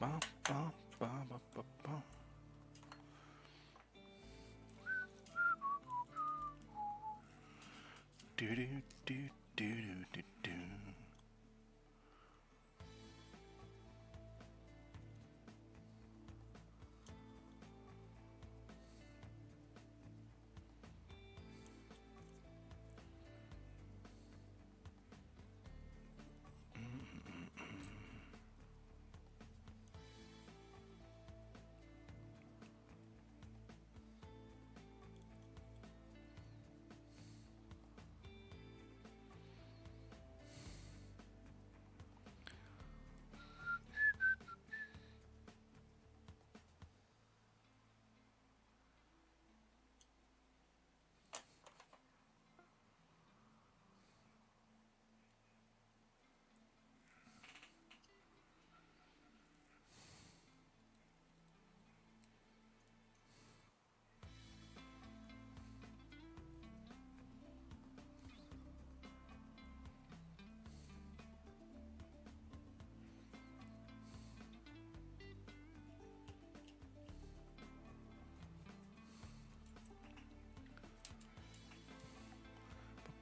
Ba, ba, ba, ba, ba, ba. Do do do do do do do.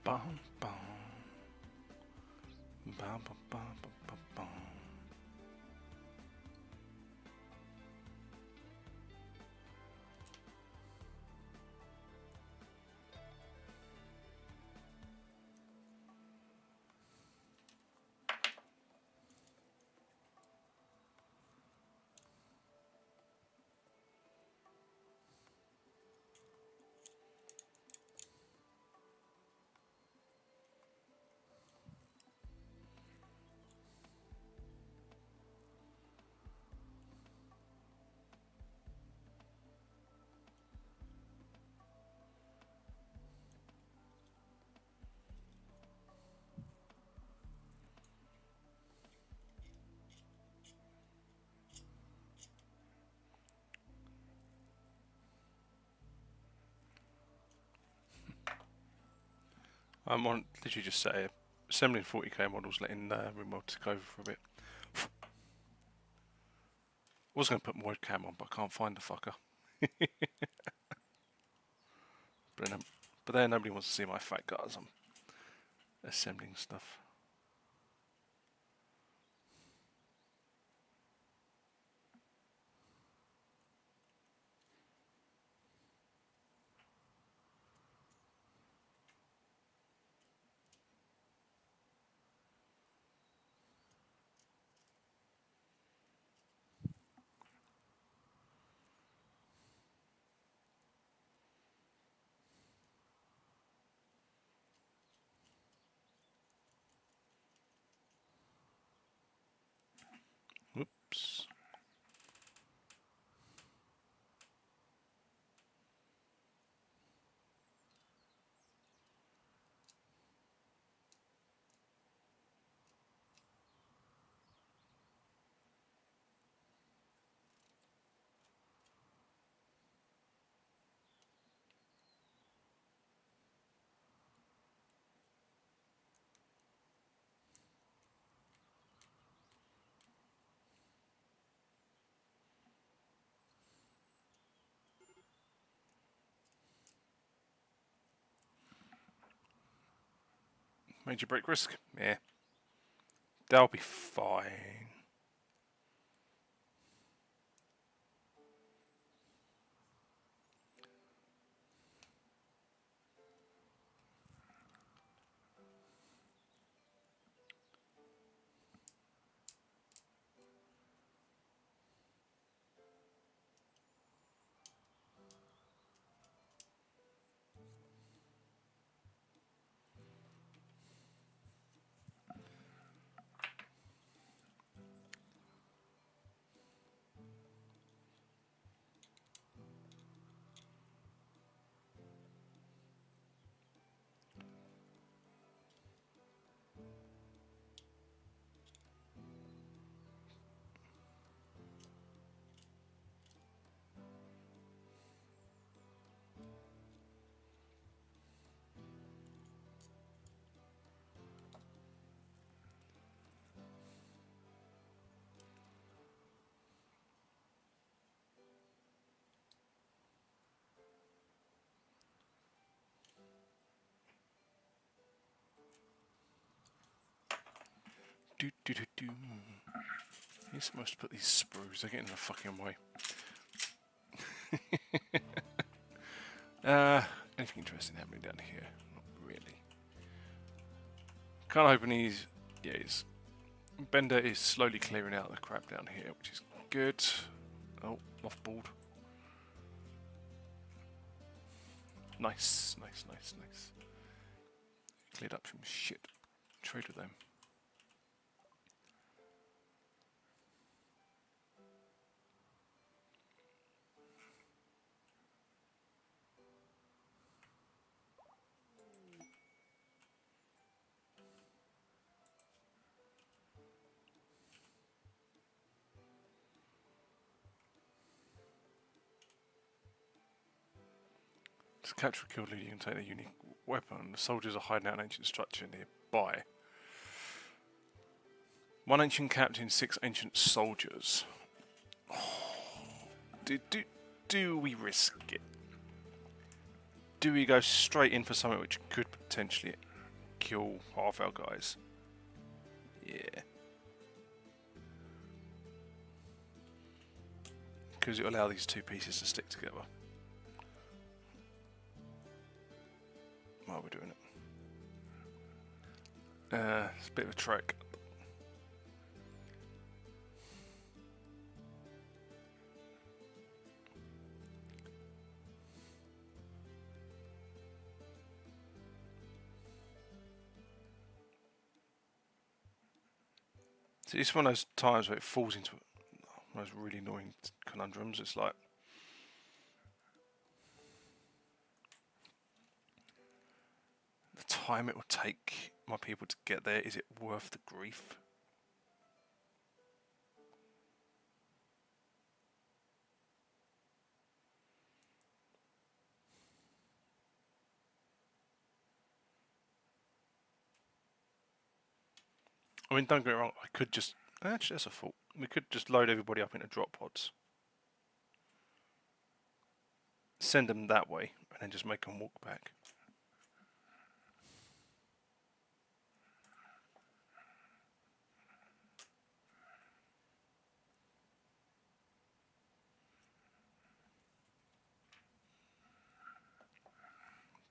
Bum, bum. Ba, ba, ba, ba, ba, bum. I'm on literally just say assembling 40k models, letting Rimworld take over for a bit. I was going to put my webcam on, but I can't find the fucker. But there, nobody wants to see my fat guys. I'm assembling stuff. Whoops. Major break risk? Yeah. They'll be fine. You're supposed to put these sprues, they're getting in the fucking way. Anything interesting happening down here? Not really. Can't open these. Yeah, Bender is slowly clearing out the crap down here, which is good. Oh, offboard. Nice. Cleared up some shit. Trade with them. To capture a kill leader, you can take a unique weapon. The soldiers are hiding out an ancient structure nearby. 1 ancient captain, 6 ancient soldiers. Do we risk it? Do we go straight in for something which could potentially kill half our guys? Yeah. Because it will allow these two pieces to stick together. While we're doing it. It's a bit of a trek. See, it's one of those times where it falls into one of those really annoying conundrums. It's like, the time it will take my people to get there, is it worth the grief? I mean, don't get me wrong, I could just... Actually, that's a fault. We could just load everybody up into drop pods. Send them that way, and then just make them walk back.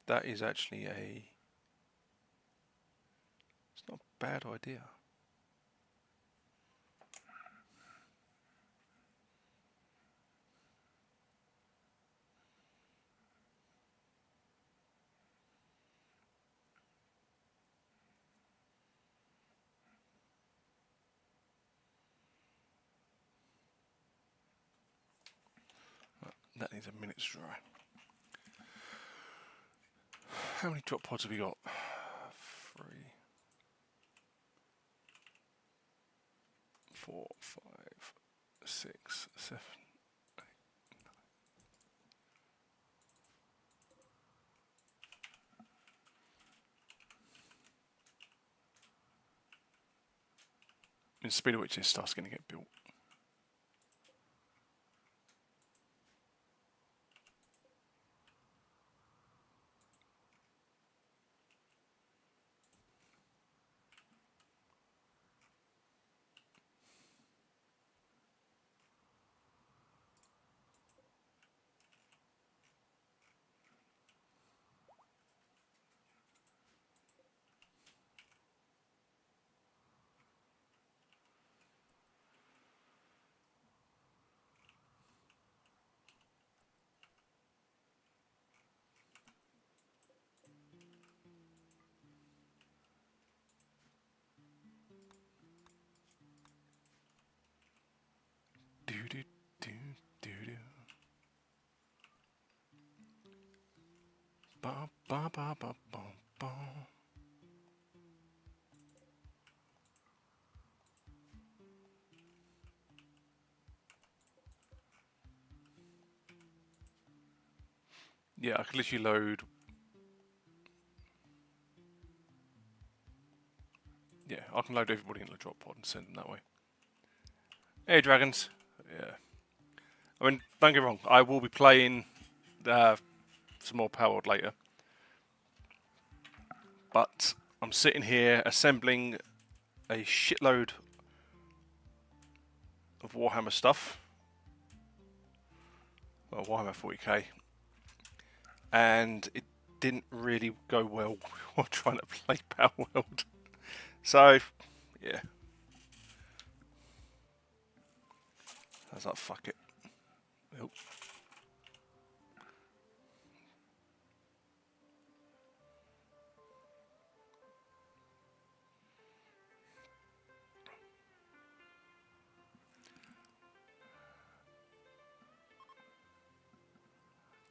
That is actually a... It's not a bad idea. That needs a minute's dry. How many drop pods have we got? 3, 4, 5, 6, 7, 8, 9. In speed at which this stuff's going to get built. Ba ba ba ba ba ba. Yeah, I could literally load. Yeah, I can load everybody into the drop pod and send them that way. Hey, dragons. Yeah. I mean, don't get me wrong, I will be playing some more Power later. But I'm sitting here assembling a shitload of Warhammer stuff. Well, Warhammer 40k. And it didn't really go well while trying to play Power World. So, yeah. I was like, fuck it. Nope.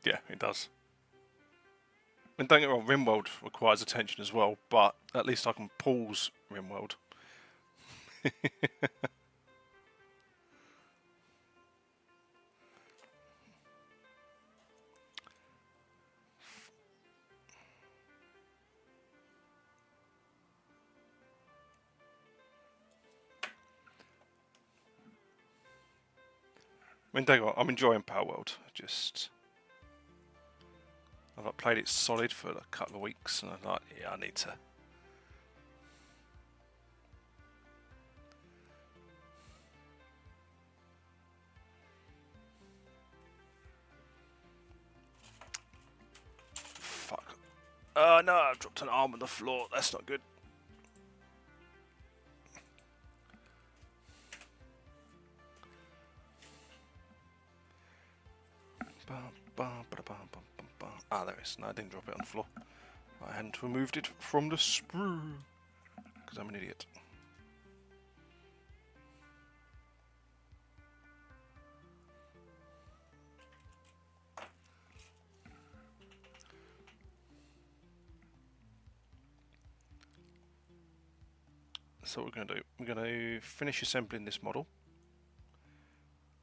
Yeah, it does. And don't get me wrong, Rimworld requires attention as well, but at least I can pause Rimworld. I mean, don't get me wrong, I'm enjoying Power World. Just, I've like, played it solid for a couple of weeks, and I'm like, yeah, I need to. Fuck. Oh no, I've dropped an arm on the floor. That's not good. Ah, there it is. No, I didn't drop it on the floor. I hadn't removed it from the sprue. Because I'm an idiot. So what we're going to do, we're going to finish assembling this model.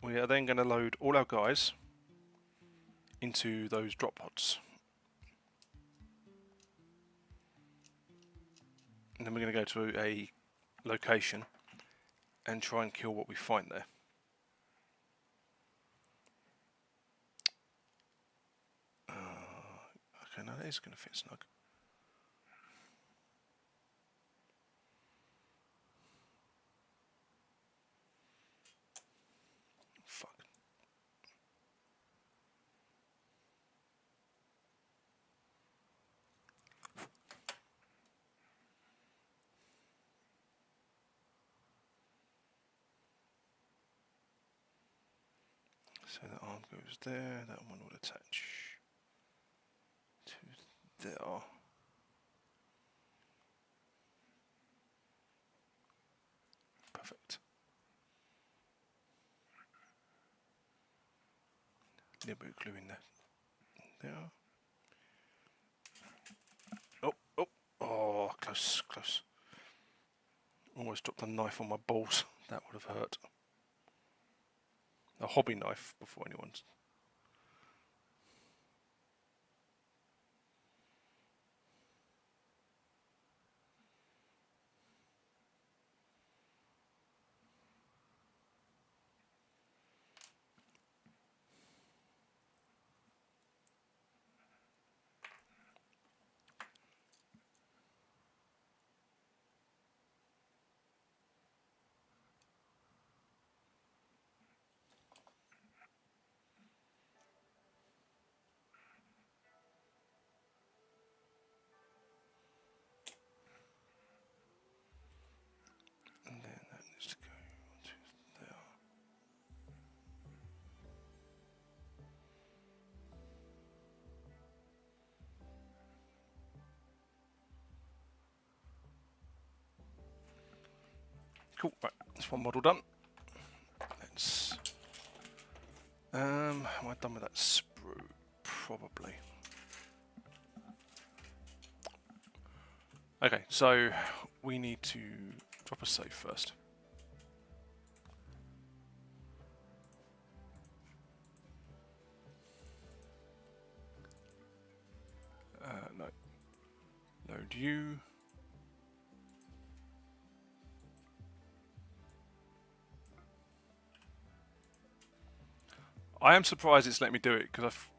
We are then going to load all our guys into those drop pods. And then we're going to go to a location and try and kill what we find there. Okay, now that is going to fit snug. Fuck. So the arm goes there, that one will attach to there. Perfect. A little bit of glue in there. There. Oh, close, close. Almost dropped a knife on my balls. That would have hurt. A hobby knife before anyone's. And then that needs to go to there. Cool, right, that's one model done. Let's... am I done with that sprue? Probably. Okay, so we need to drop a save first. No. Load you. I am surprised it's let me do it because I've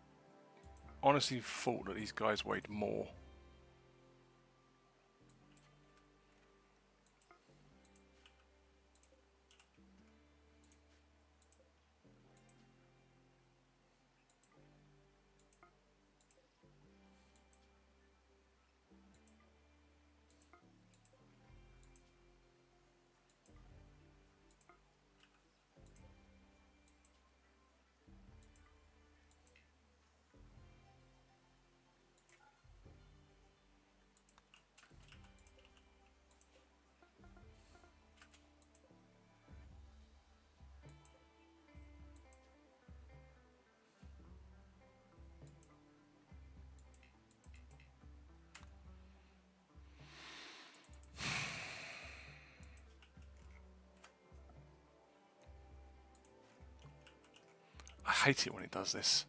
honestly thought that these guys weighed more. hate it when it does this.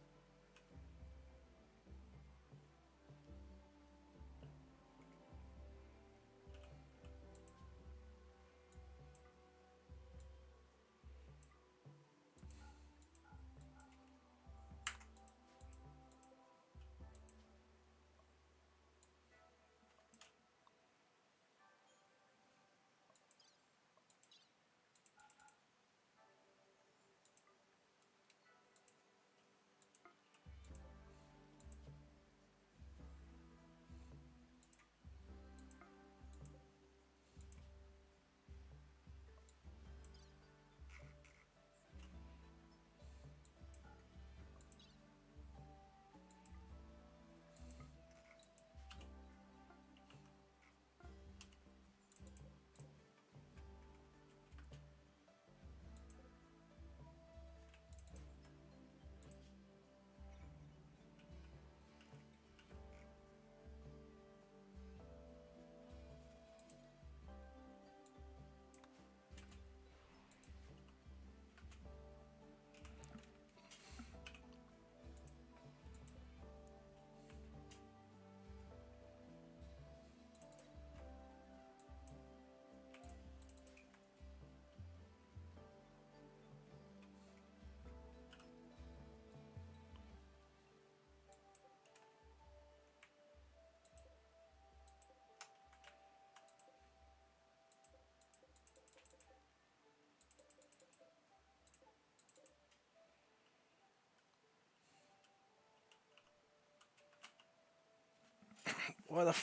Why the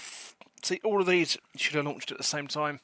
see, all of these should have launched at the same time.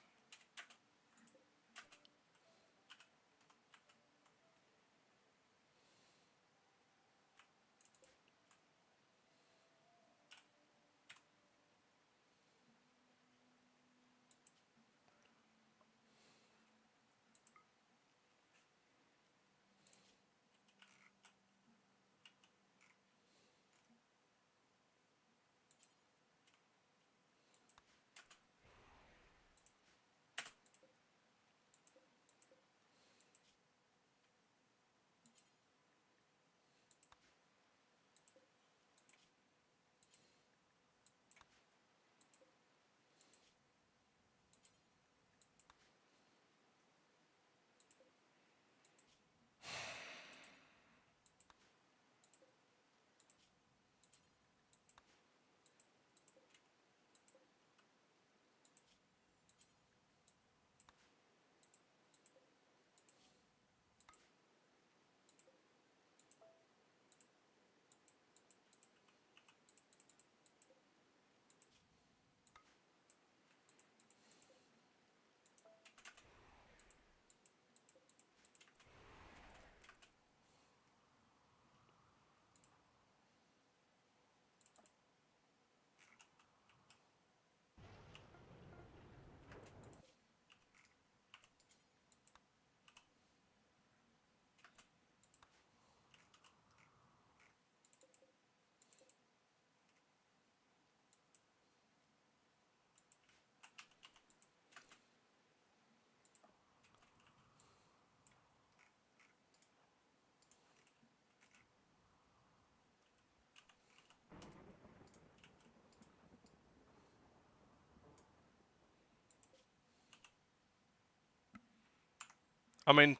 I mean,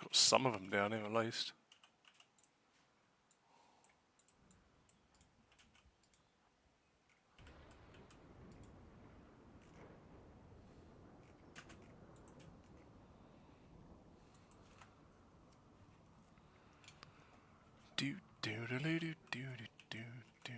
got some of them down here at least. Do do do do do do do do.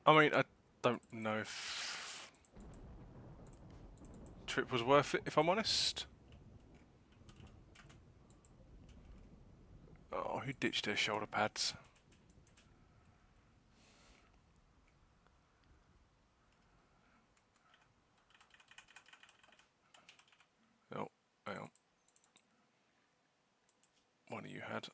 I mean, I don't know if trip was worth it, if I'm honest. Oh, who ditched their shoulder pads? Oh, hang on. One of you had.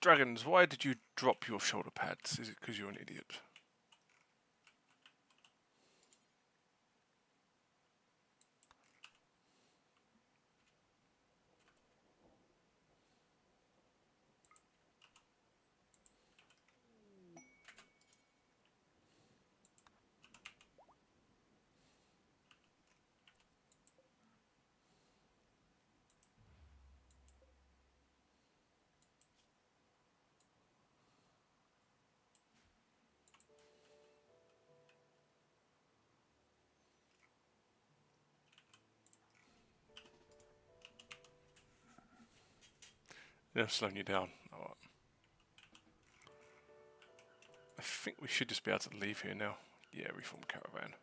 Dragons, why did you drop your shoulder pads? Is it because you're an idiot? They're slowing you down. Alright. I think we should just be able to leave here now. Yeah, reform caravan.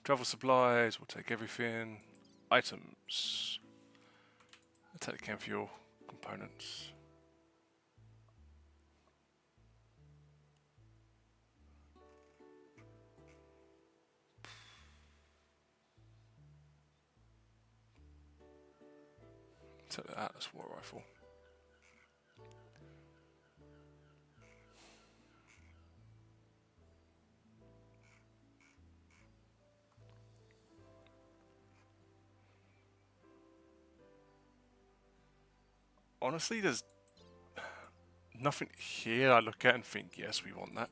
Travel supplies, we'll take everything. Items. I'll take the chem fuel components. Take the Atlas war rifle. Honestly, there's nothing here I look at and think, yes, we want that.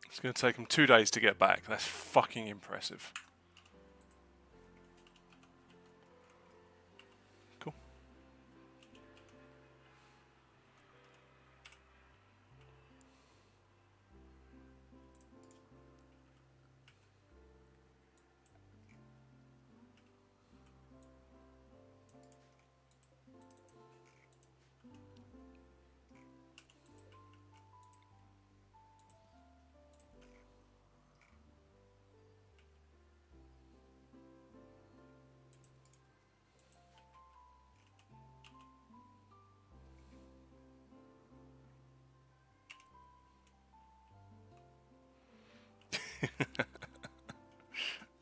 It's going to take them 2 days to get back. That's fucking impressive. Cool.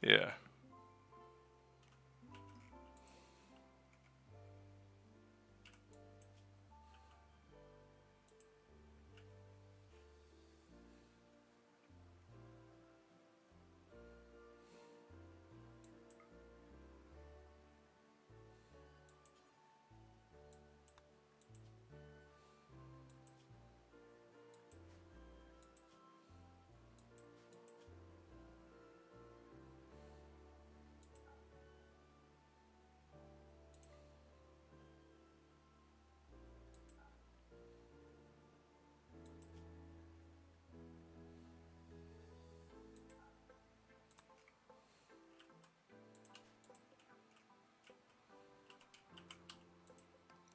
Yeah.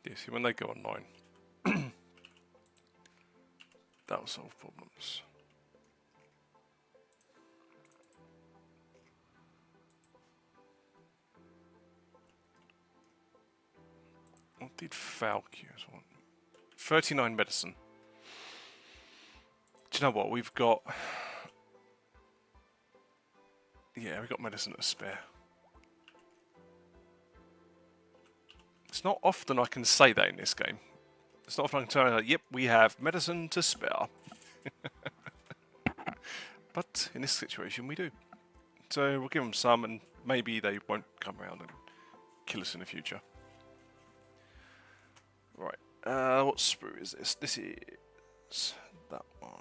Yeah, see, when they go online, that'll solve problems. What did Falcons want? 39 medicine. Do you know what? We've got... Yeah, we've got medicine to spare. It's not often I can say that in this game. It's not often I can tell you, yep, we have medicine to spare. But in this situation, we do. So we'll give them some, and maybe they won't come around and kill us in the future. Right, what sprue is this? This is that one.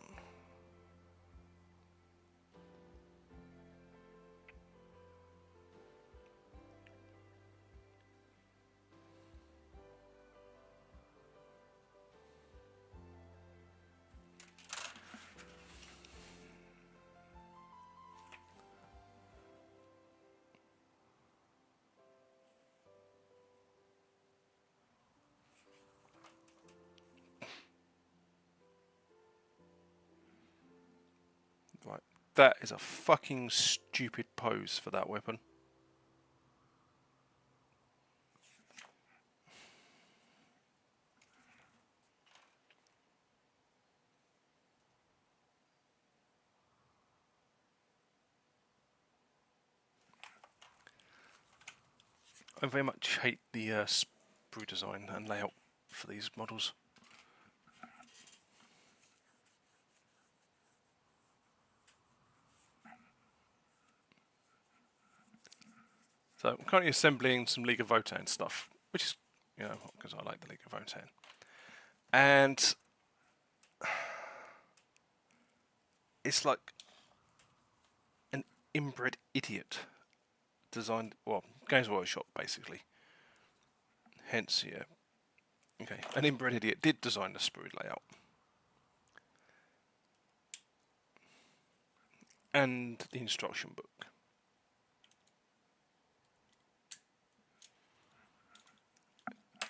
That is a fucking stupid pose for that weapon. I very much hate the sprue design and layout for these models. So I'm currently assembling some League of Votan stuff, which is, you know, because I like the League of Votan. And it's like an inbred idiot designed, well, Games Workshop basically. Hence, yeah. Okay, an inbred idiot did design the sprue layout. And the instruction book.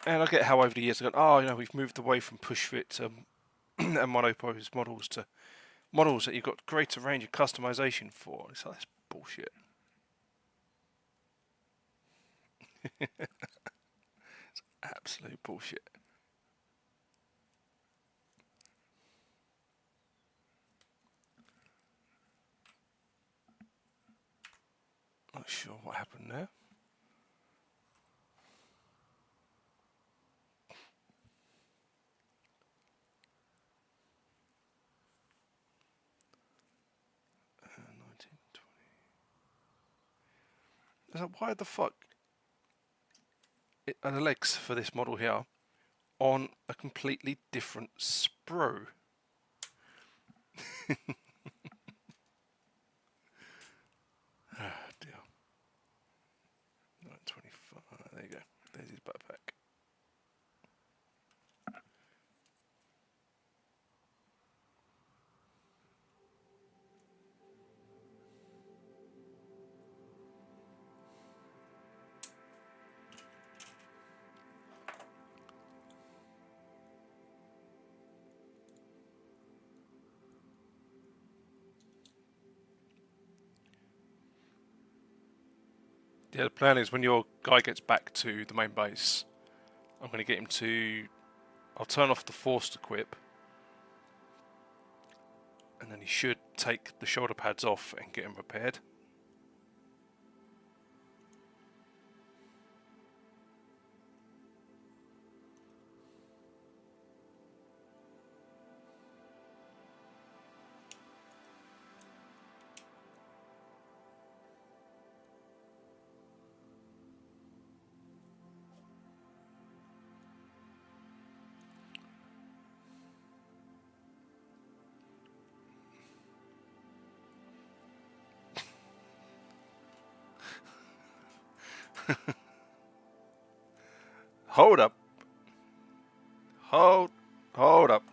And I get how over the years I've gone, oh, you know, we've moved away from push fit and monopose models to models that you've got greater range of customization for. It's like, that's bullshit. It's absolute bullshit. Not sure what happened there. Why the fuck are the legs for this model here on a completely different sprue? Ah, dear. 25. There you go. There's his backpack. Yeah, the plan is when your guy gets back to the main base, I'm going to get him to... I'll turn off the forced equip, and then he should take the shoulder pads off and get him repaired. Hold up. Hold up.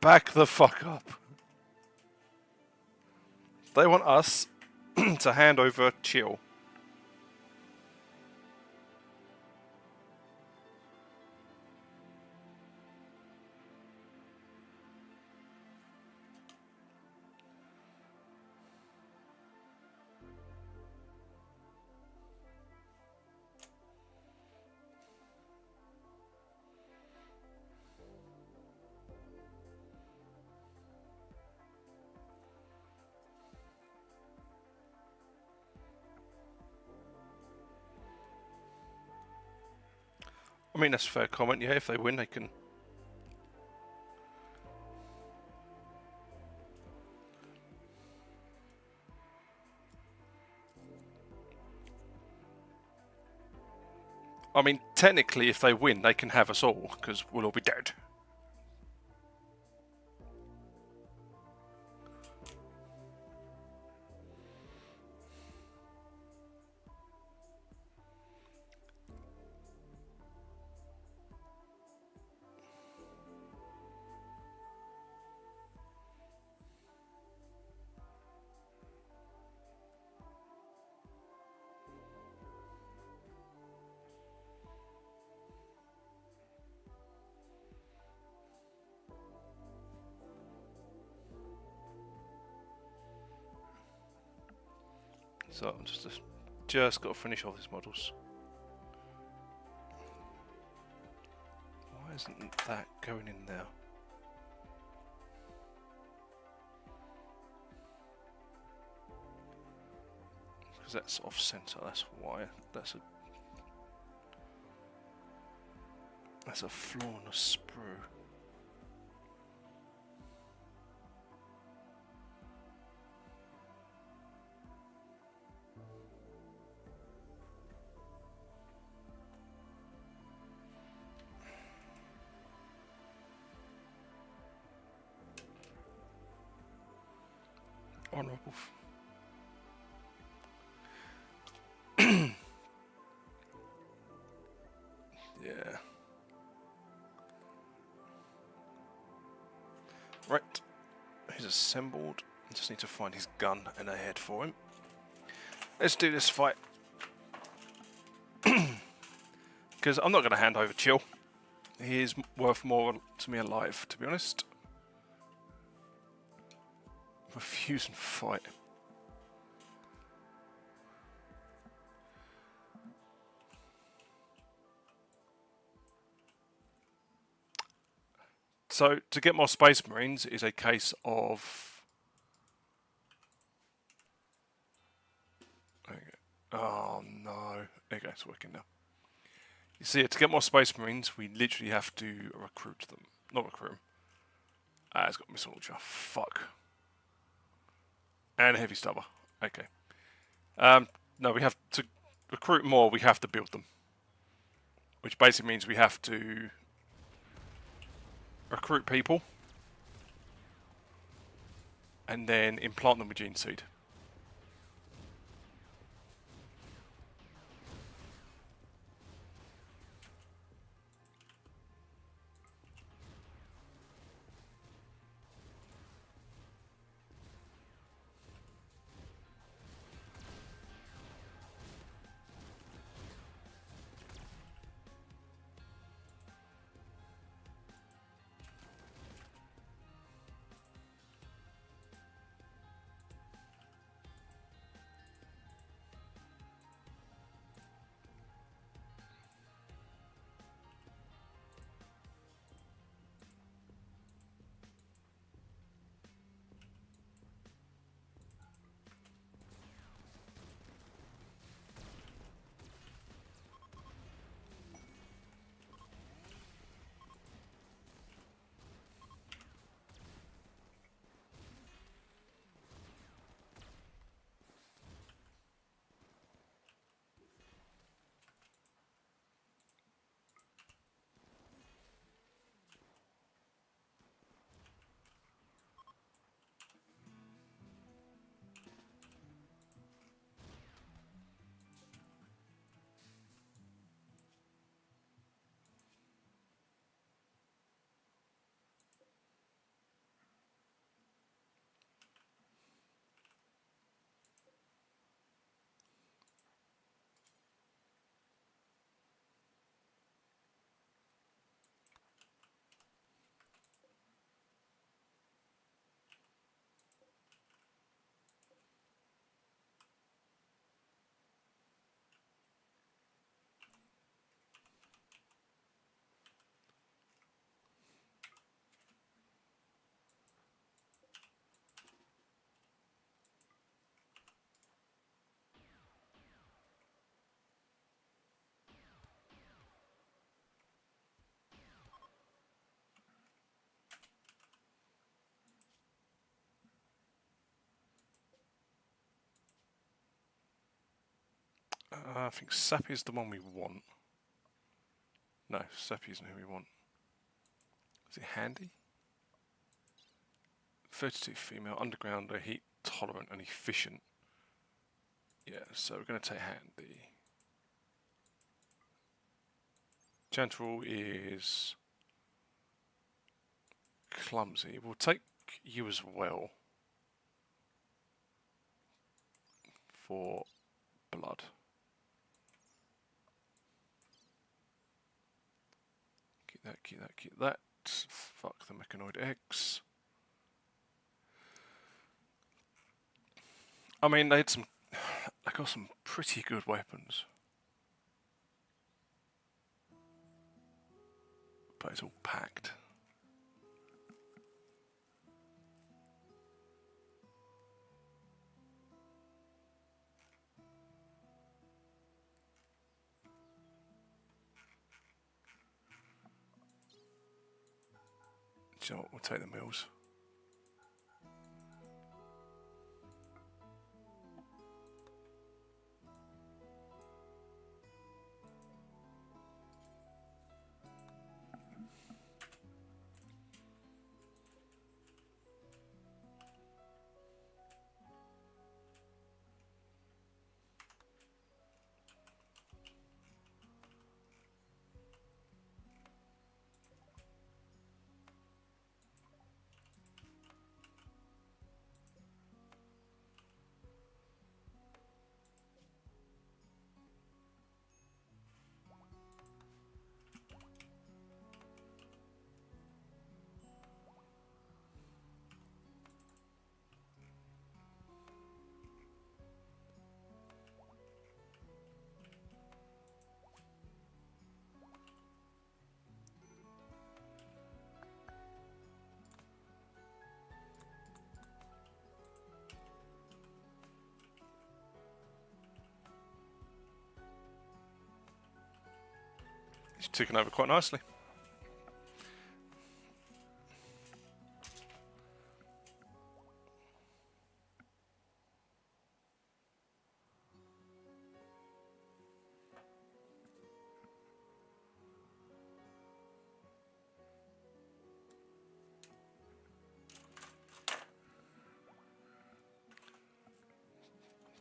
Back the fuck up. They want us to hand over chill. I mean, that's a fair comment. Yeah, if they win, they can... I mean, technically, if they win, they can have us all, because we'll all be dead. So I'm just got to finish off these models. Why isn't that going in there? Because that's off center. That's why. That's a flaw and a sprue. Honourable. Yeah. Right. He's assembled. I just need to find his gun and a head for him. Let's do this fight. Because I'm not going to hand over Chill. He is worth more to me alive, to be honest. Refuse and fight. So, to get more Space Marines is a case of... Okay. Oh no. Okay, it's working now. You see, to get more Space Marines, we literally have to recruit them. Not recruit them. Ah, it's got missile launcher. Fuck. And a heavy stubber. Okay. No, we have to recruit more, we have to build them. Which basically means we have to recruit people and then implant them with gene seed. I think Sappy is the one we want. No, Sappy isn't who we want. Is it Handy? 32 female, underground, heat tolerant and efficient. Yeah, so we're going to take Handy. Gentle is clumsy. We'll take you as well for blood. Keep that, keep that, keep that. Fuck the Mechanoid X. I mean, they had I got some pretty good weapons. But it's all packed. Do you know what? We'll take the mills. It's ticking over quite nicely.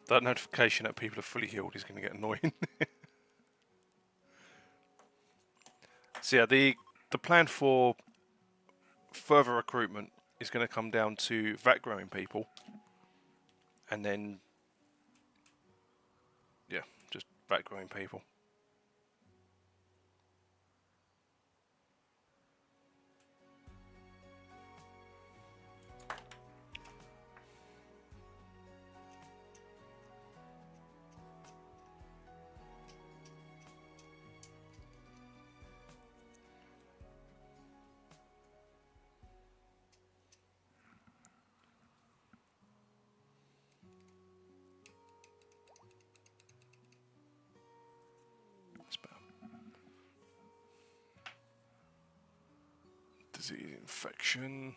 That notification that people are fully healed is going to get annoying. So yeah, the plan for further recruitment is going to come down to vat growing people, and then yeah, just vat growing people. That's better. Disease infection.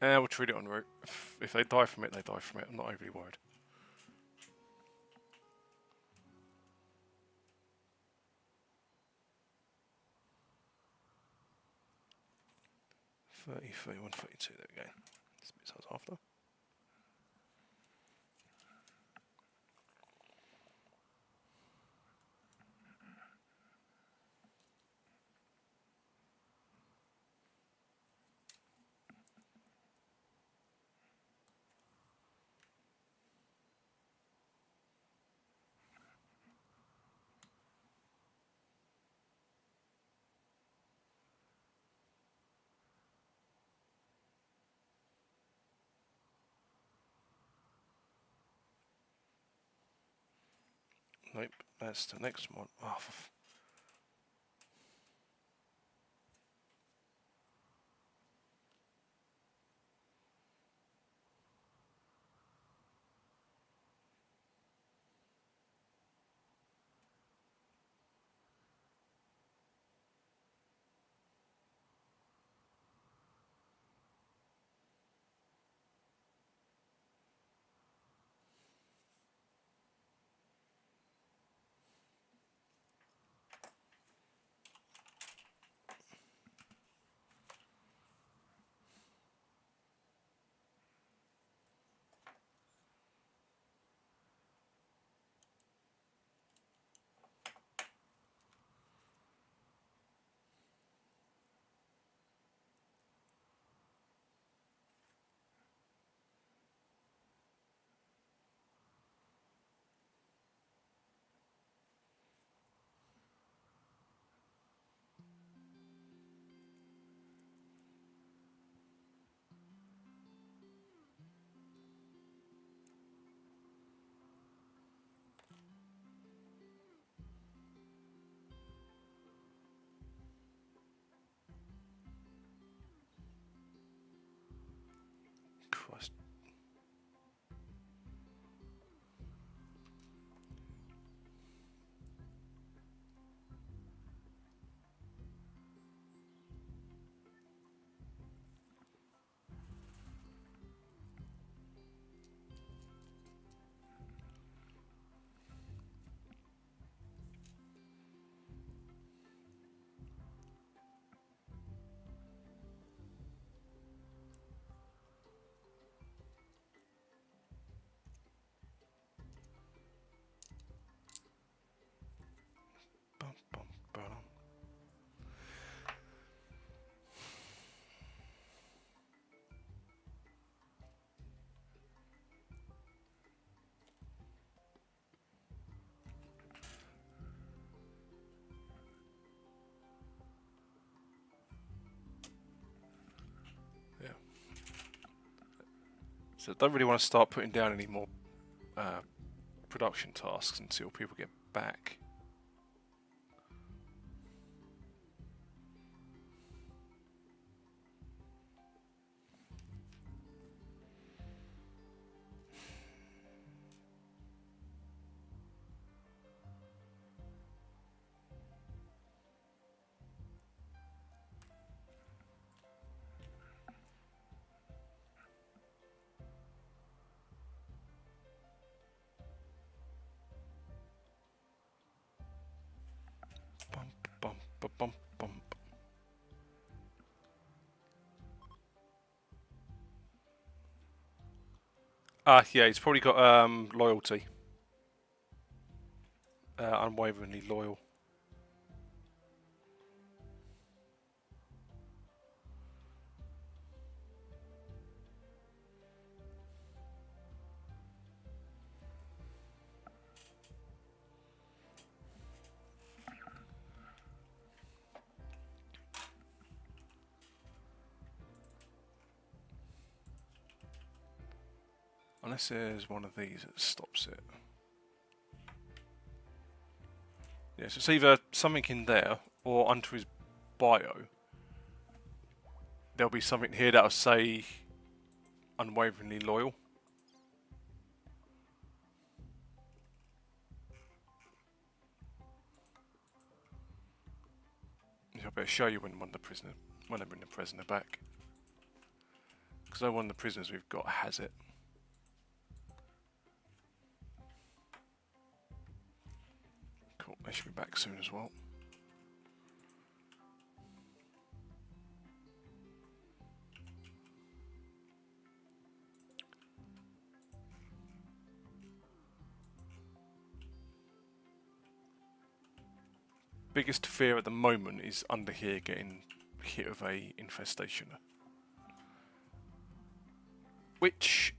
We'll treat it en route. If they die from it, they die from it. I'm not overly worried. There we go. That's the bit I was after. Nope, that's the next one. Oh, So I don't really want to start putting down any more production tasks until people get back. Bump, bump, bump, bump, bump. Yeah, he's probably got loyalty. Unwaveringly loyal. Unless there's one of these that stops it. Yeah, so it's either something in there or under his bio. There'll be something here that'll say unwaveringly loyal. I better show you when they bring the prisoner back. Because no one of the prisoners we've got has it. Cool, they should be back soon as well. Biggest fear at the moment is under here getting hit of a infestation. Which,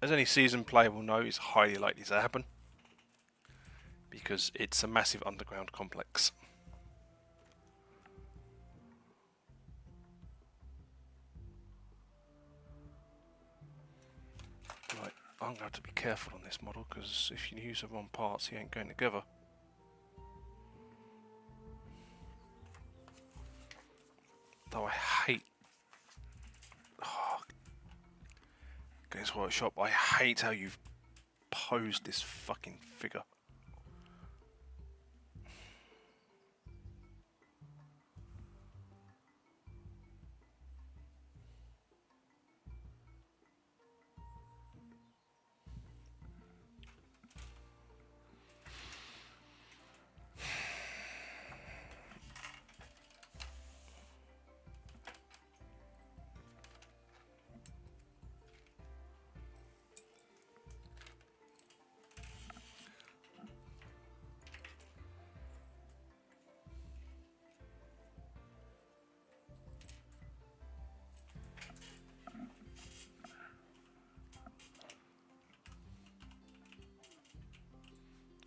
as any seasoned player will know, is highly likely to happen. Because it's a massive underground complex. Right, I'm going to have to be careful on this model, because if you use the wrong parts, he ain't going together. Though I hate... Games Workshop, I hate how you've posed this fucking figure.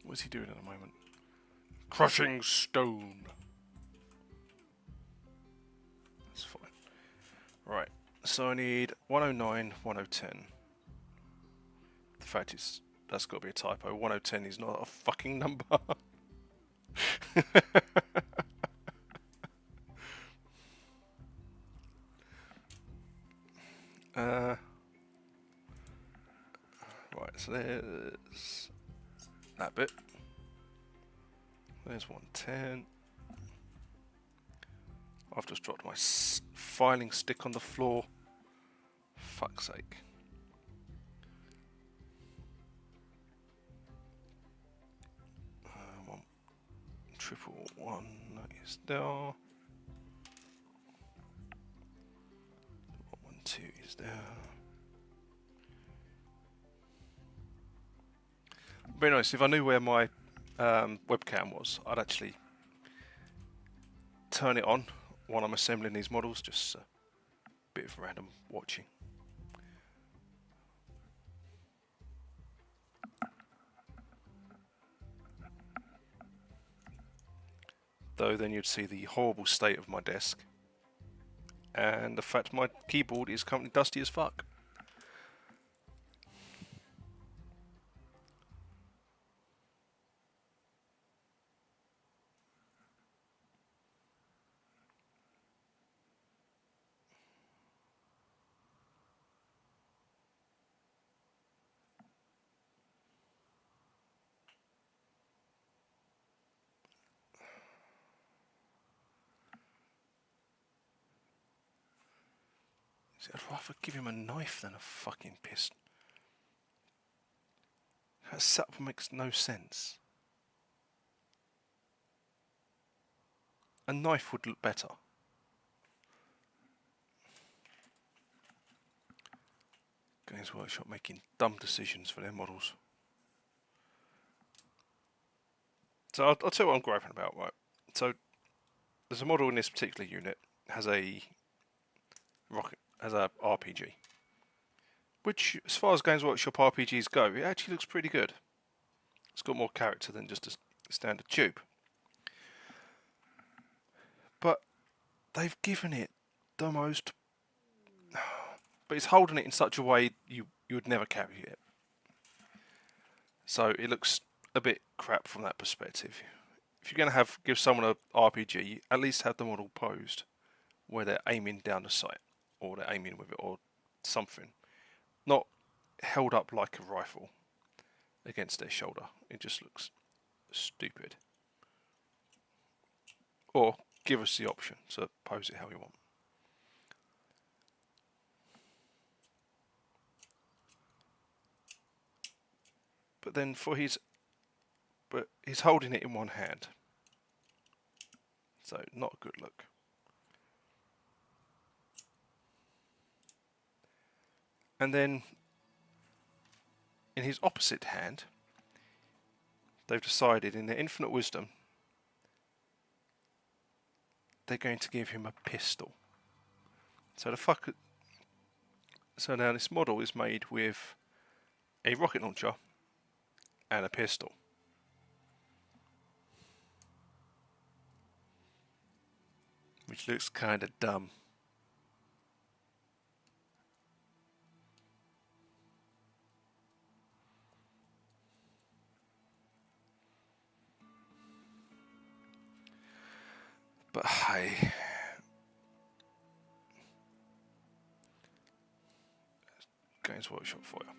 What's he doing at the moment? Crushing stone. That's fine. Right, so I need 109, 1010. The fact is, that's got to be a typo. 1010 is not a fucking number. Right, so there's that bit. There's 110. I've just dropped my filing stick on the floor. Fuck's sake. One, triple one, that is there. 112 is there. Very nice. If I knew where my webcam was, I'd actually turn it on while I'm assembling these models, just a bit of random watching. Though then you'd see the horrible state of my desk and the fact my keyboard is currently dusty as fuck. I'd rather give him a knife than a fucking pistol. That setup makes no sense. A knife would look better. Games Workshop making dumb decisions for their models. So I'll tell you what I'm griping about, right? So there's a model in this particular unit has a RPG, which, as far as Games Workshop RPGs go, it actually looks pretty good. It's got more character than just a standard tube. But they've given it the most... But it's holding it in such a way you would never carry it. So it looks a bit crap from that perspective. If you're going to give someone an RPG, at least have the model posed where they're aiming down the sight, or they're aiming with it, or something. Not held up like a rifle against their shoulder. It just looks stupid. Or give us the option to pose it how you want. But then he's holding it in one hand. So not a good look. And then in his opposite hand, they've decided in their infinite wisdom they're going to give him a pistol. So now this model is made with a rocket launcher and a pistol. Which looks kind of dumb. But hey, Games Workshop for you.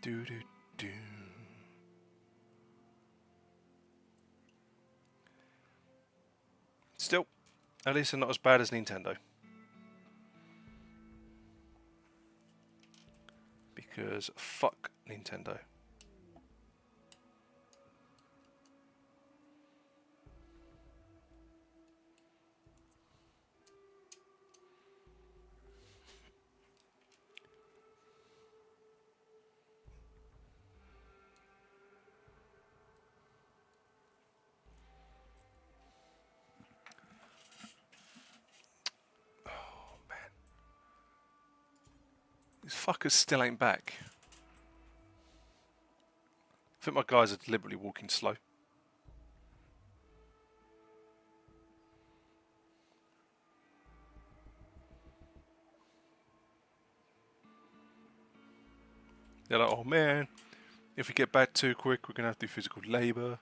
Do do do. Still, at least they're not as bad as Nintendo. Because fuck Nintendo. These fuckers still ain't back. I think my guys are deliberately walking slow. They're like, oh man, if we get back too quick, we're going to have to do physical labour.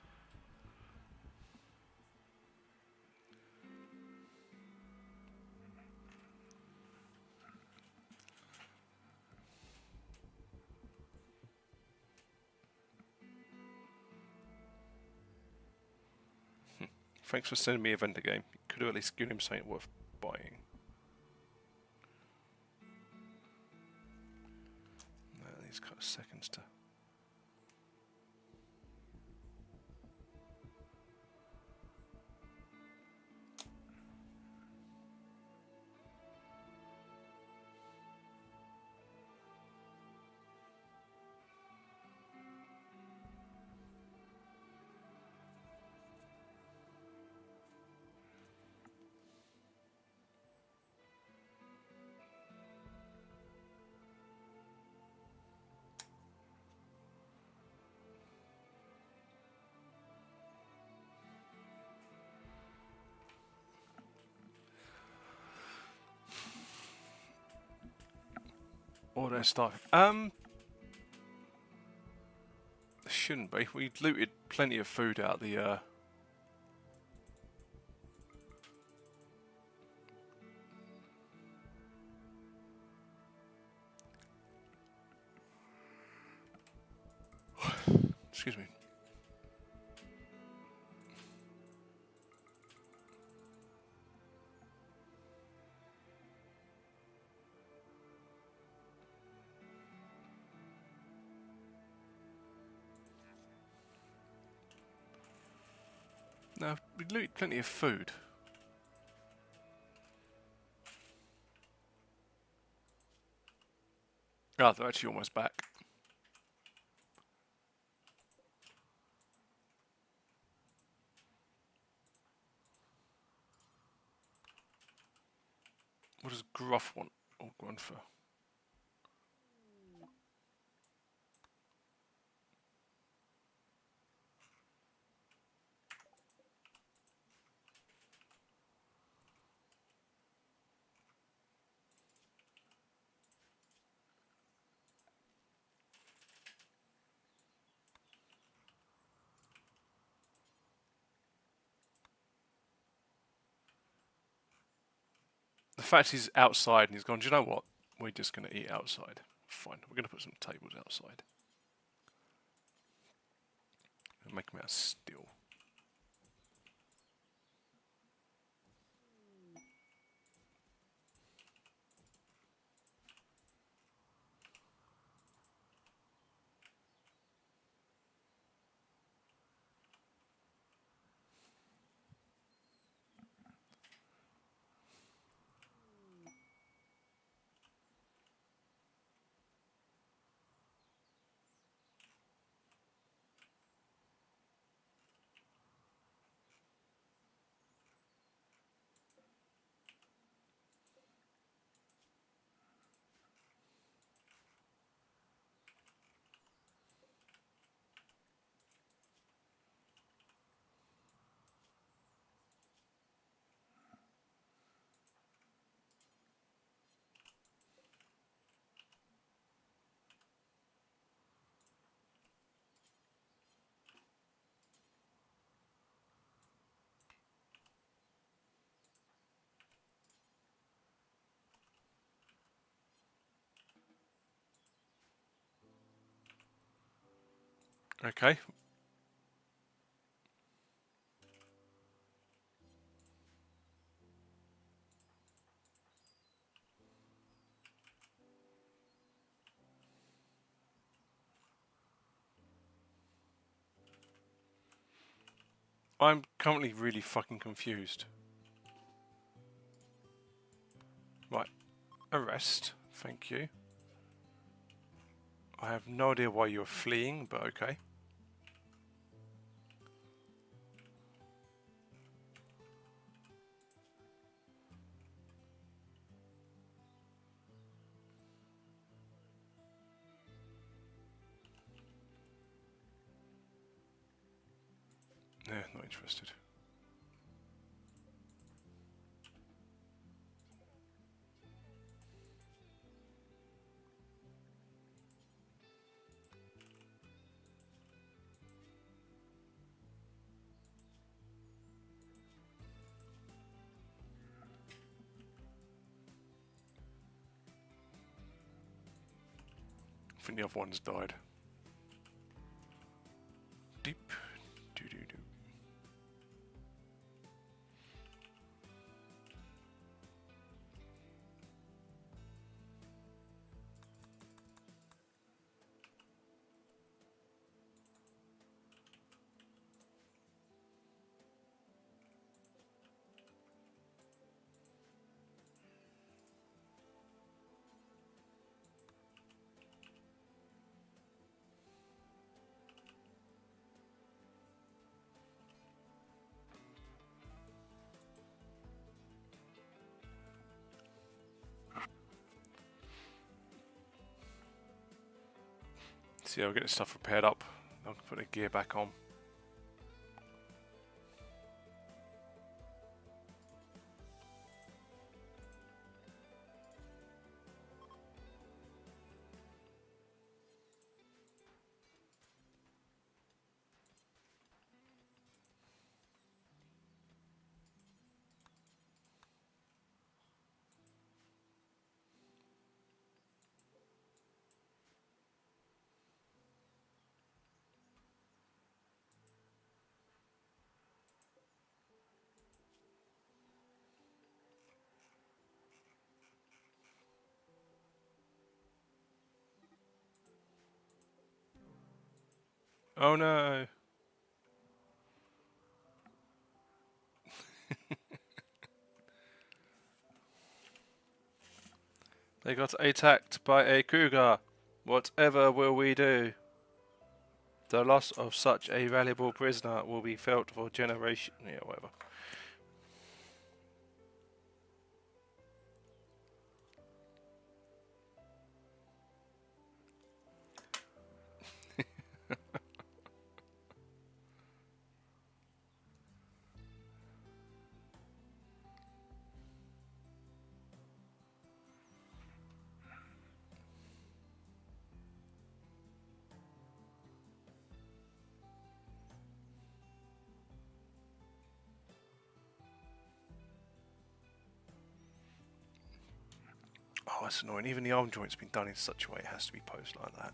Thanks for sending me a vendor game. Could have at least given him something worth buying. No, these kind of seconds to... Or they're starving. Shouldn't be. We looted plenty of food out of the excuse me. We looted plenty of food. Oh, they're actually almost back. What does Gruff want? Or Grunfer? The fact he's outside and he's gone, do you know what? We're just going to eat outside. Fine, we're going to put some tables outside. And make them out of steel. Okay. I'm currently really fucking confused. Right. Arrest. Thank you. I have no idea why you're fleeing, but okay. Yeah, not interested. I think the other one's died. Deep. Doo-doo-doo. See, I'll get the stuff repaired up. I'll put the gear back on. Oh no! They got attacked by a cougar. Whatever will we do? The loss of such a valuable prisoner will be felt for generations. Yeah, whatever. Oh, that's annoying. Even the arm joint's been done in such a way it has to be posed like that.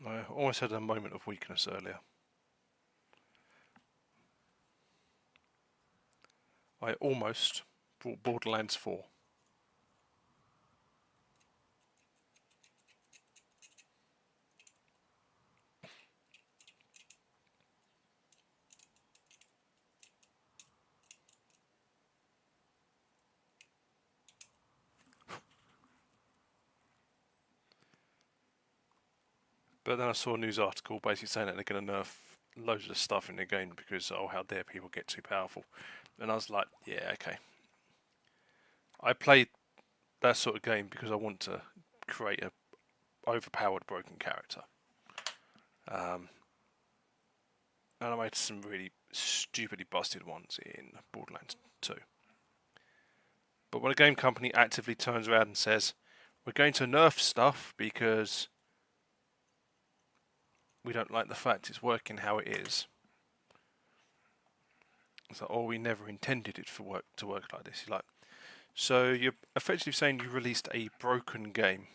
I almost had a moment of weakness earlier. I almost brought Borderlands 4. But then I saw a news article basically saying that they're going to nerf loads of stuff in the game because, oh, how dare people get too powerful. And I was like, yeah, okay. I played that sort of game because I want to create a overpowered broken character. And I made some really stupidly busted ones in Borderlands 2. But when a game company actively turns around and says, we're going to nerf stuff because we don't like the fact it's working how it is. It's like, oh, we never intended it to work like this. You're like, so you're effectively saying you released a broken game.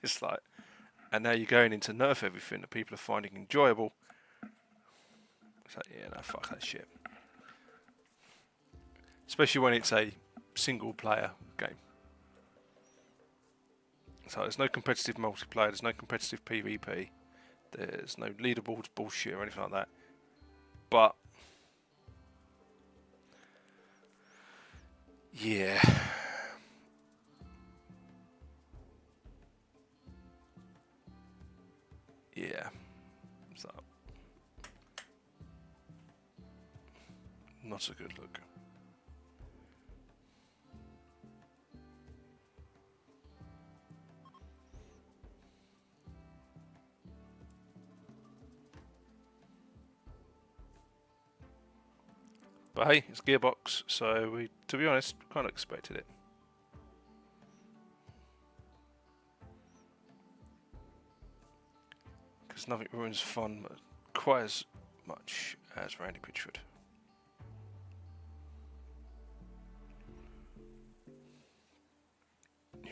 It's like, and now you're going into nerf everything that people are finding enjoyable. It's like, yeah, no, fuck that shit. Especially when it's a single player game. So there's no competitive multiplayer, there's no competitive PvP, there's no leaderboards bullshit or anything like that. But yeah. Yeah. So not a good look. But hey, it's Gearbox, so we, to be honest, kind of expected it. Because nothing ruins fun quite as much as Randy Pitchford.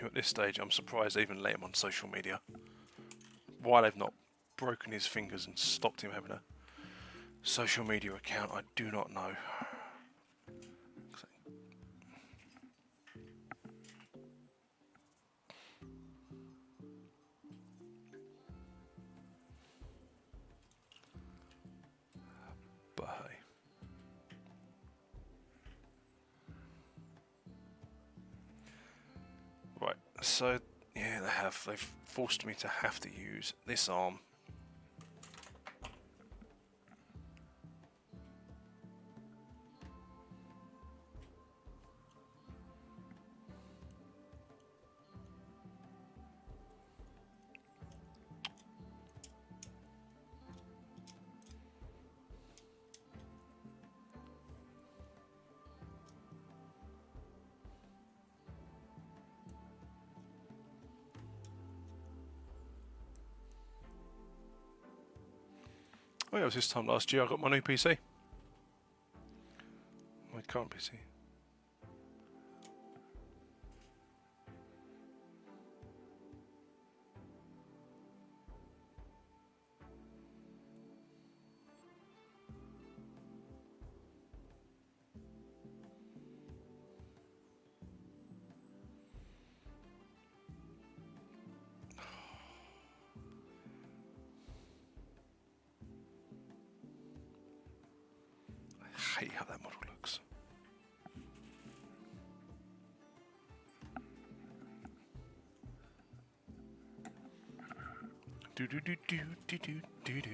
At this stage, I'm surprised they even let him on social media. Why they've not broken his fingers and stopped him having a social media account, I do not know. But hey. Right, so yeah, they have. They've forced me to have to use this arm. Oh yeah, it was this time last year I got my new PC. My current PC. I hate how that model looks. Do do do do do do do do.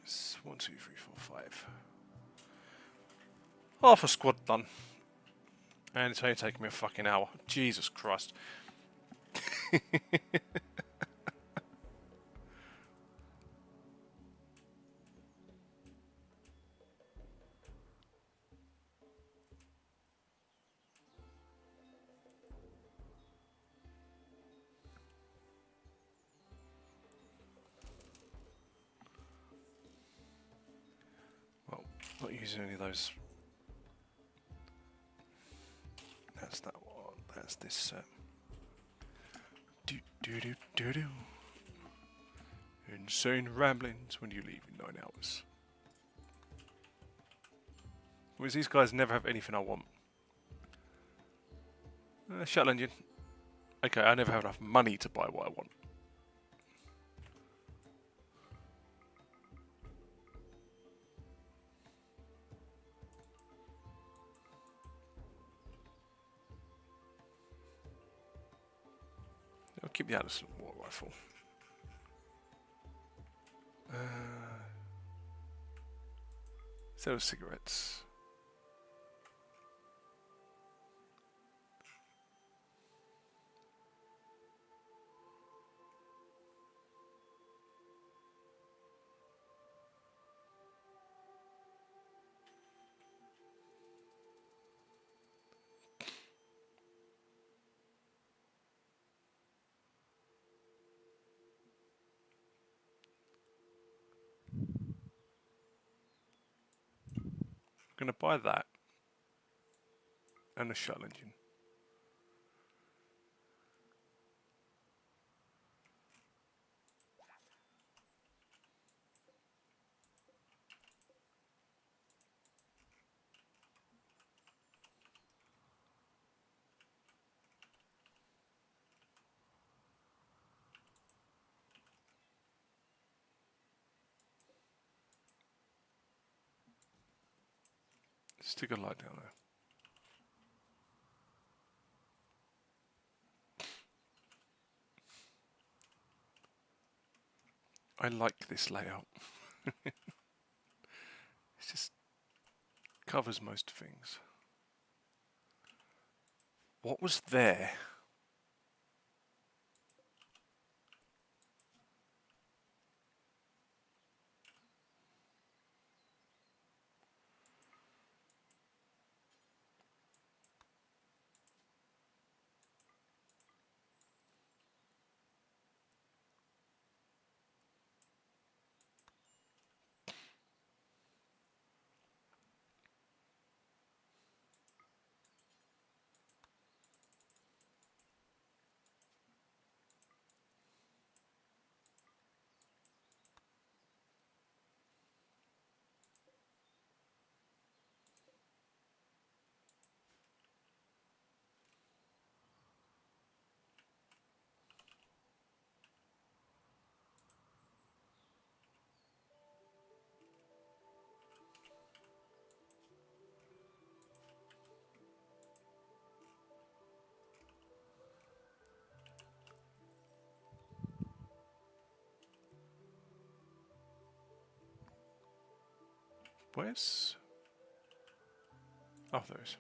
It's 1, 2, 3, 4, 5. Half a squad done. And it's only taken me a fucking hour. Jesus Christ. Well, not using any of those. That's that one. That's this set. Do do do do do. Insane ramblings when you leave in 9 hours. Whereas these guys never have anything I want. Shuttle engine. Okay, I never have enough money to buy what I want. I'll keep the Atlas water rifle. Sell cigarettes. I'm going to buy that and a shuttle engine. Stick a light down there. I like this layout. It just covers most things. What was there? Where's... Oh, there is.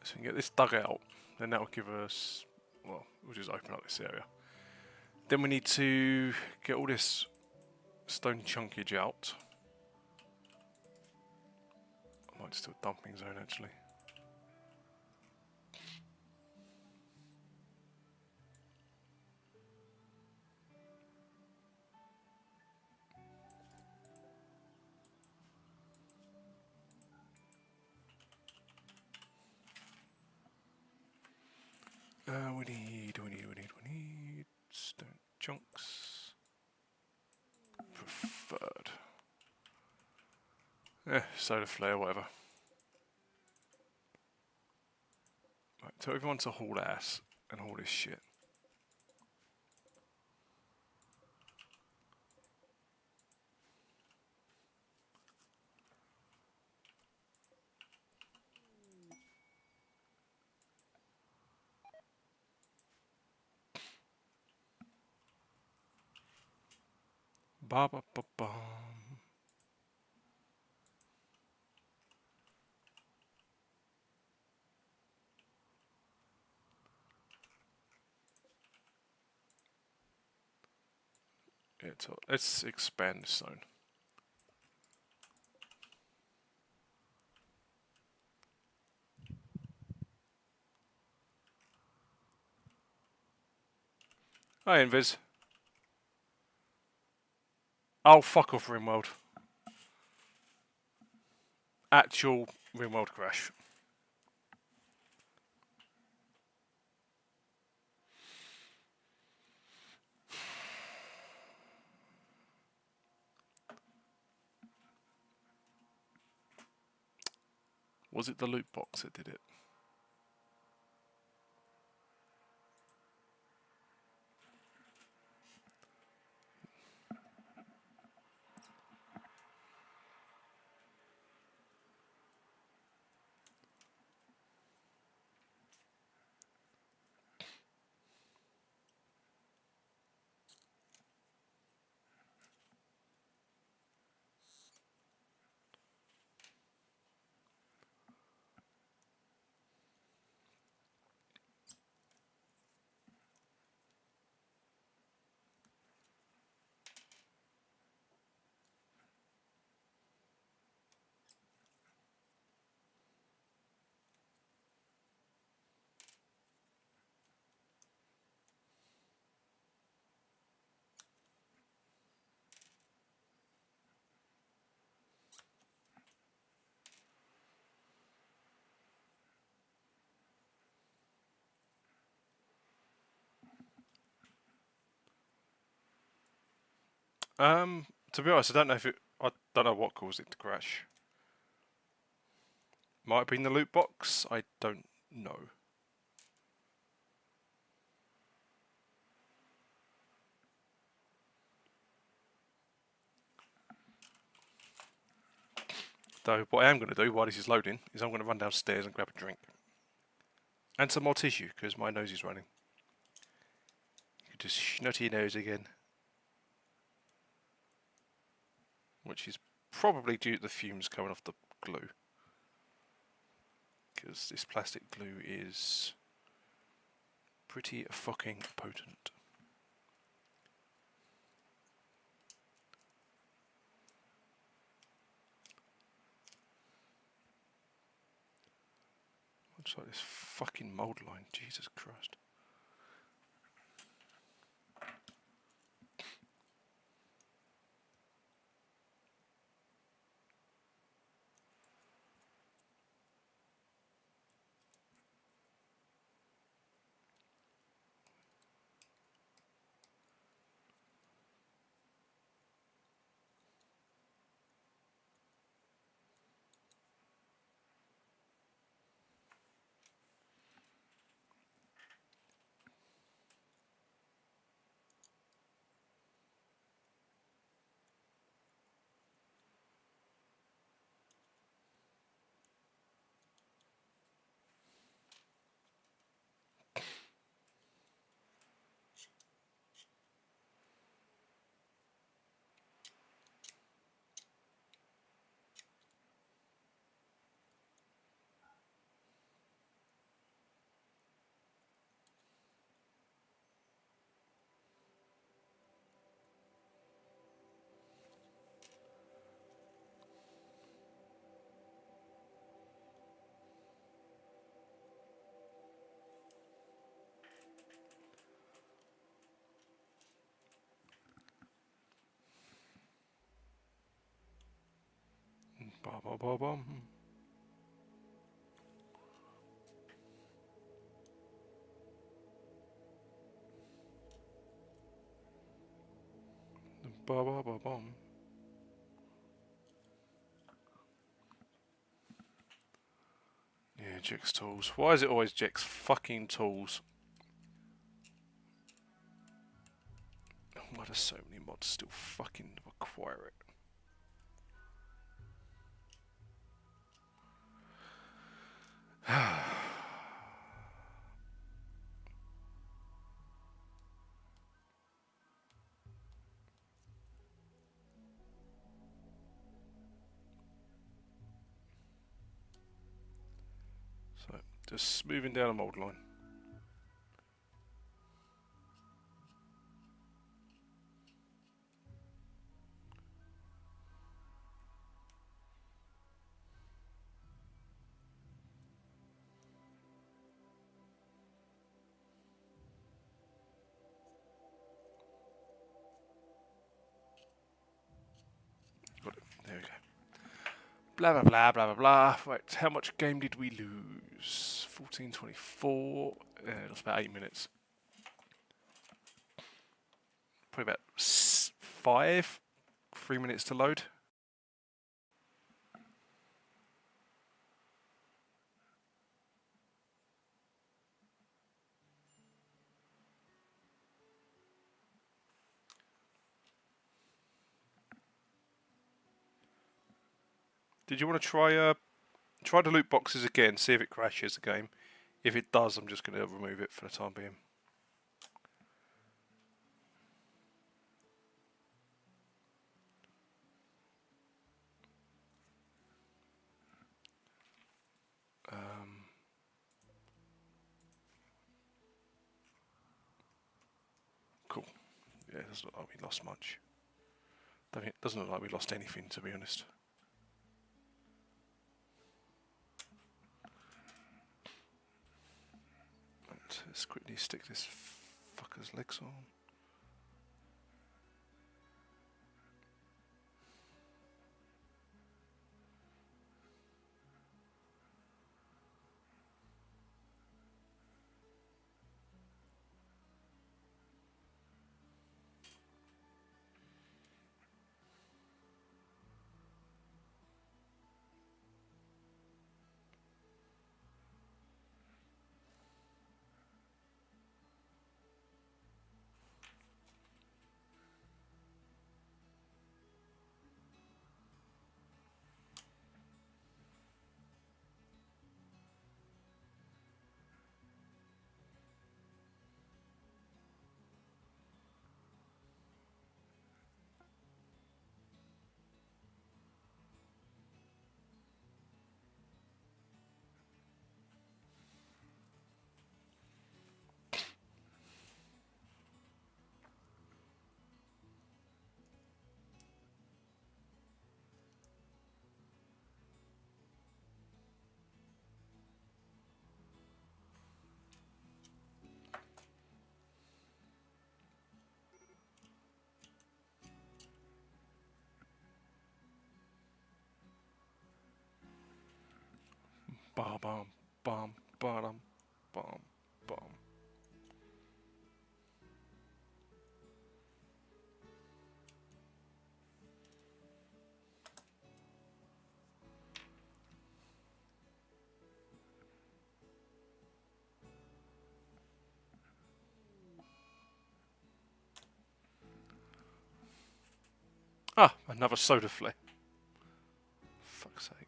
So we can get this dug out, then that will give us... Well, we'll just open up this area. Then we need to get all this stone chunkage out. I might just do a dumping zone actually. We need stone chunks. Preferred. Solar flare, whatever. Right, tell everyone to haul ass and haul this shit. Ba ba ba ba. Yeah, so let's expand this zone. Hi, Invis. Oh, fuck off, Rimworld. Actual Rimworld crash. Was it the loot box that did it? To be honest, I don't know if it. I don't know what caused it to crash. Might have been the loot box. I don't know. Though what I am going to do while this is loading is I'm going to run downstairs and grab a drink and some more tissue because my nose is running. You just snotty your nose again, which is probably due to the fumes coming off the glue. Because this plastic glue is pretty fucking potent. Looks like this fucking mould line, Jesus Christ. Ba ba ba bum. Ba ba ba bum. Yeah, Jack's tools. Why is it always Jack's fucking tools? Why do so many mods still fucking require it? So, just moving down a mould line. Got it. There we go. Blah blah blah blah blah blah. Right, how much game did we lose? 14:24. That's about 8 minutes. Probably about 3 minutes to load. Did you want to try the loot boxes again? See if it crashes the game. If it does, I'm just going to remove it for the time being. Cool. Yeah, it doesn't look like we lost much. It doesn't look like we lost anything, to be honest. Let's quickly stick this fucker's legs on. Bam, bam, bam, bam, bam, bam. Ah, another soda flare. Fuck's sake.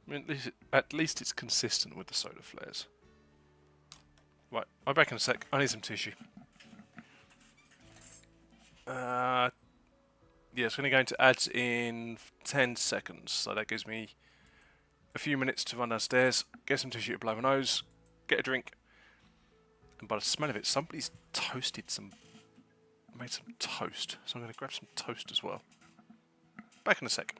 I mean, at least it's consistent with the soda flares. Right, I'll be back in a sec. I need some tissue. Yeah, it's going to go into ads in 10 seconds, so that gives me a few minutes to run downstairs, get some tissue to blow my nose, get a drink, and by the smell of it, somebody's made some toast, so I'm going to grab some toast as well. Back in a sec.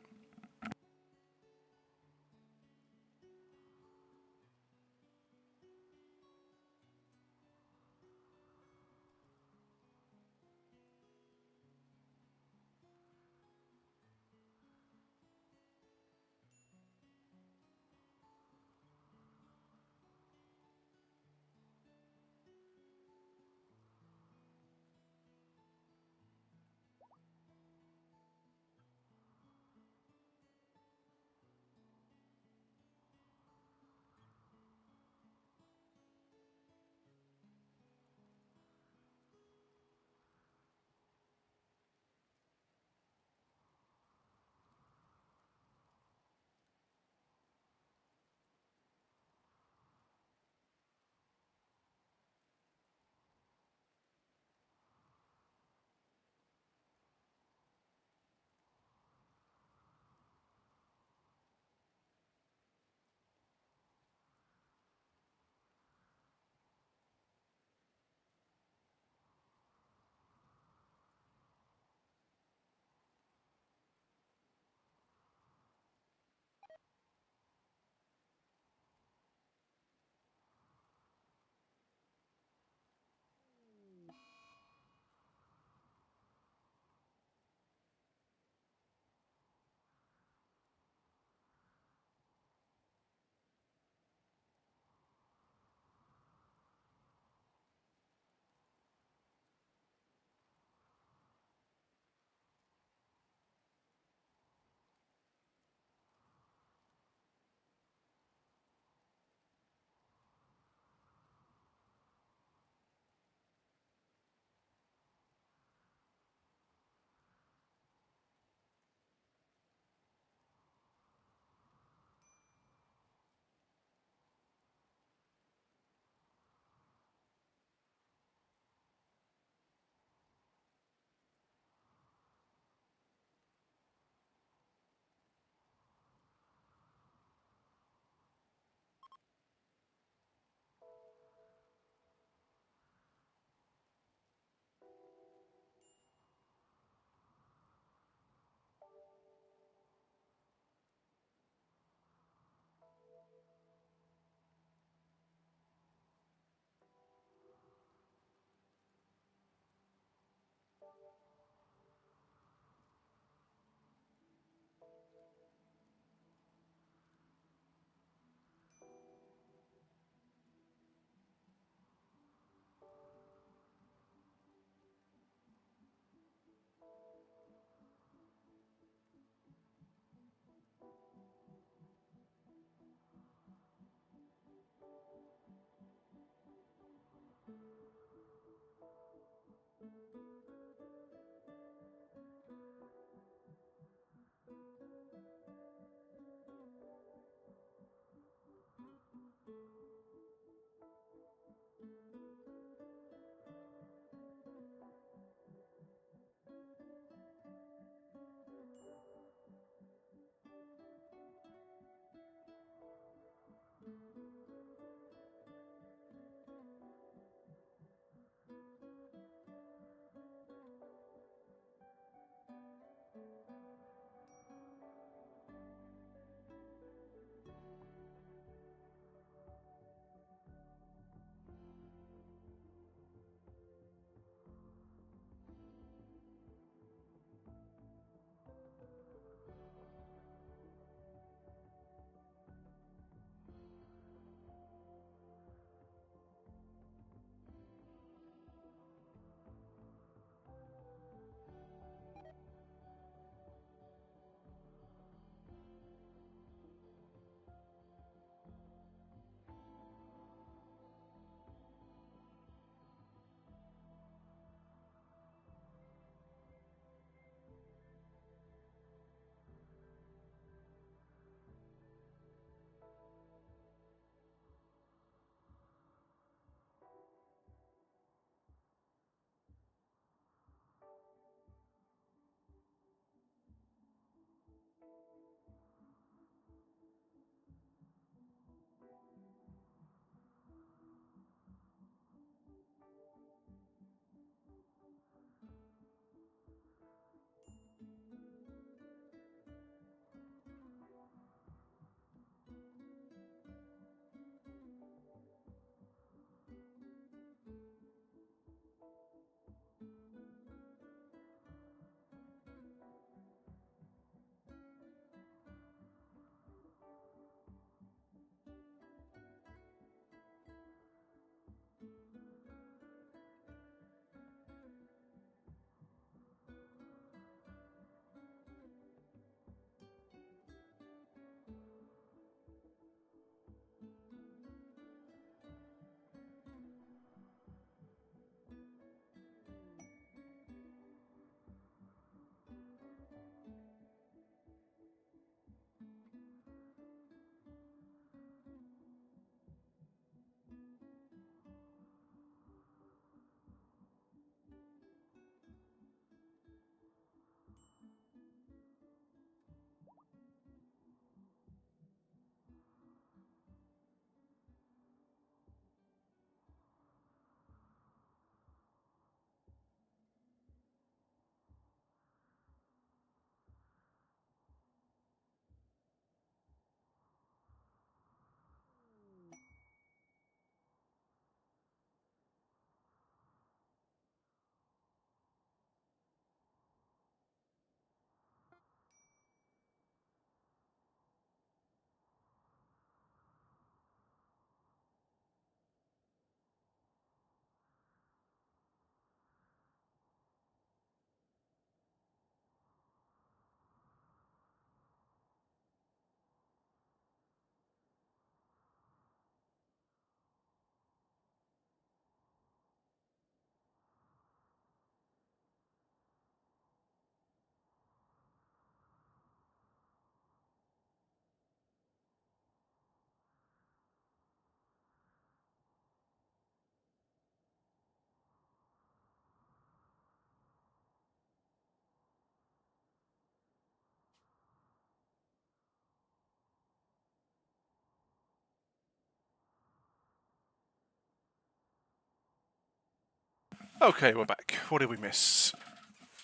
Okay, we're back. What did we miss?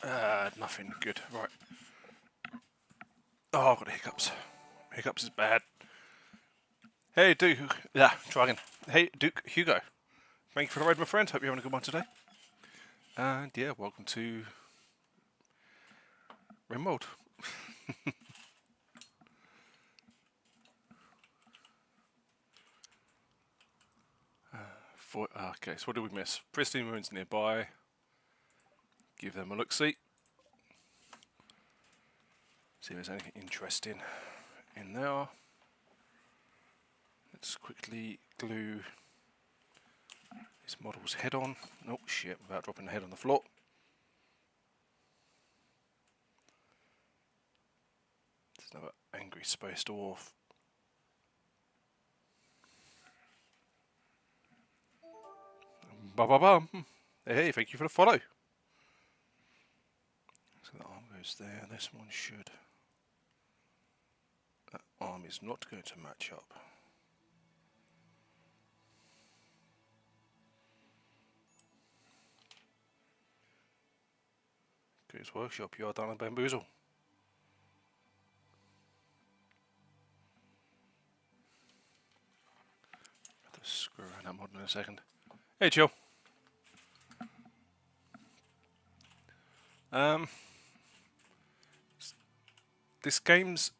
Nothing good. Right. Oh, I've got the hiccups. Hiccups is bad. Hey, Duke. Yeah, try again. Hey, Duke Hugo. Thank you for the ride, my friend. Hope you're having a good one today. And yeah, welcome to Rimworld. Okay, so what did we miss? Pristine ruins nearby. Give them a look-see. See if there's anything interesting in there. Let's quickly glue This model's head on. Oh shit, without dropping the head on the floor. There's another angry space dwarf. Ba-ba-bum. Hey, thank you for the follow. So that arm goes there, this one should. That arm is not going to match up. Goose Workshop, you are done a bamboozle. Have to screw around that mod in a second. Hey, chill. This game's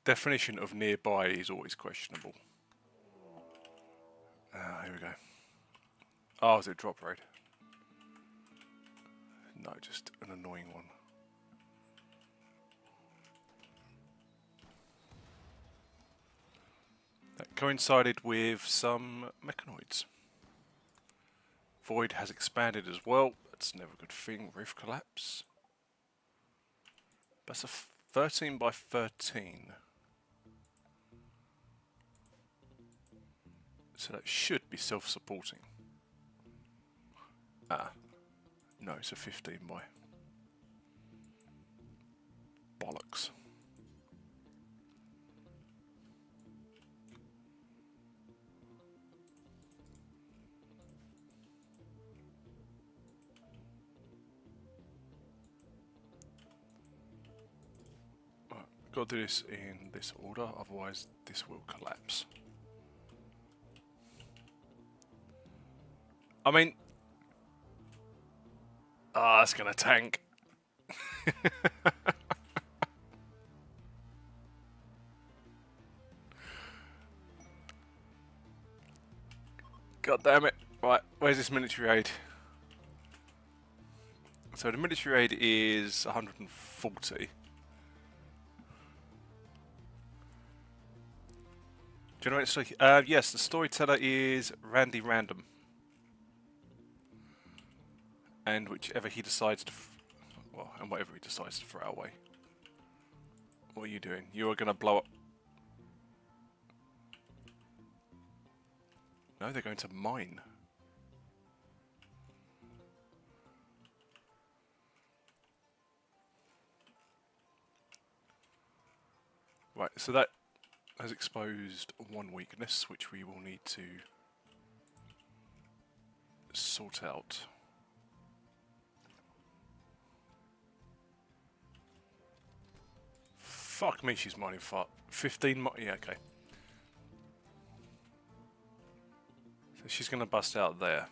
definition of nearby is always questionable. Here we go. Oh, is it drop raid? No, just an annoying one. That coincided with some mechanoids. V.O.I.D has expanded as well. That's never a good thing. Roof collapse. That's a 13 by 13. So that should be self-supporting. Ah. No, it's a 15 by. Bollocks. Got to do this in this order, otherwise this will collapse. I mean, it's gonna tank. God damn it! Right, where's this military aid? So the military aid is 140. Do you know what it's yes, the storyteller is Randy Random. And whichever he decides to... well, and whatever he decides to throw away. What are you doing? You are going to blow up... No, they're going to mine. Right, so that has exposed one weakness, which we will need to sort out. Fuck me, she's mining far. 15 yeah, okay. So she's going to bust out there.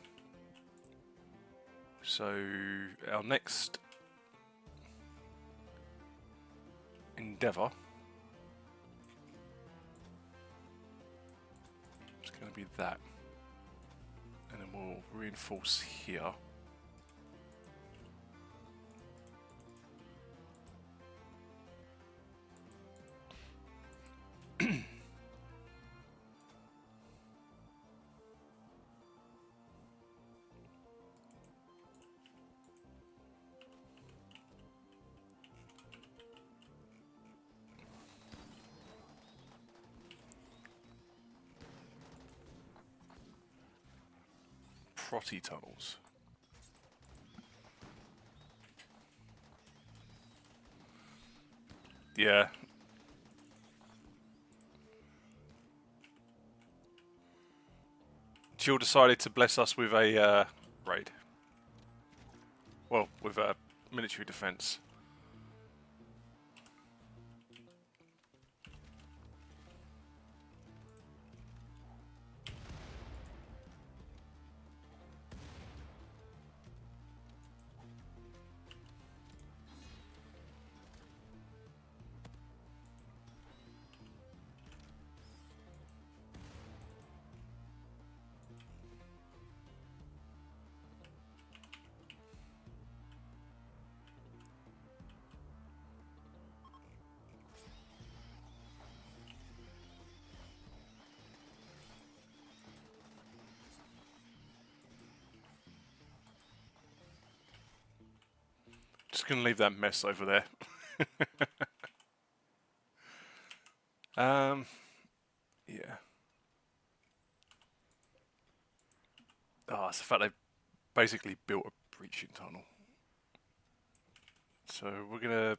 So our next endeavour is going to be that. And then we'll reinforce here. Protty tunnels. Yeah. Jill decided to bless us with a raid. Well, with a military defence. just going to leave that mess over there. Yeah. Oh, it's the fact they've basically built a breaching tunnel. So we're going to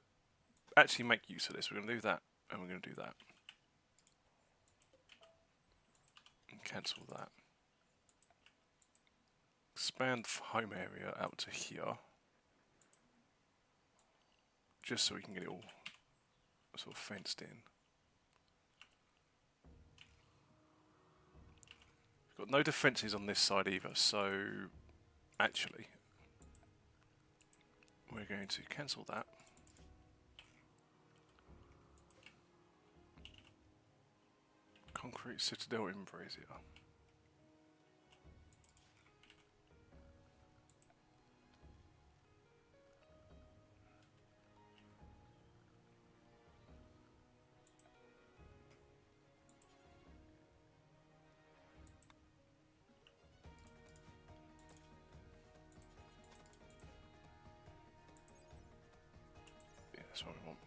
actually make use of this. We're going to do that, and we're going to do that. And cancel that. Expand the home area out to here. Just so we can get it all sort of fenced in. We've got no defences on this side either, so actually we're going to cancel that. Concrete citadel in brazier. Yeah, that's what we want.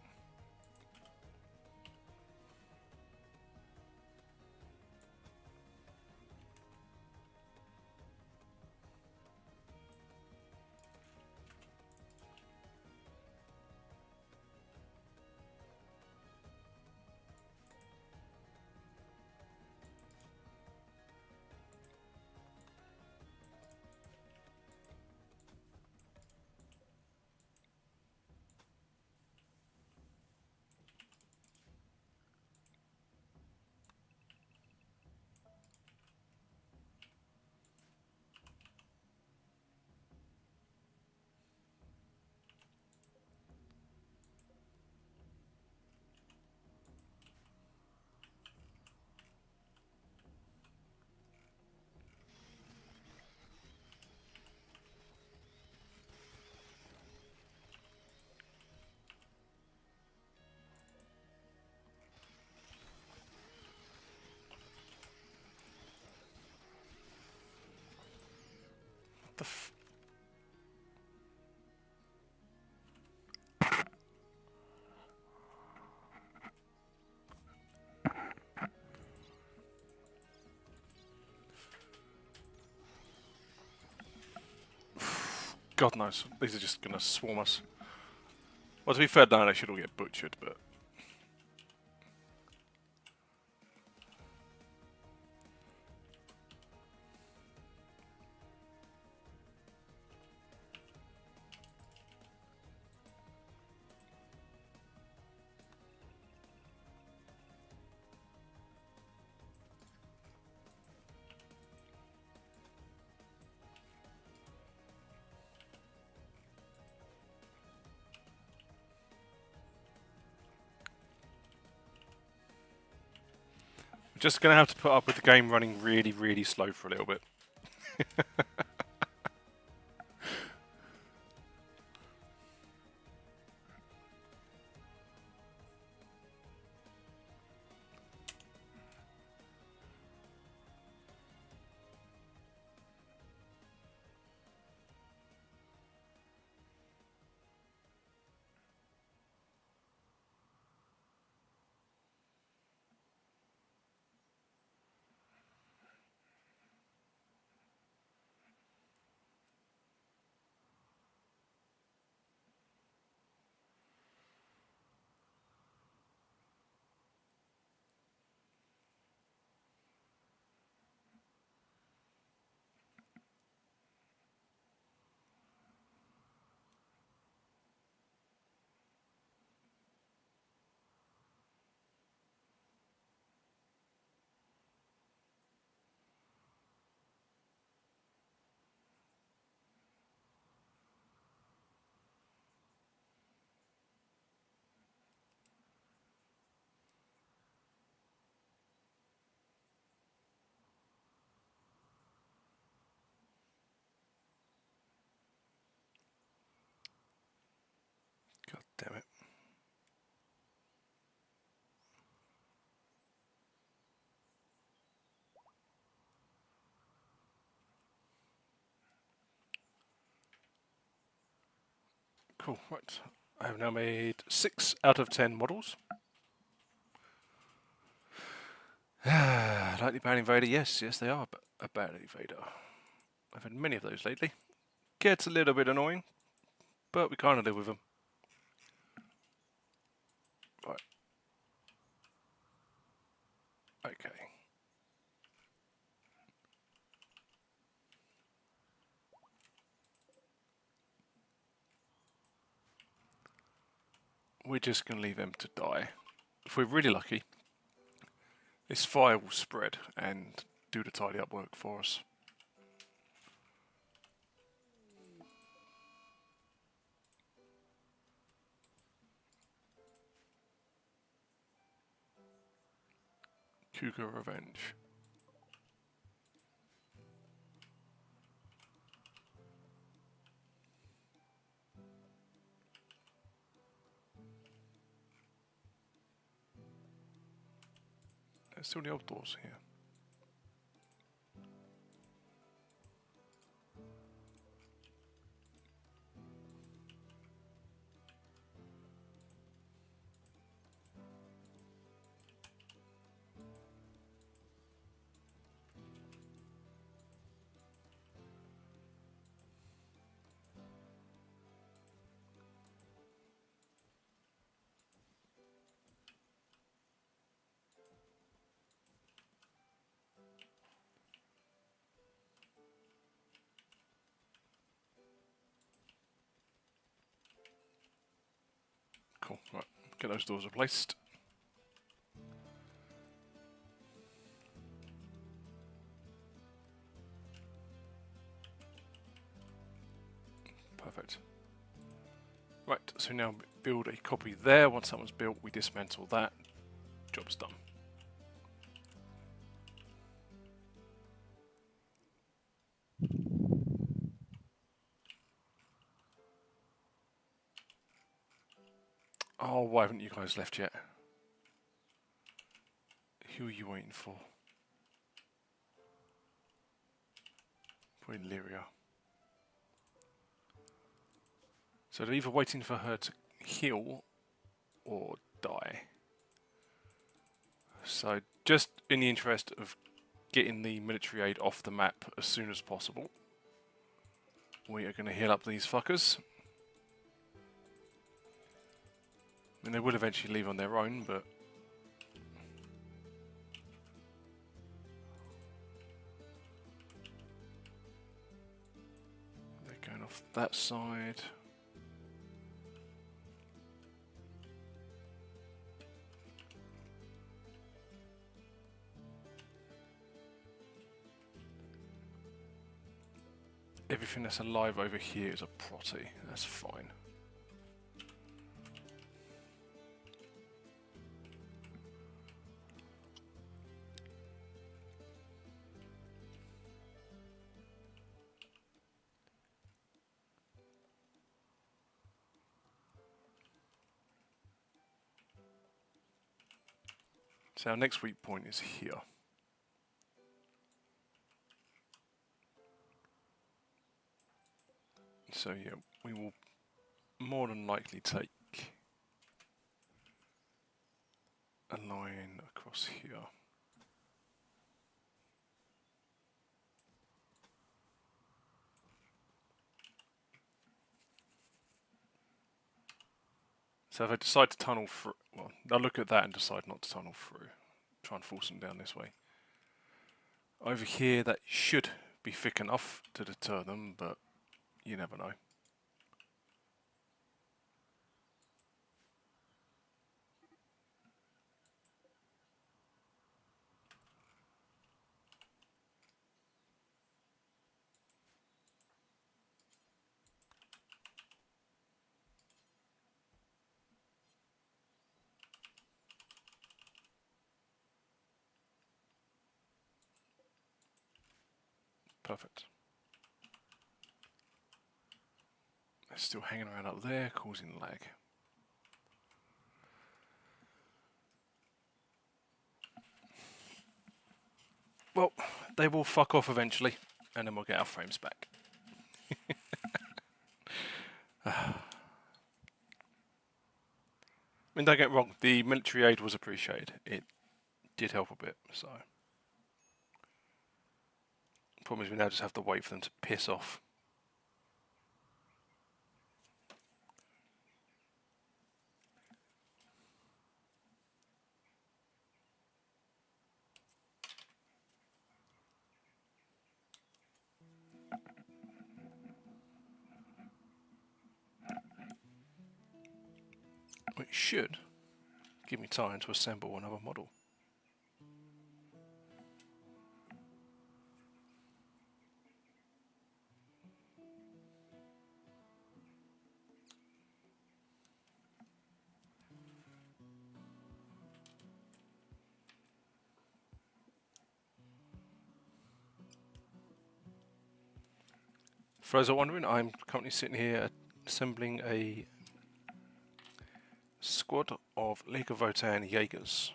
What the f... God knows, these are just going to swarm us. Well, to be fair, no, they should all get butchered, but... we're just going to have to put up with the game running really, really slow for a little bit. Cool, right. I have now made 6 out of 10 models. Lightly bound invader, yes, they are a bad invader. I've had many of those lately. Gets a little bit annoying, but we kind of live with them. Right. Okay. We're just going to leave them to die. If we're really lucky, this fire will spread and do the tidy up work for us. Cougar Revenge. There's still the old doors here. Cool, right, get those doors replaced. Perfect. Right, so now build a copy there. Once that one's built, we dismantle that. Job's done. Oh, why haven't you guys left yet? Who are you waiting for? Probably Lyria. So they're either waiting for her to heal or die. So just in the interest of getting the military aid off the map as soon as possible, we are going to heal up these fuckers. I mean, they will eventually leave on their own, but they're going off that side. Everything that's alive over here is a protty. That's fine. So our next weak point is here. So yeah, we will more than likely take a line across here. So if I decide to tunnel through, well, I'll look at that and decide not to tunnel through. Try and force them down this way. Over here, that should be thick enough to deter them, but you never know. Perfect. They're still hanging around up there, causing lag. Well, they will fuck off eventually, and then we'll get our frames back. mean, don't get me wrong, the military aid was appreciated. It did help a bit, so. Problem is we now just have to wait for them to piss off. It should give me time to assemble another model. For those who are wondering, I'm currently sitting here assembling a squad of League of Votan Jaegers.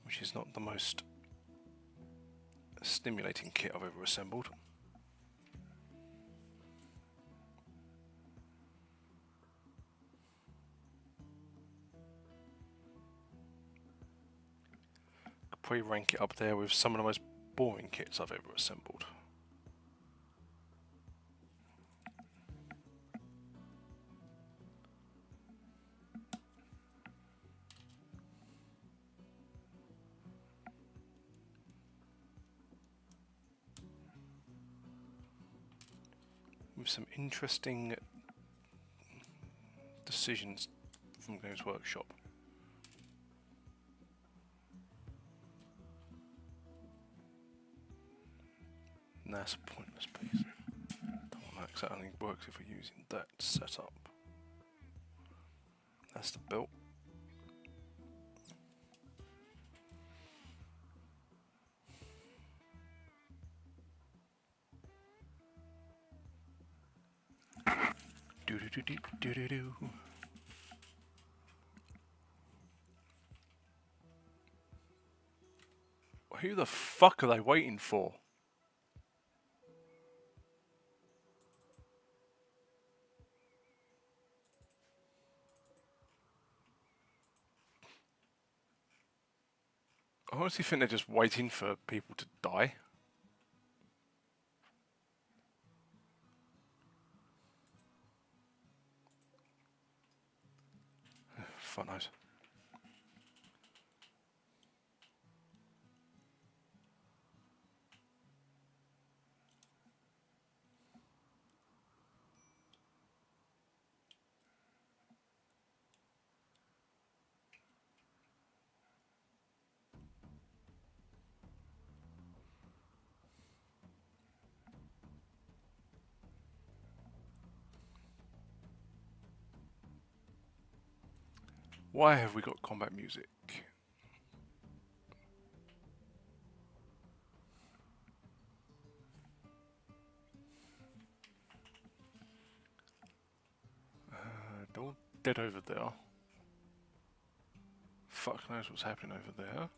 Which is not the most stimulating kit I've ever assembled. Could probably rank it up there with some of the most boring kits I've ever assembled. With some interesting decisions from Games Workshop. And that's a pointless piece. That only works if we're using that setup. That's the belt. Do do do do do do do. Who the fuck are they waiting for? I honestly think they're just waiting for people to die. Fun knows. Why have we got combat music? They're all dead over there. Fuck knows what's happening over there.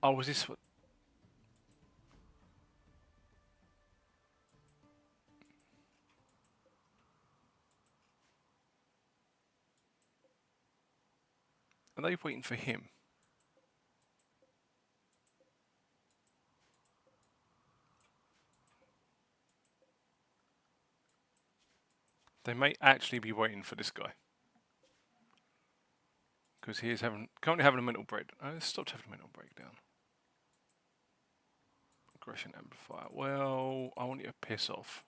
Oh, was this what? Are they waiting for him? They may actually be waiting for this guy. Because he is currently having a mental breakdown. Oh, stopped having a mental breakdown. Aggression amplifier. Well, I want you to piss off.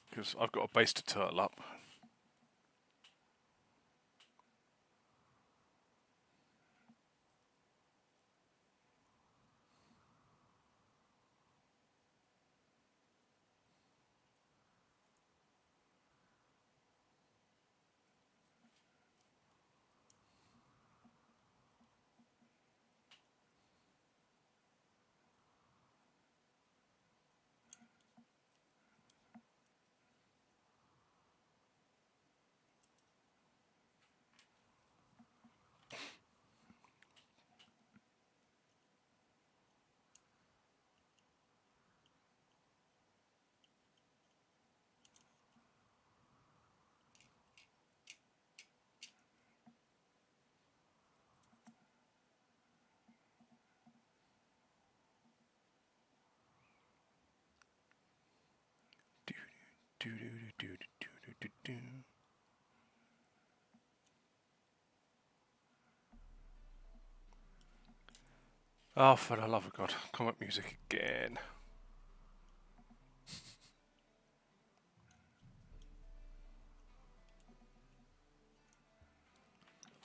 Because I've got a base to turtle up. Oh, for the love of God, comic music again.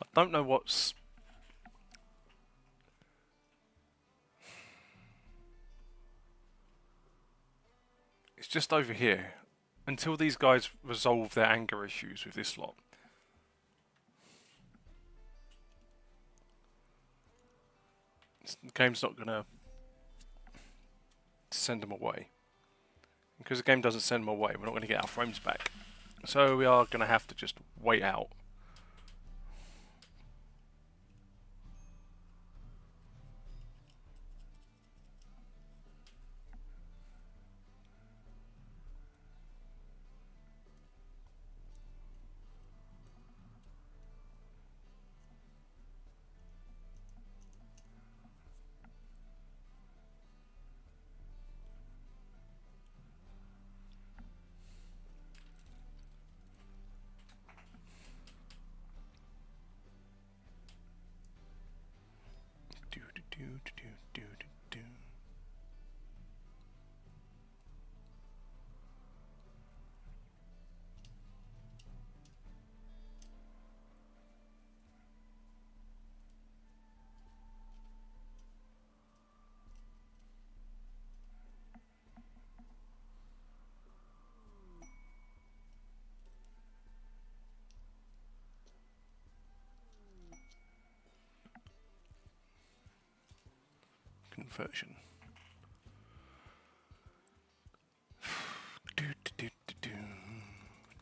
I don't know what's... It's just over here. Until these guys resolve their anger issues with this lot. The game's not going to send them away. Because the game doesn't send them away, we're not going to get our frames back. So we are going to have to just wait out. Conversion.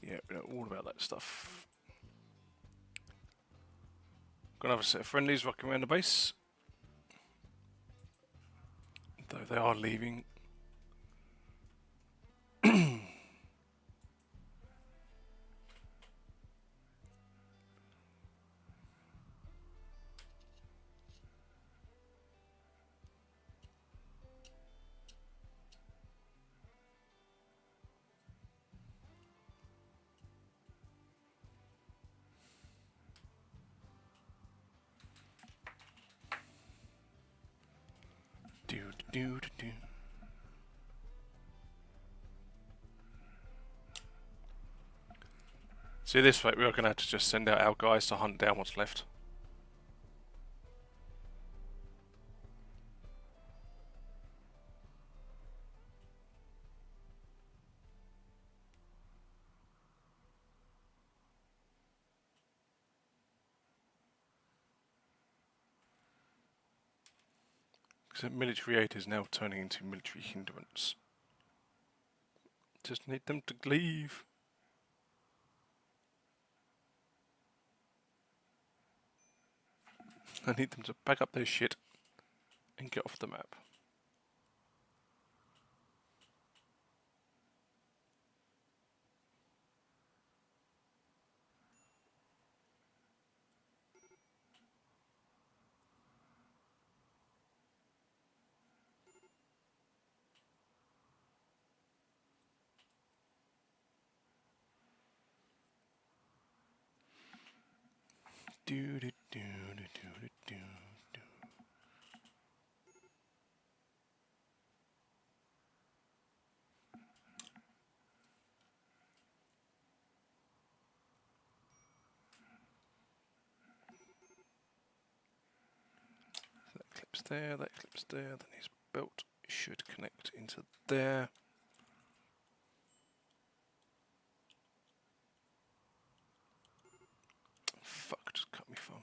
Yeah, we know all about that stuff. Gonna have a set of friendlies rocking around the base. Though they are leaving. See, this way we're going to have to just send out our guys to hunt down what's left. Because military aid is now turning into military hindrance. Just need them to leave. I need them to pack up their shit and get off the map. That clips there, that clips there, then his belt should connect into there. Fuck, just cut me phone.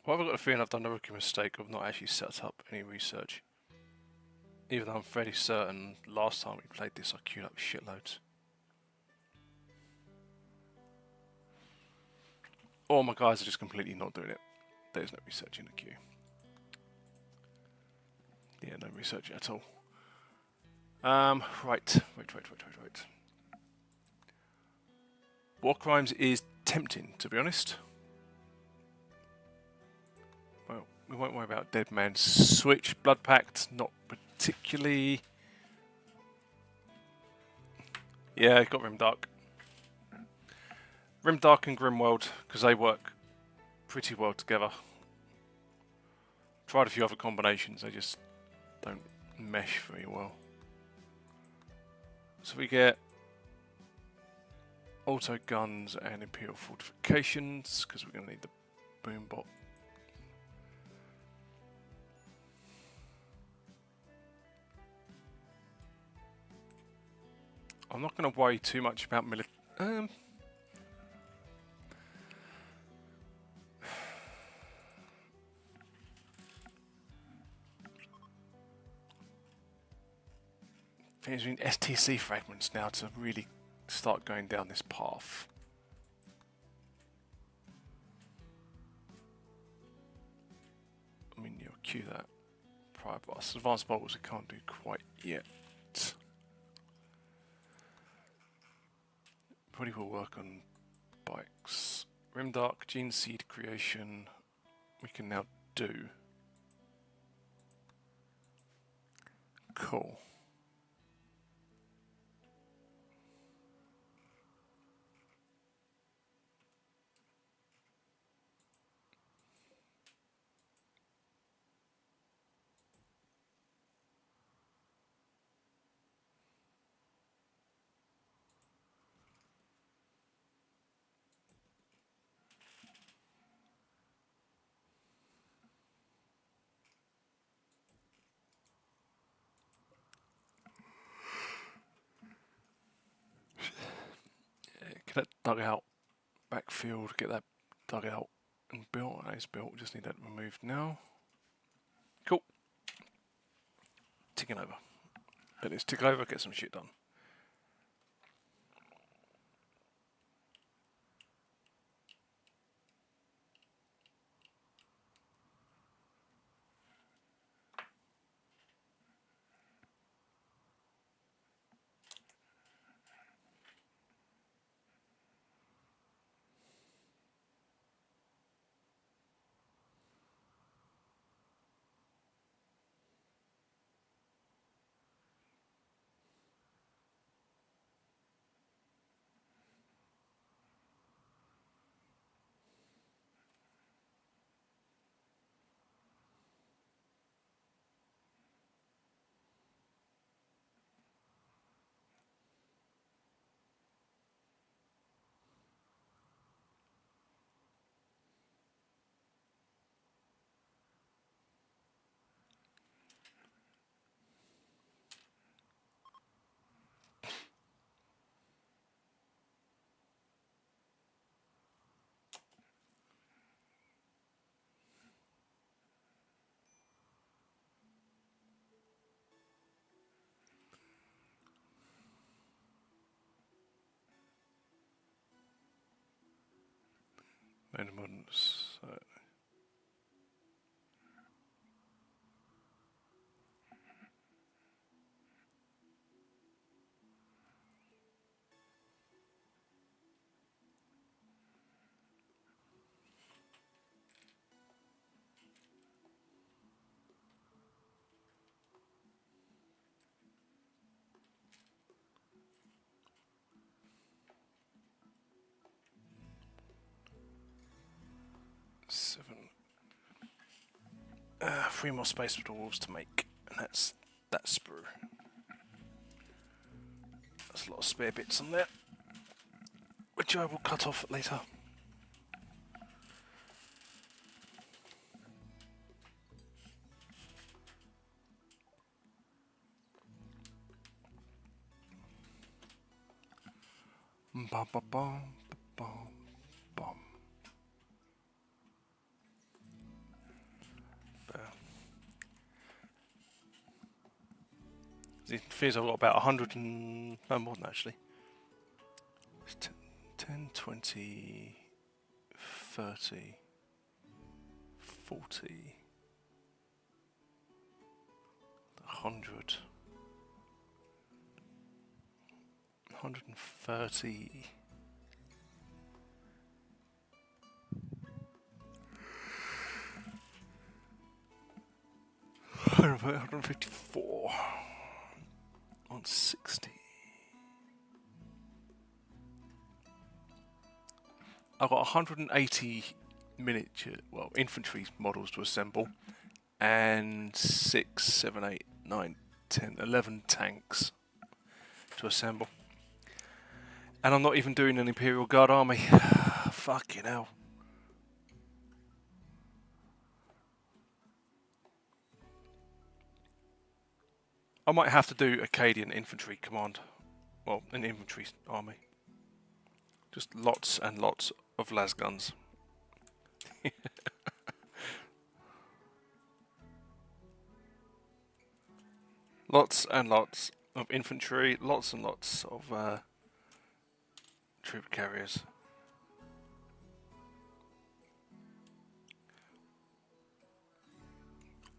Well, I've got a feeling I've done a rookie mistake of not actually set up any research. Even though I'm fairly certain last time we played this I queued up shitloads. Or my guys are just completely not doing it. There's no research in the queue. Yeah, no research at all. Right. Wait. War Crimes is tempting, to be honest. Well, we won't worry about Dead Man's Switch. Blood Pact, not particularly. Yeah, got Rimdark. Rimdark and Grimworld, because they work pretty well together. Tried a few other combinations, they just don't mesh very well. So we get auto guns and Imperial fortifications, because we're going to need the boom bot. I'm not going to worry too much about military. I think it's been STC fragments now to really start going down this path. I mean, you'll cue that. Prior boss. Advanced bolts we can't do quite yet. Probably will work on bikes. Rimdark, gene seed creation, we can now do. Cool. Get that dug out, backfield, get that dug out and built. That is built, just need that removed now. Cool. Ticking over. Let this tick over, get some shit done. Maintenance. 7. 3 more space for the walls to make, and that's that sprue. There's a lot of spare bits on there, which I will cut off later. Bum, bum, bum, bum, bum. It feels I've got about 100 and... no, more than that, actually. It's 10, 20, 30, 40, 100. 130. 154. 160. I've got 180 miniature, well, infantry models to assemble, and 6, 7, 8, 9, 10, 11 tanks to assemble. And I'm not even doing an Imperial Guard army. Fucking hell. I might have to do Acadian infantry command. Well, an infantry army. Just lots and lots of las guns. Lots and lots of infantry, lots and lots of troop carriers.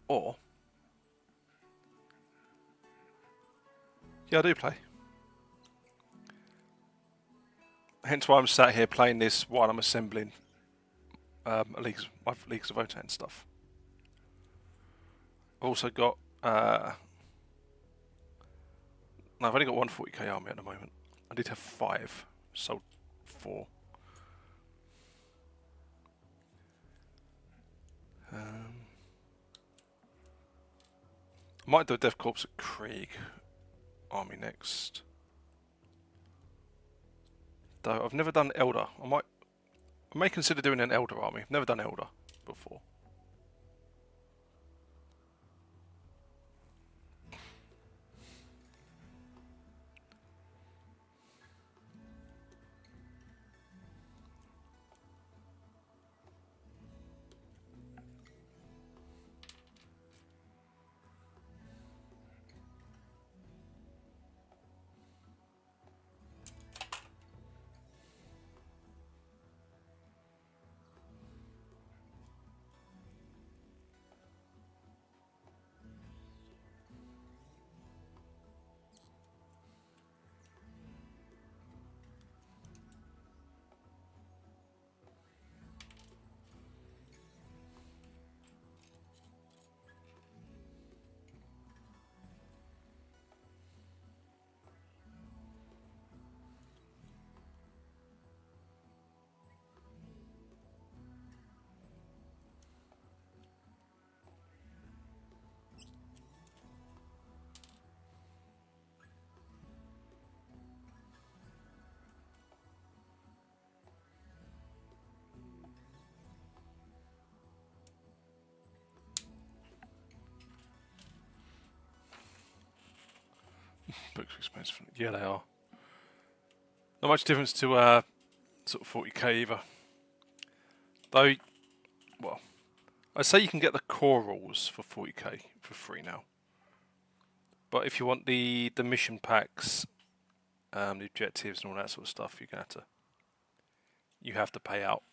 Or, yeah, I do play. Hence why I'm sat here playing this while I'm assembling my Leagues of Votan stuff. I've also got no, I've only got one 40k army at the moment. I did have 5, sold 4. I might do a Death Corps at Krieg army next. Though I've never done Elder. I may consider doing an Elder army. I've never done Elder before. Books are expensive. Yeah, they are. Not much difference to sort of 40k either. Though, well, I'd say you can get the core rules for 40k for free now. But if you want the mission packs, the objectives and all that sort of stuff, you have to pay out.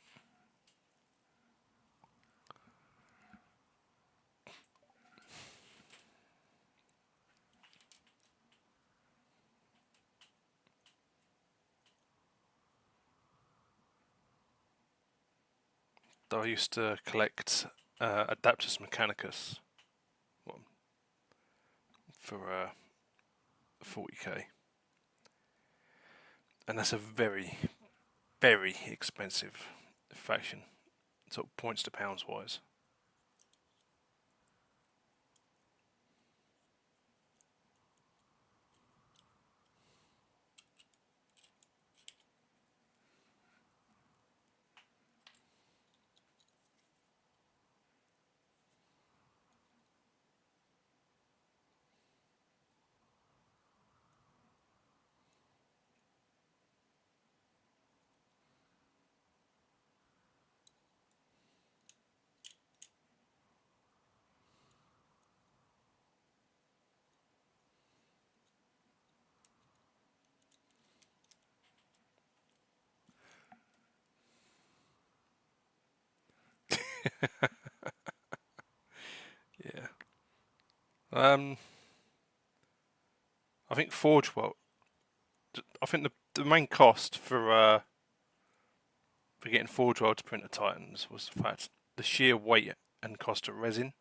Though I used to collect Adaptus Mechanicus for 40k. And that's a very, very expensive faction, sort of points to pounds wise. Yeah. I think Forge World. I think the main cost for getting Forge World to print the Titans was the fact the sheer weight and cost of resin.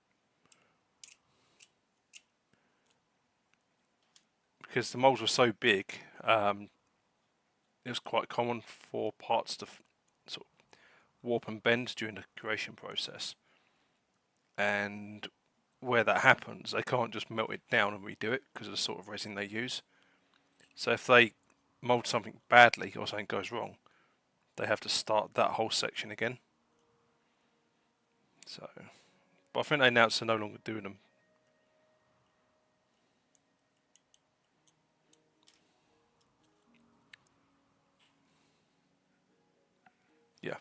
Because the molds were so big, it was quite common for parts to sort of warp and bend during the creation process. And where that happens, they can't just melt it down and redo it because of the sort of resin they use. So if they mold something badly or something goes wrong, they have to start that whole section again. So, but I think they announced they're no longer doing them. Yeah.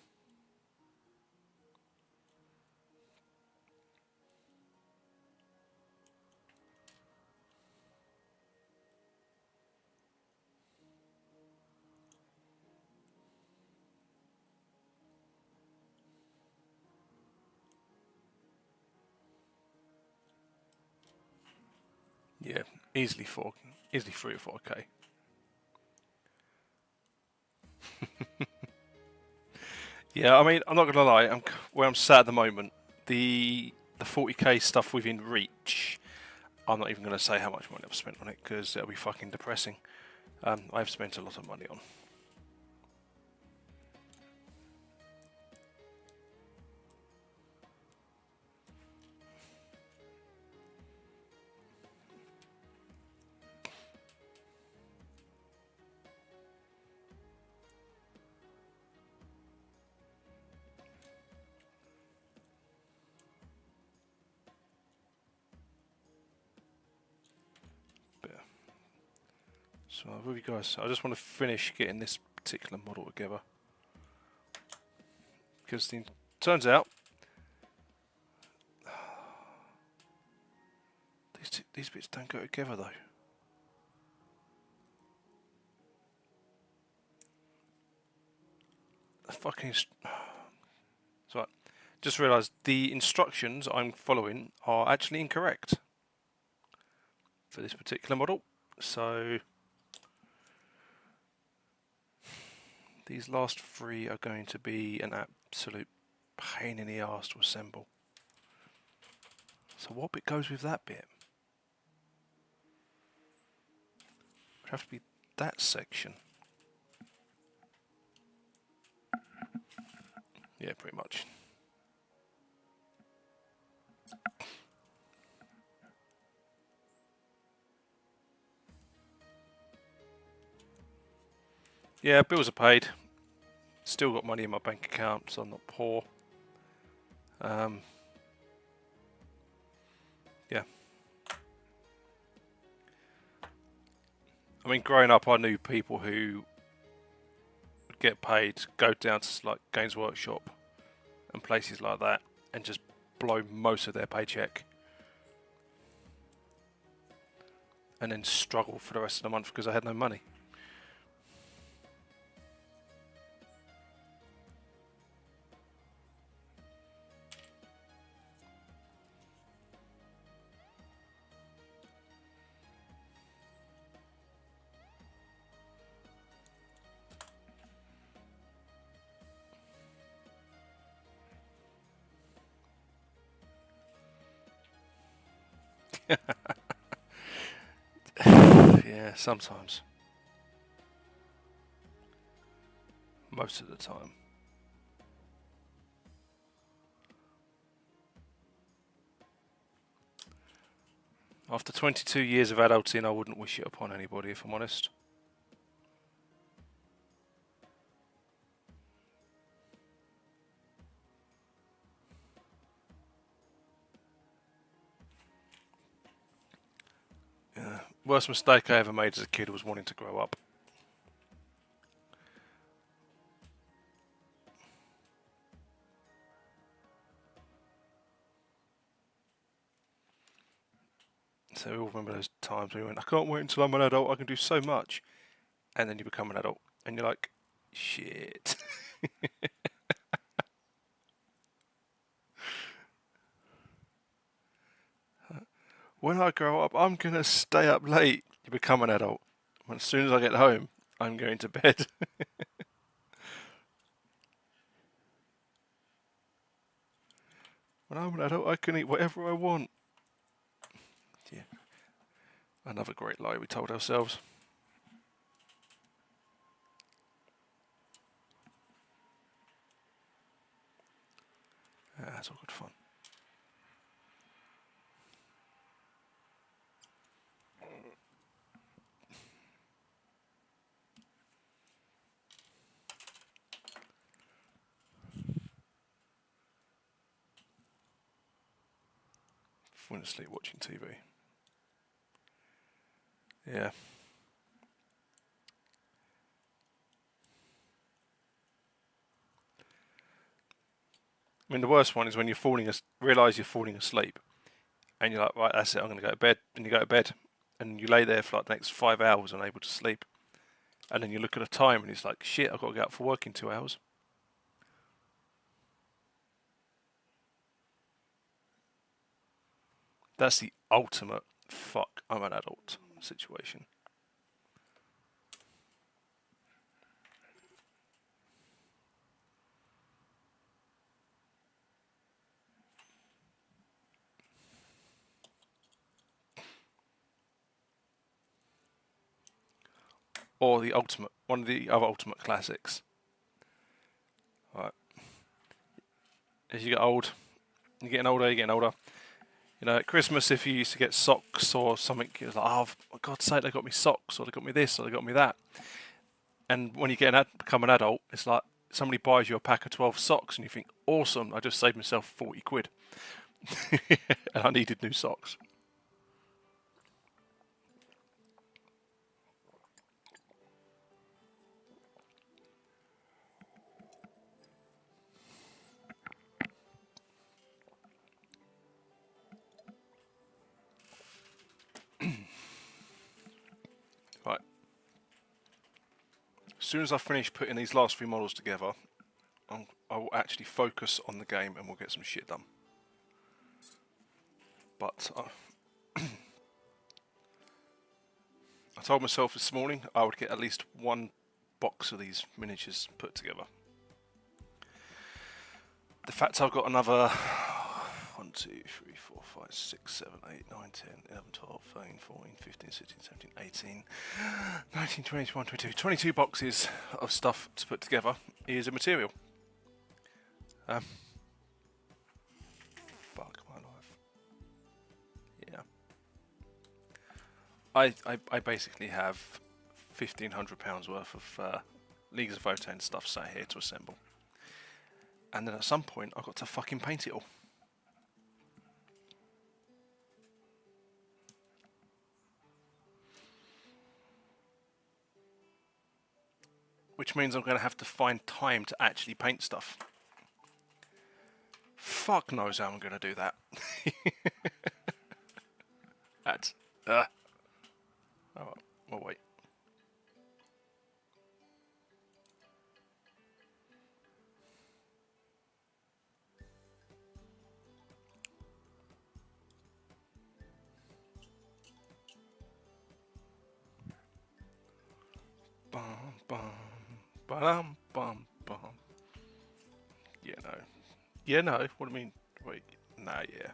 Yeah, easily 3 or 4K. Yeah, I mean, I'm not gonna lie. Where I'm sat at the moment. The 40K stuff within reach. I'm not even gonna say how much money I've spent on it because it'll be fucking depressing. I've spent a lot of money on. But yeah. So with you guys, I just want to finish getting this particular model together because it turns out these bits don't go together though. The fucking right. Just realised the instructions I'm following are actually incorrect for this particular model. So these last 3 are going to be an absolute pain in the arse to assemble. So what bit goes with that bit? Would have to be that section. Yeah, pretty much. Yeah, bills are paid. Still got money in my bank account, so I'm not poor. Yeah. I mean, growing up, I knew people who would get paid, go down to like Games Workshop and places like that, and just blow most of their paycheck, and then struggle for the rest of the month because I had no money. Yeah, sometimes. Most of the time. After 22 years of adulting, I wouldn't wish it upon anybody, if I'm honest. Yeah. Worst mistake I ever made as a kid was wanting to grow up. So we all remember those times when we went, I can't wait until I'm an adult, I can do so much. And then you become an adult, and you're like, shit. When I grow up, I'm gonna stay up late. You become an adult. As soon as I get home, I'm going to bed. When I'm an adult, I can eat whatever I want. Yeah. Another great lie we told ourselves. Yeah, that's all good fun. Falling asleep watching TV. Yeah. I mean, the worst one is when you're realise you're falling asleep, and you're like, right, that's it, I'm going to go to bed. And you go to bed, and you lay there for like the next 5 hours unable to sleep. And then you look at the time, and it's like, shit, I've got to get up for work in 2 hours. That's the ultimate fuck, I'm an adult situation. Or one of the other ultimate classics. Right. As you get old, you're getting older, you're getting older. You know, at Christmas, if you used to get socks or something, it was like, oh, for God's sake, they got me socks, or they got me this, or they got me that. And when you become an adult, it's like somebody buys you a pack of 12 socks, and you think, awesome, I just saved myself 40 quid. And I needed new socks. Right. As soon as I finish putting these last 3 models together, I will actually focus on the game and we'll get some shit done. But I told myself this morning I would get at least one box of these miniatures put together. The fact I've got another 1, 2, 3, 4, 5, 6, 7, 8, 9, 10, 11, 12, 13, 14, 15, 16, 17, 18, 19, 20, 21, 22, 22 boxes of stuff to put together is a material. Fuck my life. Yeah. I basically have £1,500 worth of Leagues of V.O.I.D stuff sat here to assemble. And then at some point I've got to fucking paint it all. Which means I'm going to have to find time to actually paint stuff. Fuck knows how I'm going to do that. That's... Oh, well, wait. Bum, bum, ba-dum, bum, bum. Yeah, no. Yeah, no. What do you mean? Wait. Nah, yeah.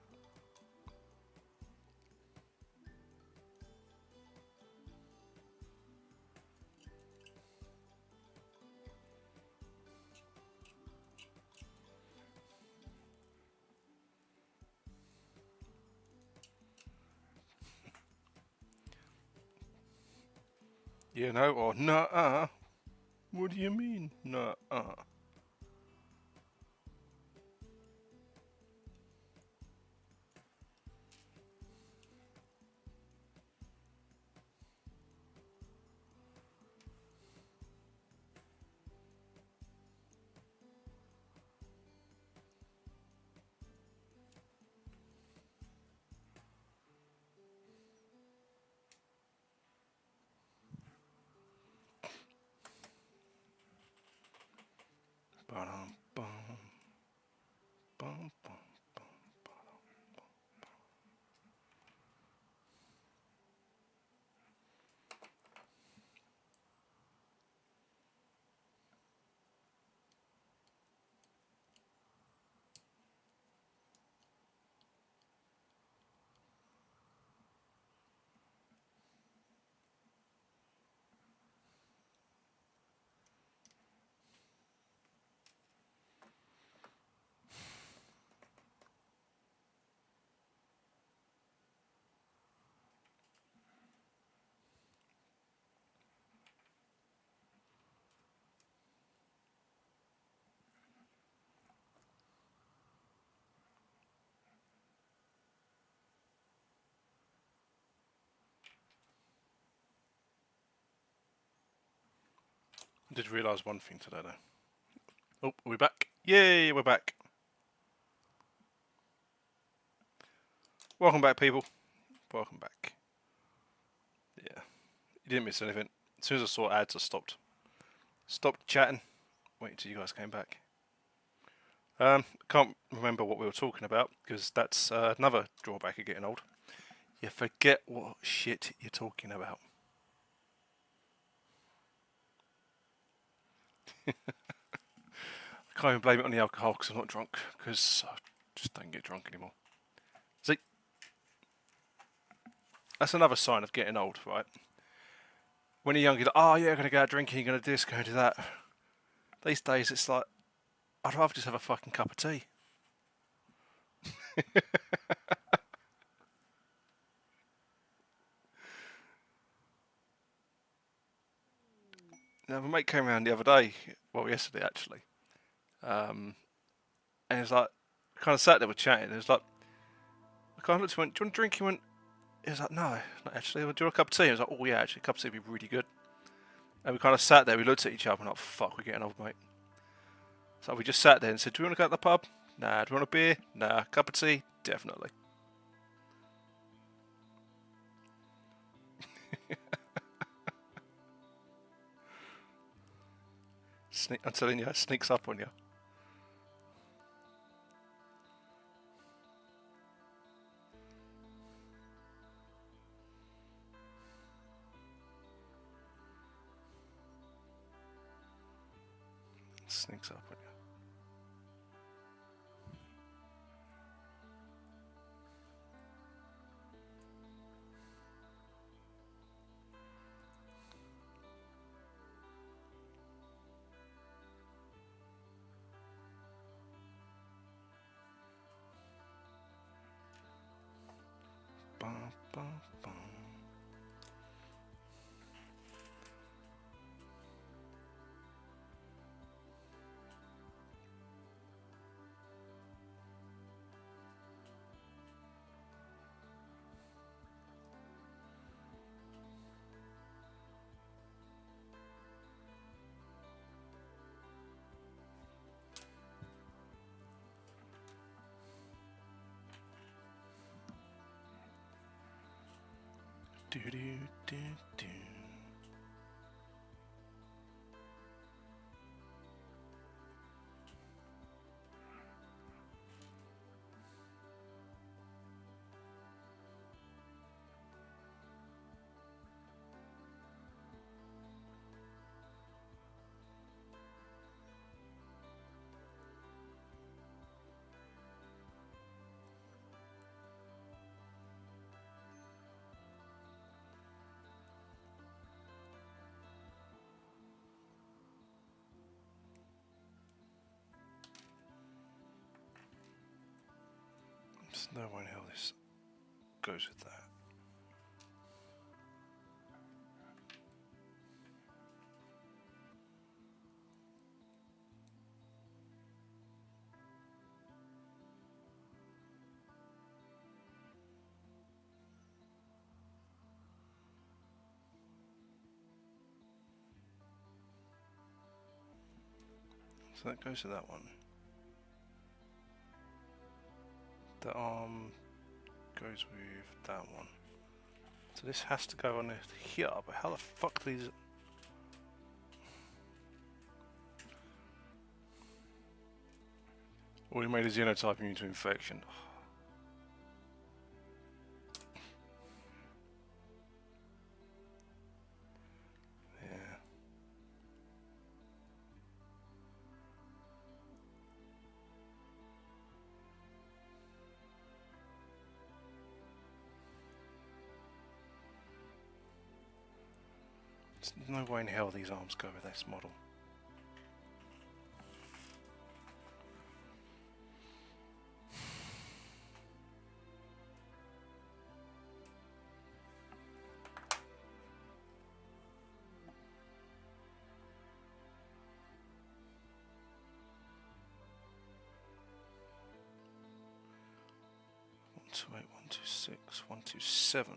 Yeah, no, or nah. What do you mean? Nah. Ba-dum, bum, bum, bum. I did realise one thing today though. Oh, are we back? Yay, we're back. Welcome back, people. Welcome back. Yeah, you didn't miss anything. As soon as I saw ads, I stopped. Stopped chatting. Wait until you guys came back. Can't remember what we were talking about because that's another drawback of getting old. You forget what shit you're talking about. I can't even blame it on the alcohol because I'm not drunk because I just don't get drunk anymore. See, that's another sign of getting old, right? When you're young, you're like, oh yeah, I'm going to go out drinking, you're going to do this, going to do that. These days, it's like, I'd rather just have a fucking cup of tea. Now, my mate came around the other day, well, yesterday actually, and he was like, kind of sat there, we're chatting, and he was like, I kind of looked at him and went, do you want a drink? He went, he was like, no, not actually, do you want a cup of tea? I was like, oh yeah, actually, a cup of tea would be really good. And we kind of sat there, we looked at each other and like, fuck, we're getting old, mate. So we just sat there and said, do you want to go to the pub? Nah. Do you want a beer? Nah. Cup of tea? Definitely. I'm telling you, it sneaks up on you. It sneaks up on you. Bum, bum, bum. Do do do do. There's no way in hell this goes with that. So that goes to that one. The arm goes with that one. So this has to go on here, but how the fuck these... Or we made a xenotype immune to infection. Yeah. There's no way in hell these arms go with this model. One, two, eight, 1, 2, 6, 1, 2, 7.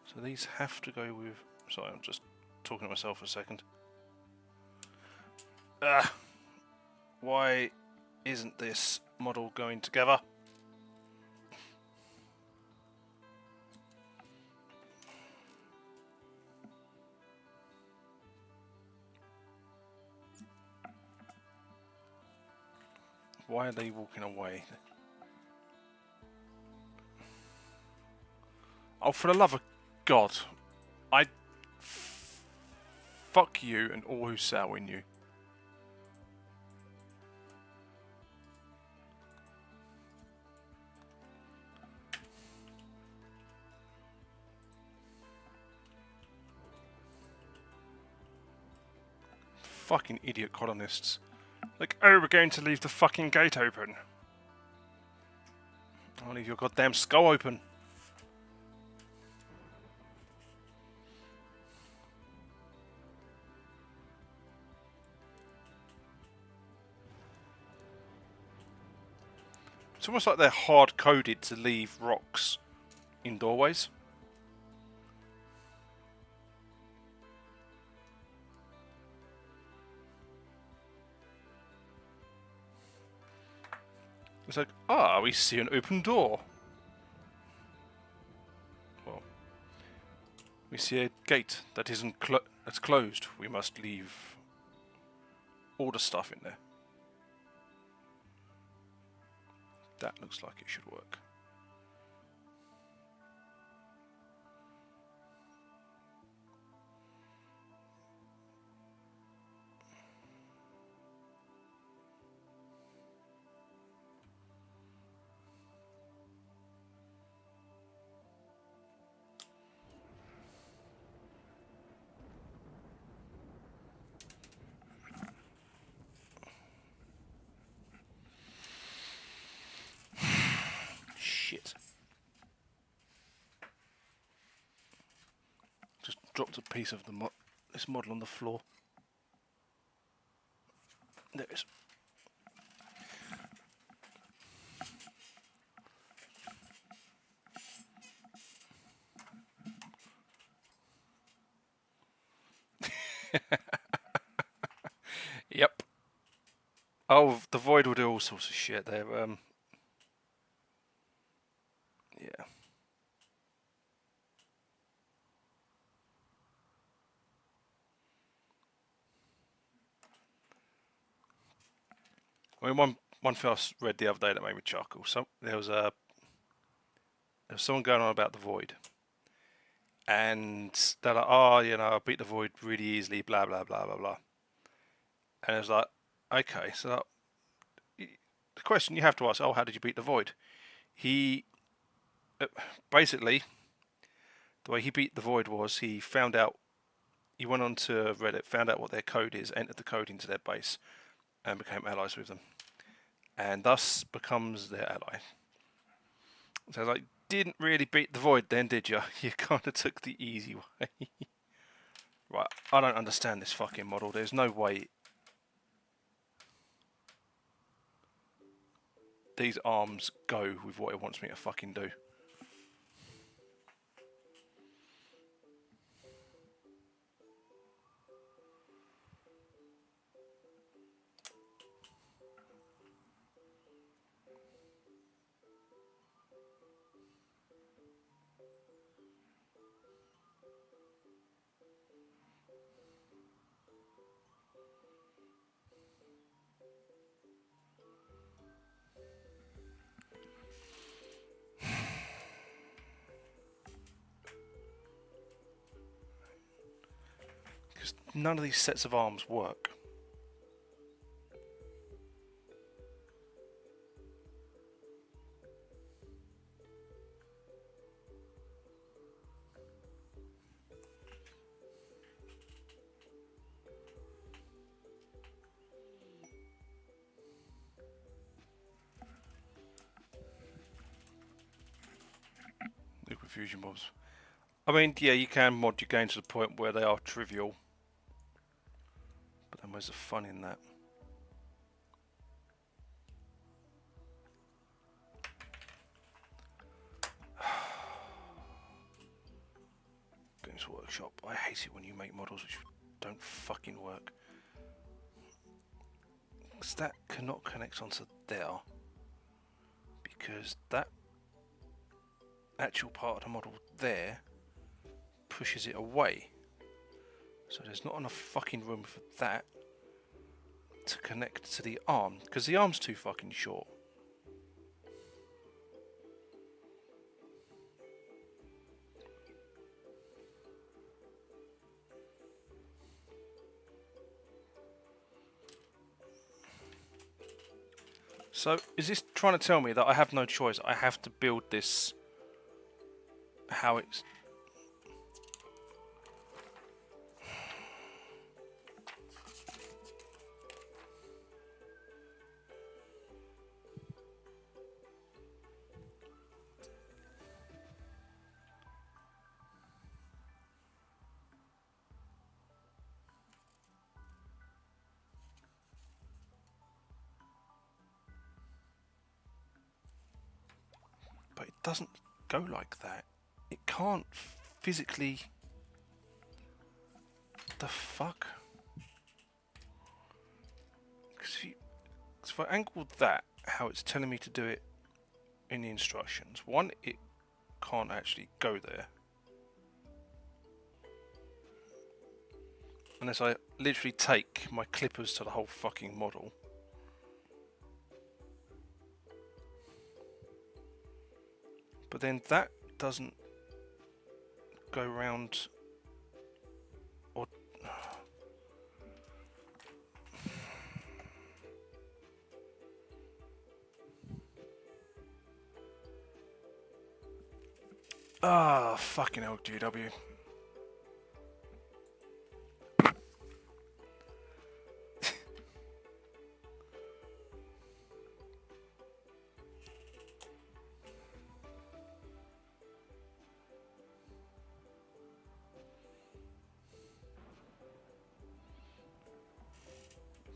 So these have to go with... Sorry, I'm just talking to myself for a second. Why isn't this model going together? Why are they walking away? Oh, for the love of God. Fuck you and all who sail in you. Fucking idiot colonists. Like, oh, we're going to leave the fucking gate open. I'll leave your goddamn skull open. It's almost like they're hard-coded to leave rocks in doorways. It's like, we see an open door. Well, we see a gate that that's closed. We must leave all the stuff in there. That looks like it should work. Shit. Just dropped a piece of this model on the floor. There it is. Yep. Oh, the Void will do all sorts of shit there. Yeah. I mean, one thing I read the other day that made me chuckle. There was someone going on about the Void, and they're like, "Oh, I beat the Void really easily." Blah blah blah blah blah. And it was like, okay, so the question you have to ask: oh, how did you beat the Void? He basically, the way he beat the Void was he found out. He went on to Reddit, found out what their code is, entered the code into their base, and became allies with them, and thus becomes their ally. So I was like, didn't really beat the Void then, did you? You kind of took the easy way. Right, I don't understand this fucking model. There's no way these arms go with what it wants me to fucking do. Because none of these sets of arms work. Liquid fusion bombs. I mean, yeah, you can mod your game to the point where they are trivial. But then where's the fun in that? Games Workshop. I hate it when you make models which don't fucking work. Because that cannot connect onto there. Because that actual part of the model there pushes it away. So there's not enough fucking room for that to connect to the arm. Because the arm's too fucking short. So, is this trying to tell me that I have no choice? I have to build this how it's... But it doesn't go like that. It can't physically... The fuck? Because if I angle that, how it's telling me to do it in the instructions, one, it can't actually go there. Unless I literally take my clippers to the whole fucking model. But then that doesn't go round... Or... Ah, fucking hell, GW.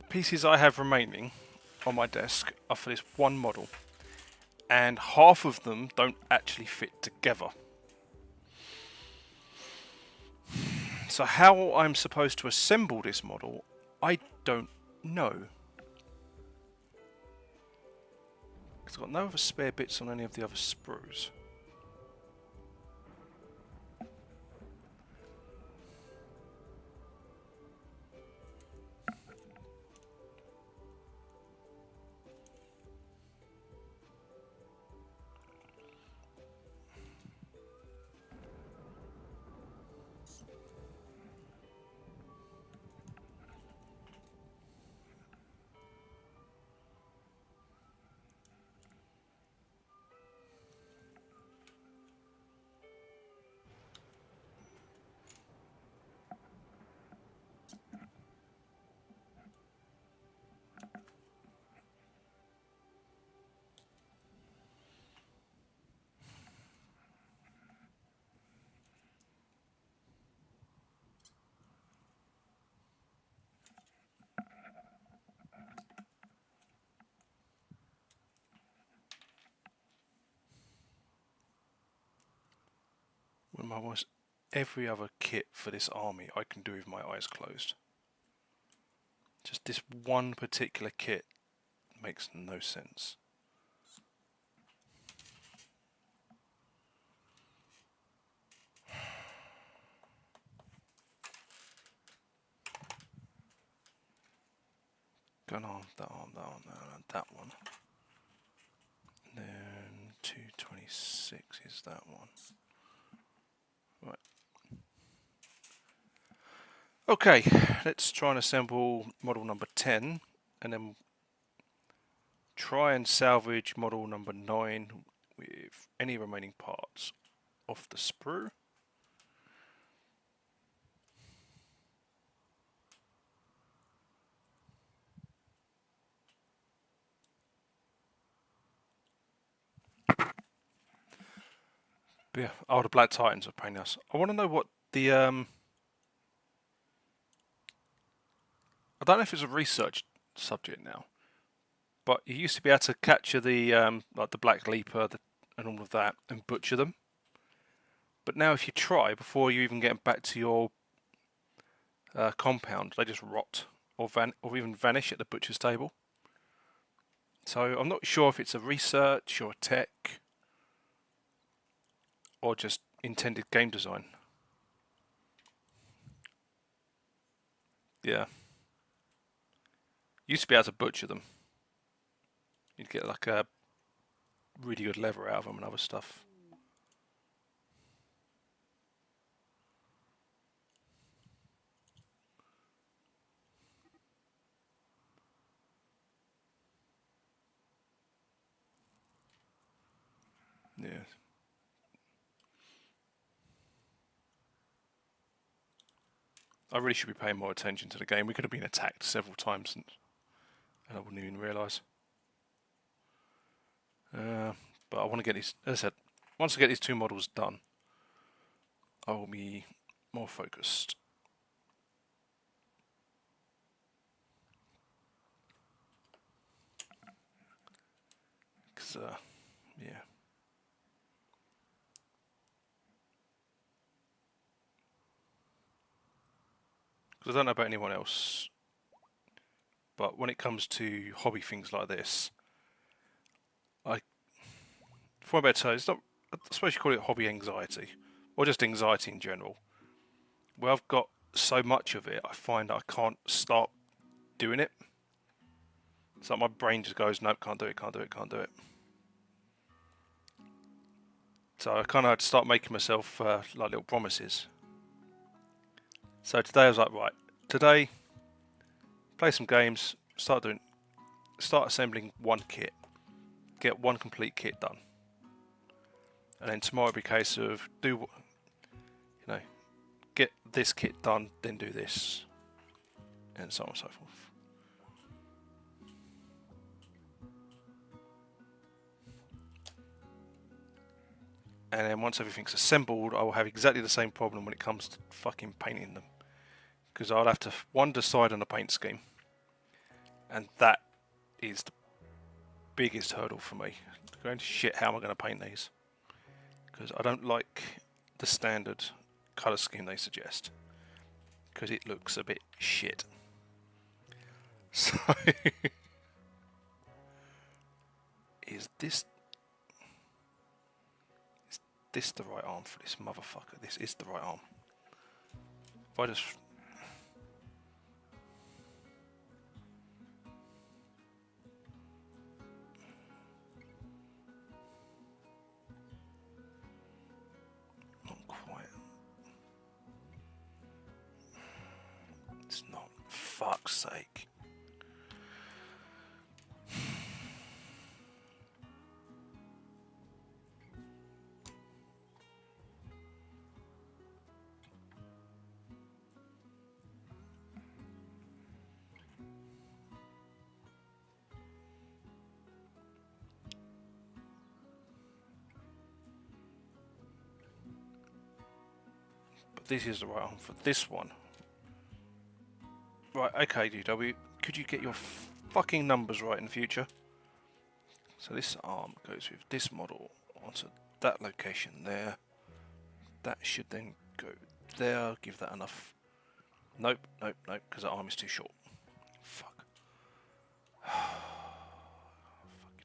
Pieces I have remaining on my desk are for this one model, and half of them don't actually fit together. So how I'm supposed to assemble this model, I don't know. Because I've got no other spare bits on any of the other sprues. When almost every other kit for this army I can do with my eyes closed. Just this one particular kit makes no sense. Gun arm, that arm, that arm, that one. And then 226 is that one. Right. Okay, let's try and assemble model number 10 and then try and salvage model number 9 with any remaining parts off the sprue. But yeah, oh, the Black Titans are paying us. I want to know what the I don't know if it's a research subject now, but you used to be able to capture the like the Black Leaper and all of that and butcher them. But now, if you try before you even get back to your compound, they just rot or even vanish at the butcher's table. So I'm not sure if it's a research or tech or just intended game design. Yeah. Used to be able to butcher them. You'd get like a really good leather out of them and other stuff. Yeah. I really should be paying more attention to the game. We could have been attacked several times and I wouldn't even realise. But I want to get these, as I said, once I get these 2 models done, I will be more focused. Because, yeah. Because I don't know about anyone else, but when it comes to hobby things like this, for a better term, it's not, I suppose you call it hobby anxiety, or just anxiety in general. Where I've got so much of it, I find I can't start doing it. It's like my brain just goes, nope, can't do it, can't do it, can't do it. So I kind of had to start making myself like little promises. So today I was like, right, today, play some games, start assembling one kit, get one complete kit done. And then tomorrow it'll be a case of get this kit done, then do this, and so on and so forth. And then once everything's assembled, I will have exactly the same problem when it comes to fucking painting them. Because I'll have to, one, decide on a paint scheme. And that is the biggest hurdle for me. Going to shit, how am I going to paint these? Because I don't like the standard colour scheme they suggest. Because it looks a bit shit. So, is this the right arm for this motherfucker? This is the right arm. If I just... Not quite. It's not. Fuck's sake. But this is the right arm for this one. Right, okay, DW, could you get your fucking numbers right in the future? So this arm goes with this model onto that location there. That should then go there, give that enough. Nope, nope, nope, because that arm is too short. Fuck. Fucking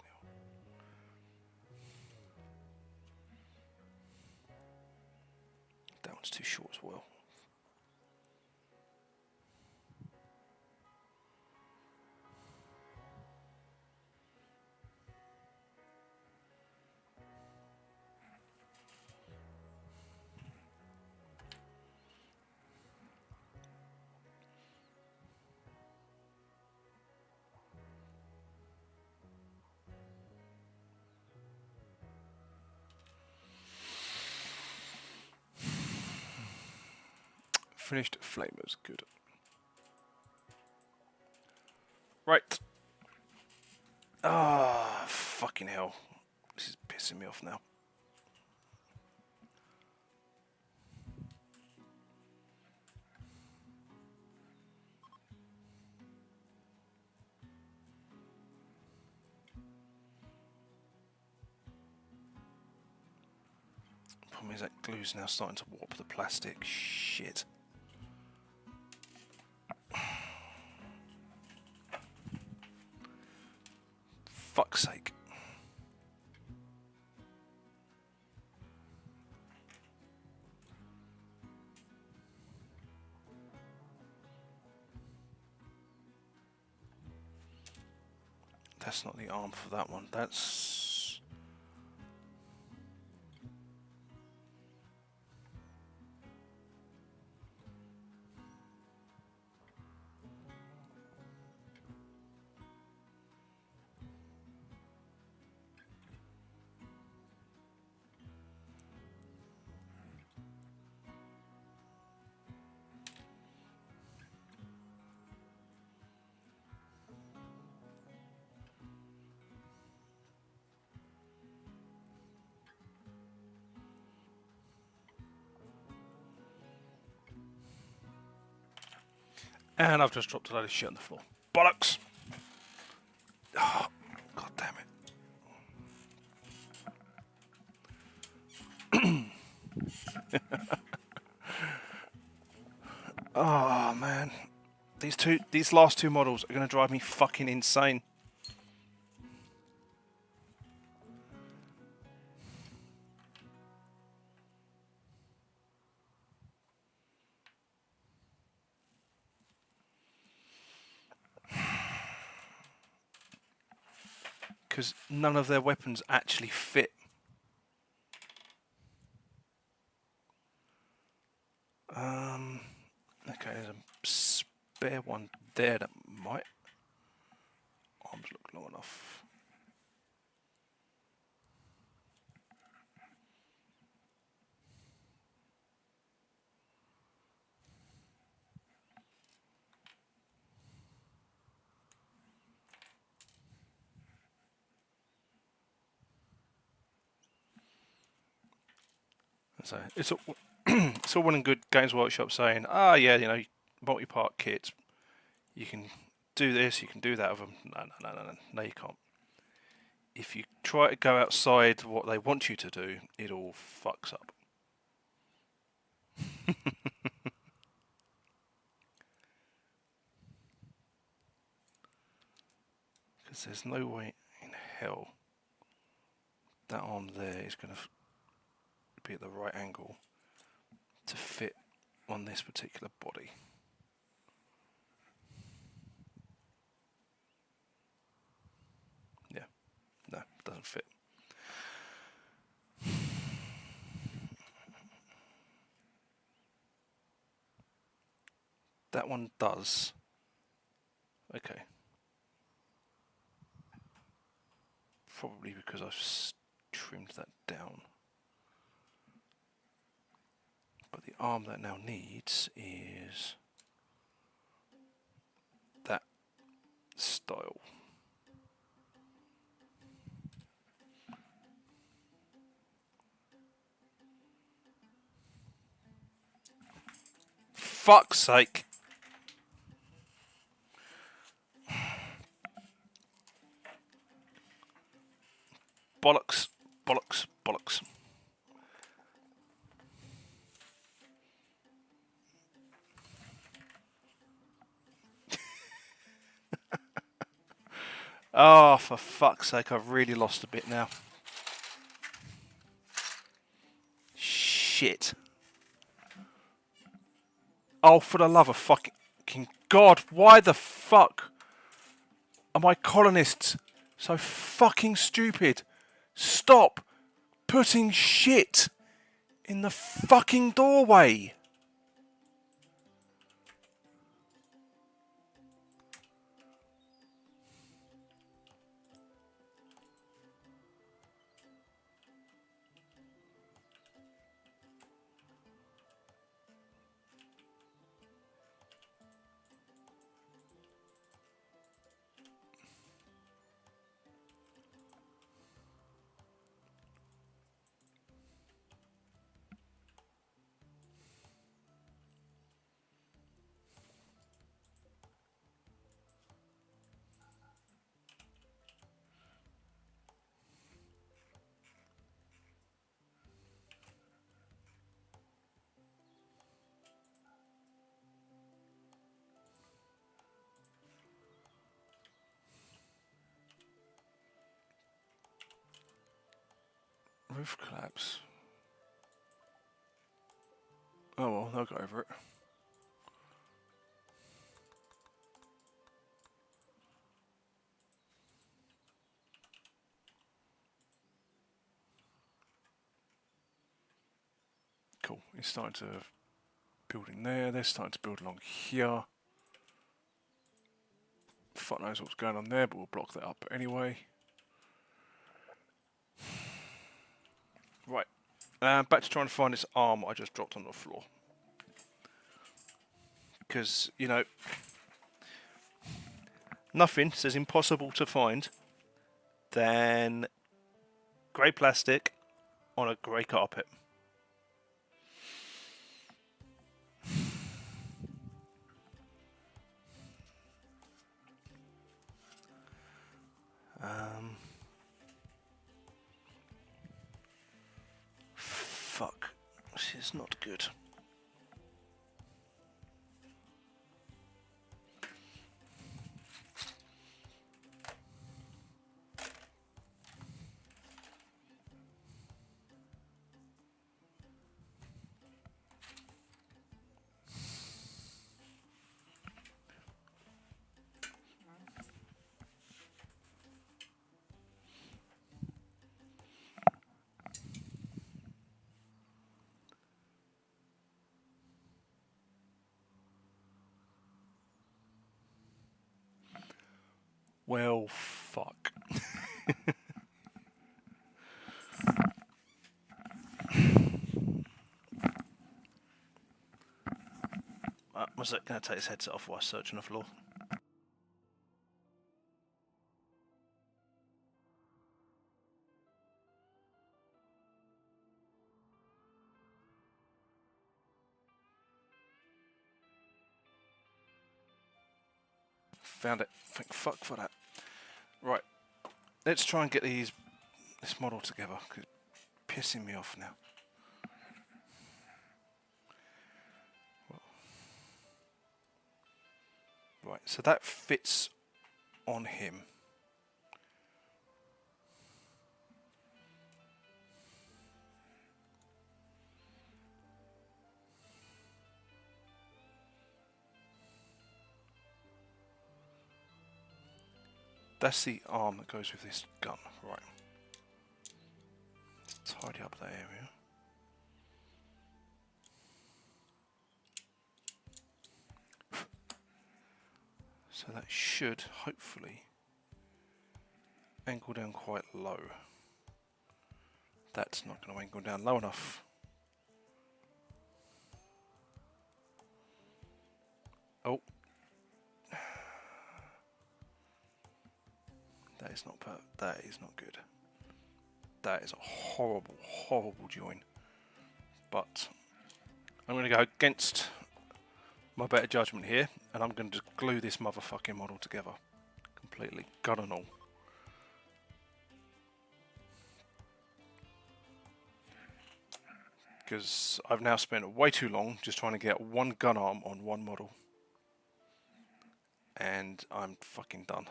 hell. That one's too short as well. Finished flamers, good. Right. Ah, fucking hell. This is pissing me off now. Problem is that glue's now starting to warp the plastic. Shit. That's not the arm for that one. That's... And I've just dropped a load of shit on the floor. Bollocks! Oh, God damn it. Oh, man. These last two models are going to drive me fucking insane. Because none of their weapons actually fit. Okay, there's a spare one there that might. Arms look long enough. So it's all, it's all well and good Games Workshop saying, ah, yeah, you know, multi-part kits, you can do this, you can do that with them. No, you can't. If you try to go outside what they want you to do, it all fucks up. Because there's no way in hell that arm there is going to be at the right angle to fit on this particular body. Yeah, no, it doesn't fit. That one does. Okay. Probably because I've trimmed that down. But the arm that now needs is that style. Fuck's sake! Bollocks, bollocks, bollocks. Oh, for fuck's sake, I've really lost a bit now. Shit. Oh, for the love of fucking God, why the fuck are my colonists so fucking stupid? Stop putting shit in the fucking doorway. Roof collapse. Oh well, they'll go over it. cool. It's starting to build in there. They're starting to build along here. Fuck knows what's going on there, but we'll block that up anyway. Right. Back to trying to find this arm I just dropped on the floor. Because, you know, nothing says impossible to find than grey plastic on a grey carpet. Fuck. This is not good. Well, fuck. Was it going to take his headset off while I was searching the floor? Found it. Thank fuck for that. Right. Let's try and get this model together, because it's pissing me off now. Right, so that fits on him. That's the arm that goes with this gun. Right. Let's tidy up that area. So that should, hopefully, angle down quite low. That's not going to angle down low enough. Oh. That is not that is not good. That is a horrible, horrible join. But I'm going to go against my better judgment here, and I'm going to just glue this motherfucking model together. Completely, gun and all. Because I've now spent way too long just trying to get one gun arm on one model. And I'm fucking done.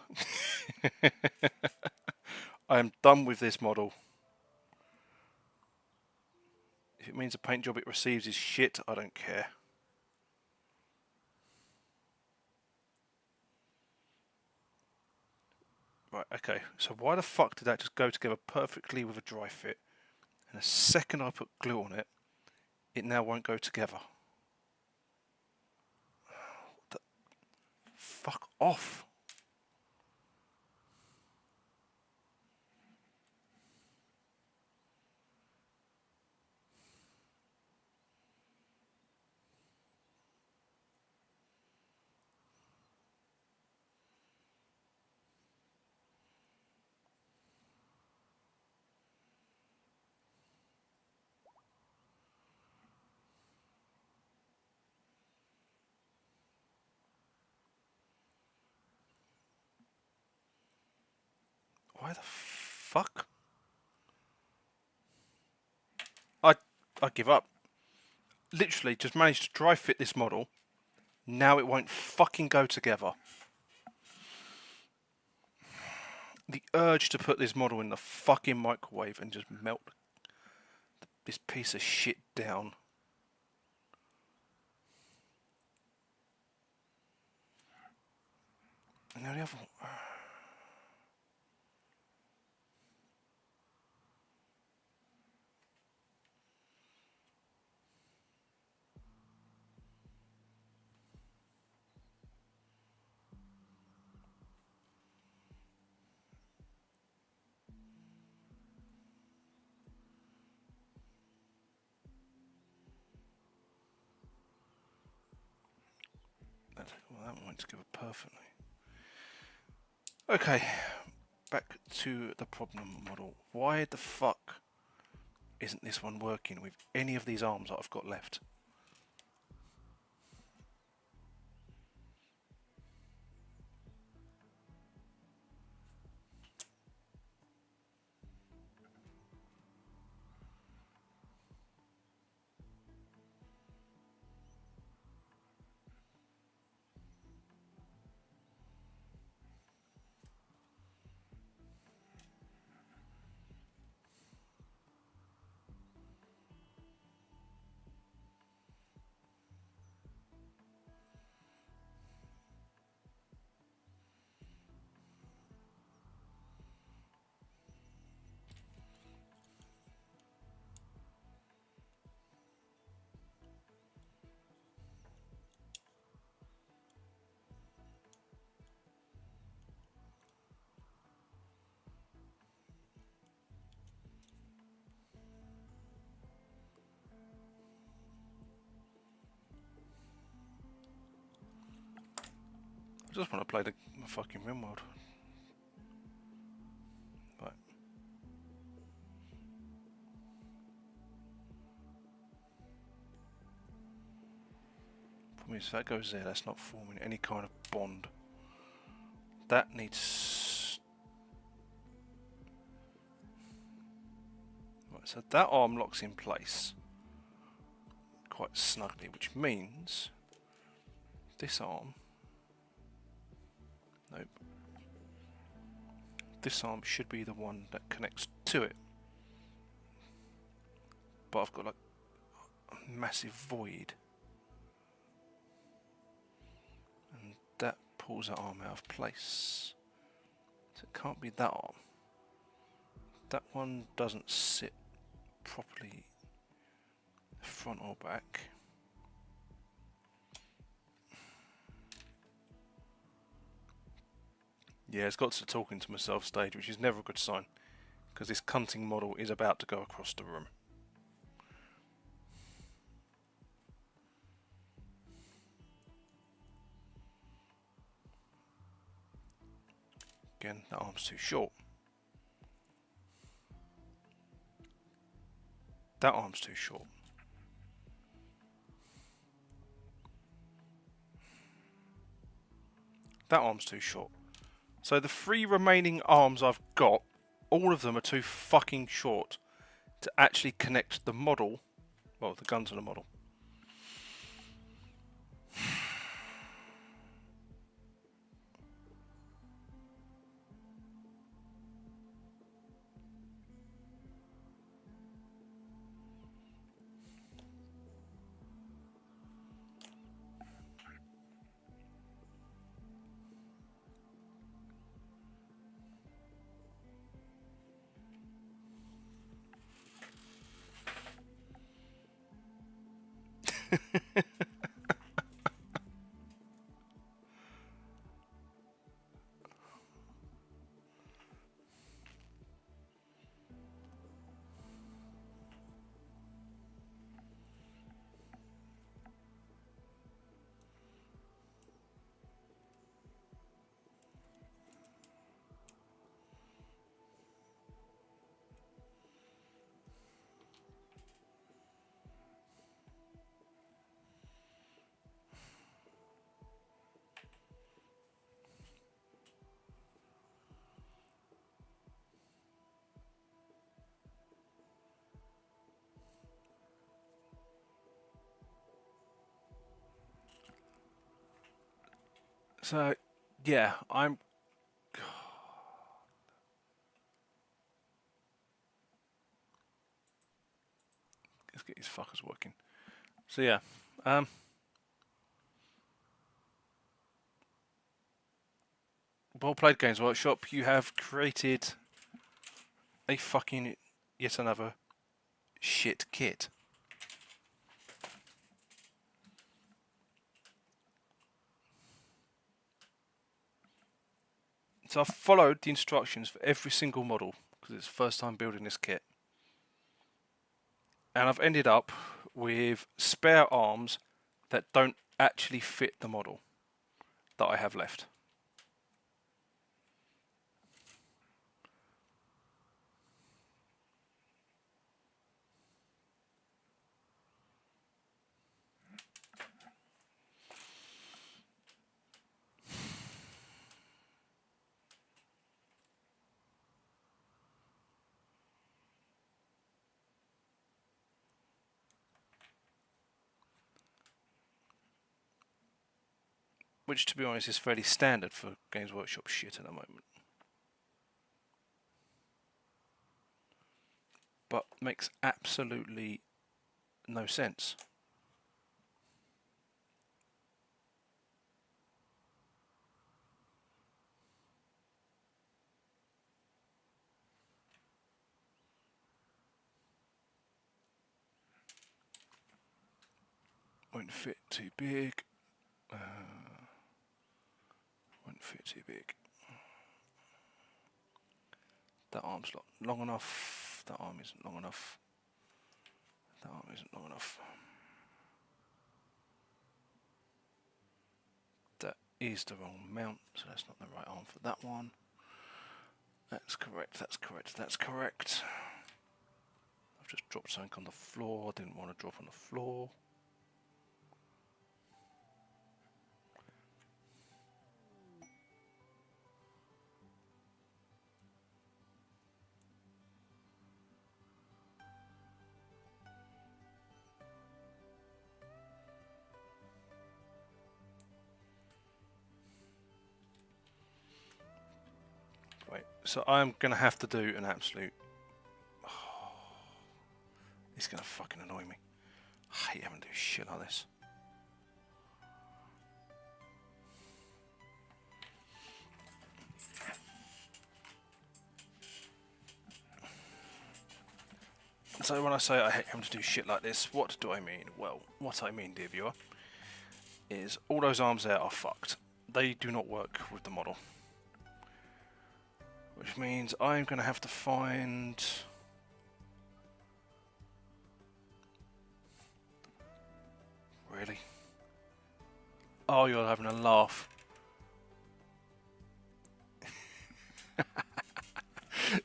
I am done with this model. If it means the paint job it receives is shit, I don't care. Right, okay, so why the fuck did that just go together perfectly with a dry fit? And the second I put glue on it, it now won't go together. Fuck off. Why the fuck? I give up. Literally just managed to dry fit this model. Now it won't fucking go together. The urge to put this model in the fucking microwave and just melt this piece of shit down. And now the other one. Well, that went together perfectly. Okay, back to the problem model. Why the fuck isn't this one working with any of these arms that I've got left? I just want to play the fucking Rimworld. Right. Problem is, if that goes there, that's not forming any kind of bond. That needs... Right, so that arm locks in place quite snugly, which means this arm... Nope. This arm should be the one that connects to it. But I've got like a massive void. And that pulls that arm out of place. So it can't be that arm. That one doesn't sit properly front or back. Yeah, it's got to talking to myself stage, which is never a good sign, because this cunting model is about to go across the room. Again, that arm's too short. That arm's too short. That arm's too short. So the 3 remaining arms I've got, all of them are too fucking short to actually connect the model, well, the gun to the model. So, yeah, let's get these fuckers working. So yeah, Well Played Games Workshop, you have created a fucking yet another shit kit. So I've followed the instructions for every single model because it's the first time building this kit. And I've ended up with spare arms that don't actually fit the model. that I have left. Which, to be honest, is fairly standard for Games Workshop shit at the moment. But makes absolutely no sense. Won't fit too big. Won't fit too big. That arm's not long enough. That arm isn't long enough. That arm isn't long enough. That is the wrong mount, so that's not the right arm for that one. That's correct, that's correct, that's correct. I've just dropped something on the floor. I didn't want to drop on the floor. Right, so I'm going to have to do an absolute... Oh, it's going to fucking annoy me. I hate having to do shit like this. So when I say I hate having to do shit like this, what do I mean? Well, what I mean, dear viewer, is all those arms there are fucked. They do not work with the model. Which means I'm going to have to find... Really? Oh, you're having a laugh.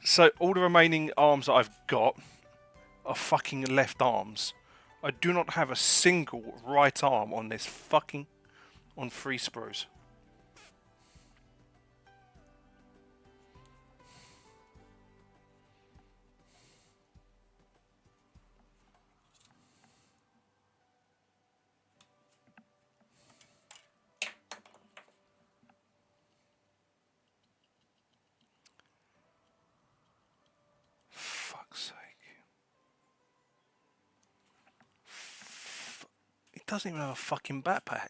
So all the remaining arms that I've got are fucking left arms. I do not have a single right arm on this fucking... on 3 sprues. Fuck's sake. It doesn't even have a fucking backpack.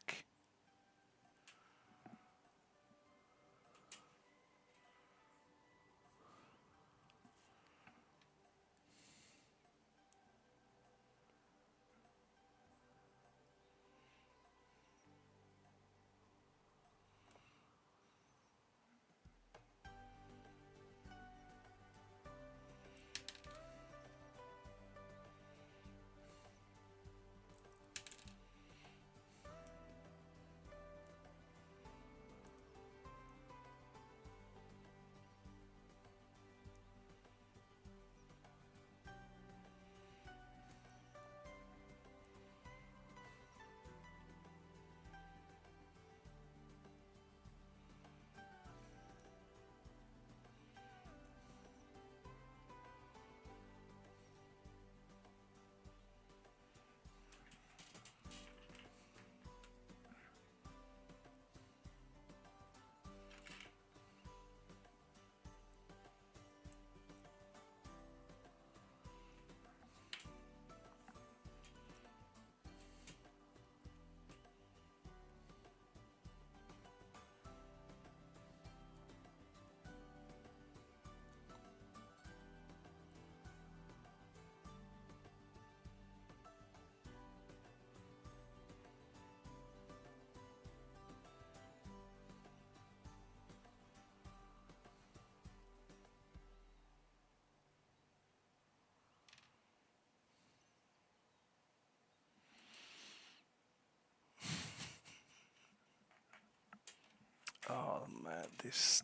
This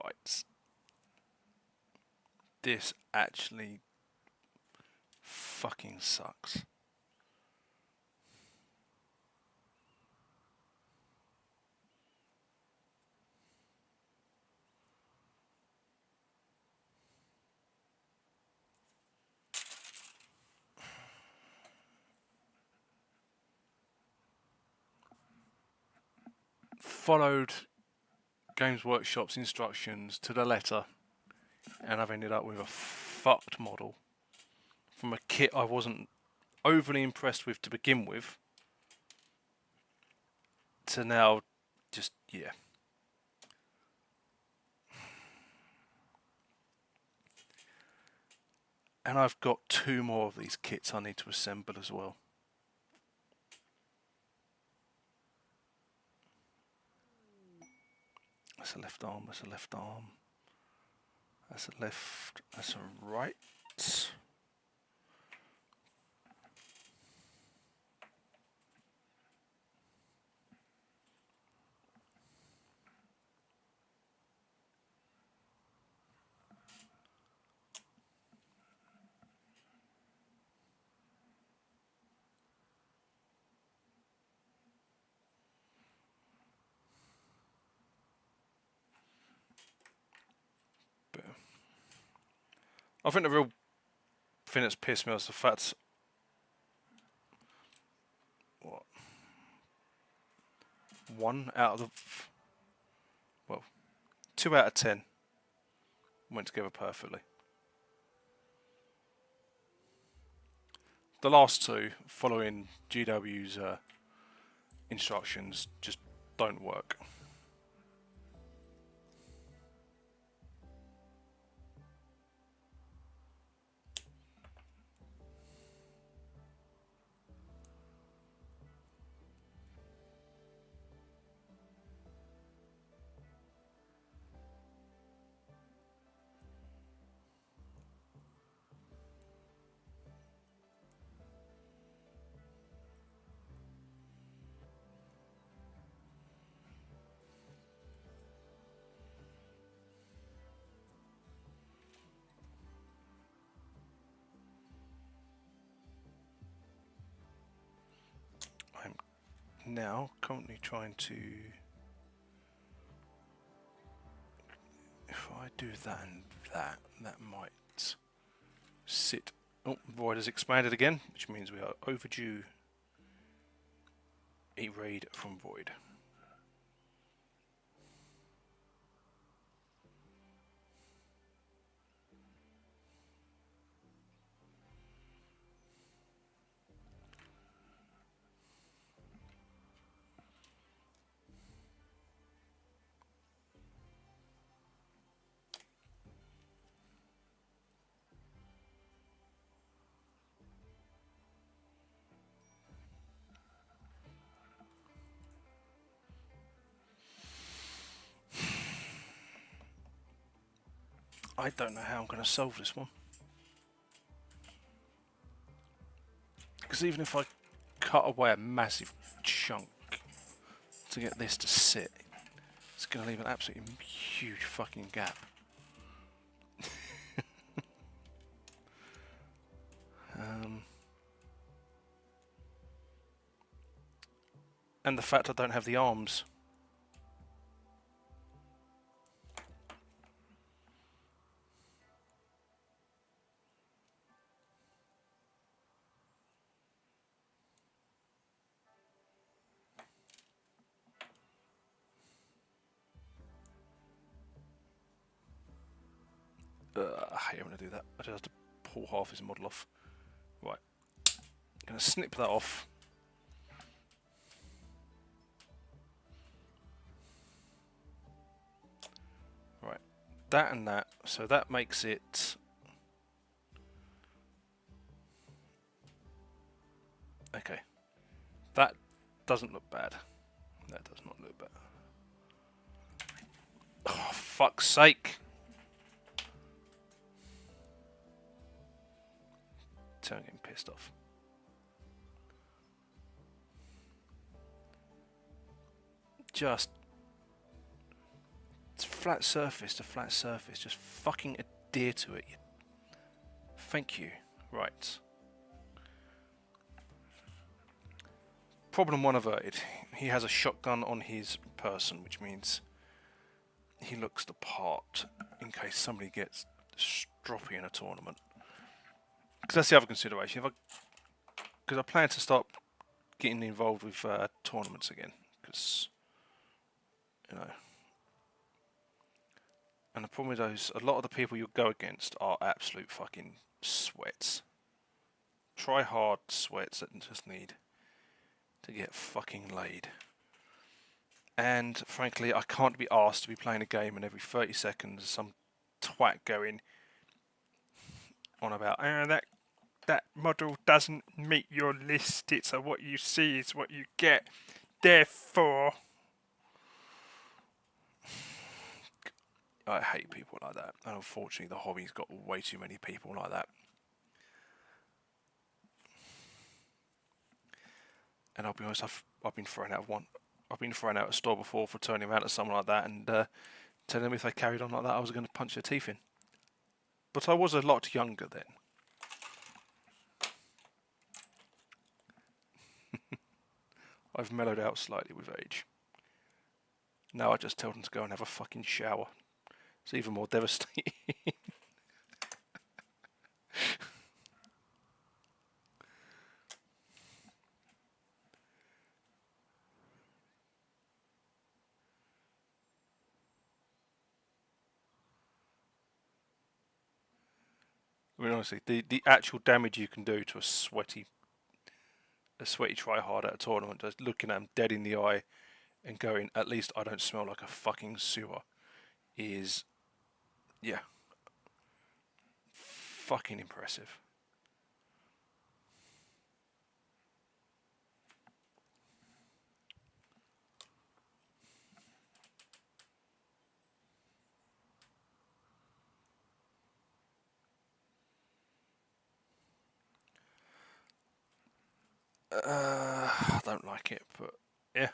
bites. This actually fucking sucks. Followed Games Workshop's instructions to the letter, and I've ended up with a fucked model from a kit I wasn't overly impressed with to begin with, to now just, yeah. And I've got 2 more of these kits I need to assemble as well. That's a left arm, that's a left arm. That's a left, that's a right. But I think the real thing that's pissed me off is the fact, what, 1 out of the, well, 2 out of 10 went together perfectly. The last 2, following GW's instructions, just don't work. I'm now currently trying to, if I do that and that might sit. Oh, V.O.I.D has expanded again, which means we are overdue a raid from V.O.I.D. I don't know how I'm going to solve this one. Because even if I cut away a massive chunk to get this to sit, it's going to leave an absolutely huge fucking gap. And the fact I don't have the arms. I hate having to do that. I just have to pull half his model off. Right. I'm going to snip that off. Right. That and that. So that makes it... Okay. That doesn't look bad. That does not look bad. Oh, fuck's sake. So I'm getting pissed off. Just flat surface to flat surface. Just fucking adhere to it. Thank you. Right. Problem 1 averted. He has a shotgun on his person, which means he looks the part in case somebody gets stroppy in a tournament. Because that's the other consideration. Because I plan to start getting involved with tournaments again. Because, you know. And the problem with those, a lot of the people you go against are absolute fucking sweats. Try hard sweats that just need to get fucking laid. And frankly, I can't be asked to be playing a game and every 30 seconds some twat going on about that model doesn't meet your list, it's what you see is what you get. Therefore, I hate people like that. And unfortunately the hobby's got way too many people like that. And I'll be honest, I've been thrown out of one. I've been thrown out of a store before for turning around to someone like that and telling them if they carried on like that I was going to punch their teeth in. But I was a lot younger then. I've mellowed out slightly with age. Now I just tell them to go and have a fucking shower. It's even more devastating. I mean, honestly, the actual damage you can do to a sweaty tryhard at a tournament, just looking at him dead in the eye and going, at least I don't smell like a fucking sewer, is, yeah, fucking impressive. I don't like it, but yeah.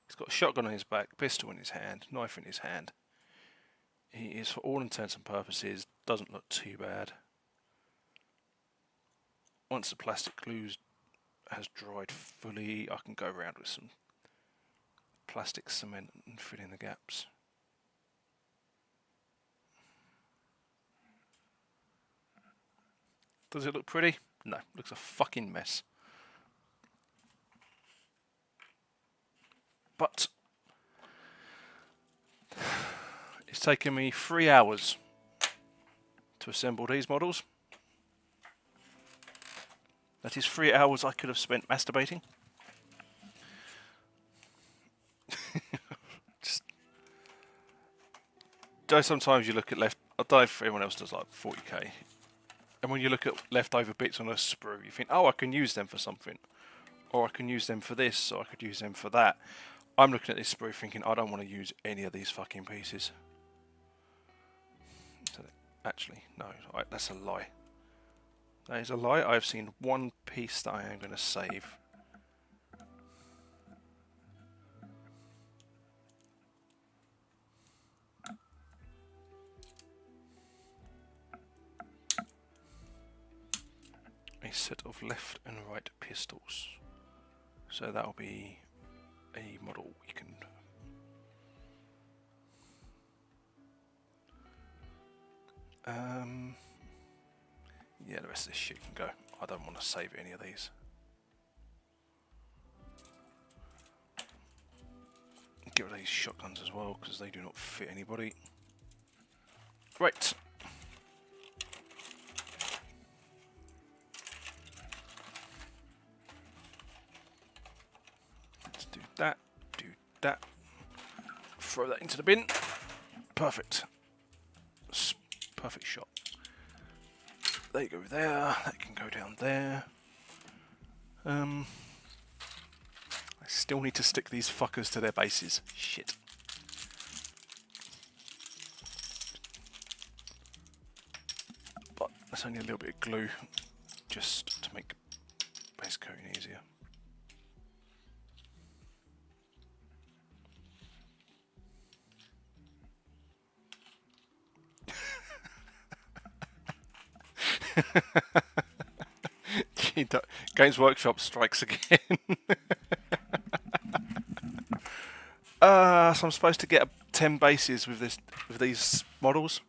He's got a shotgun on his back, pistol in his hand, knife in his hand. He is, for all intents and purposes, doesn't look too bad. Once the plastic glue has dried fully, I can go around with some plastic cement and fill in the gaps. Does it look pretty? No, it looks a fucking mess. But it's taken me 3 hours to assemble these models. That is 3 hours I could have spent masturbating. Sometimes you look at left. I don't know if everyone else does like 40k. And when you look at leftover bits on a sprue, you think, oh, I can use them for something. Or I can use them for this, or I could use them for that. I'm looking at this sprue thinking, I don't want to use any of these fucking pieces. Actually, no, that's a lie. That is a lie. I've seen one piece that I am going to save. A set of left and right pistols. So that'll be a model we can... yeah, the rest of this shit can go. I don't want to save any of these. Get rid of these shotguns as well, because they do not fit anybody. Right. Let's do that, throw that into the bin. Perfect. Perfect shot. They go there, that can go down there. I still need to stick these fuckers to their bases. Shit. But that's only a little bit of glue, just to make base coating easier. Games Workshop strikes again. So I'm supposed to get 10 bases with these models.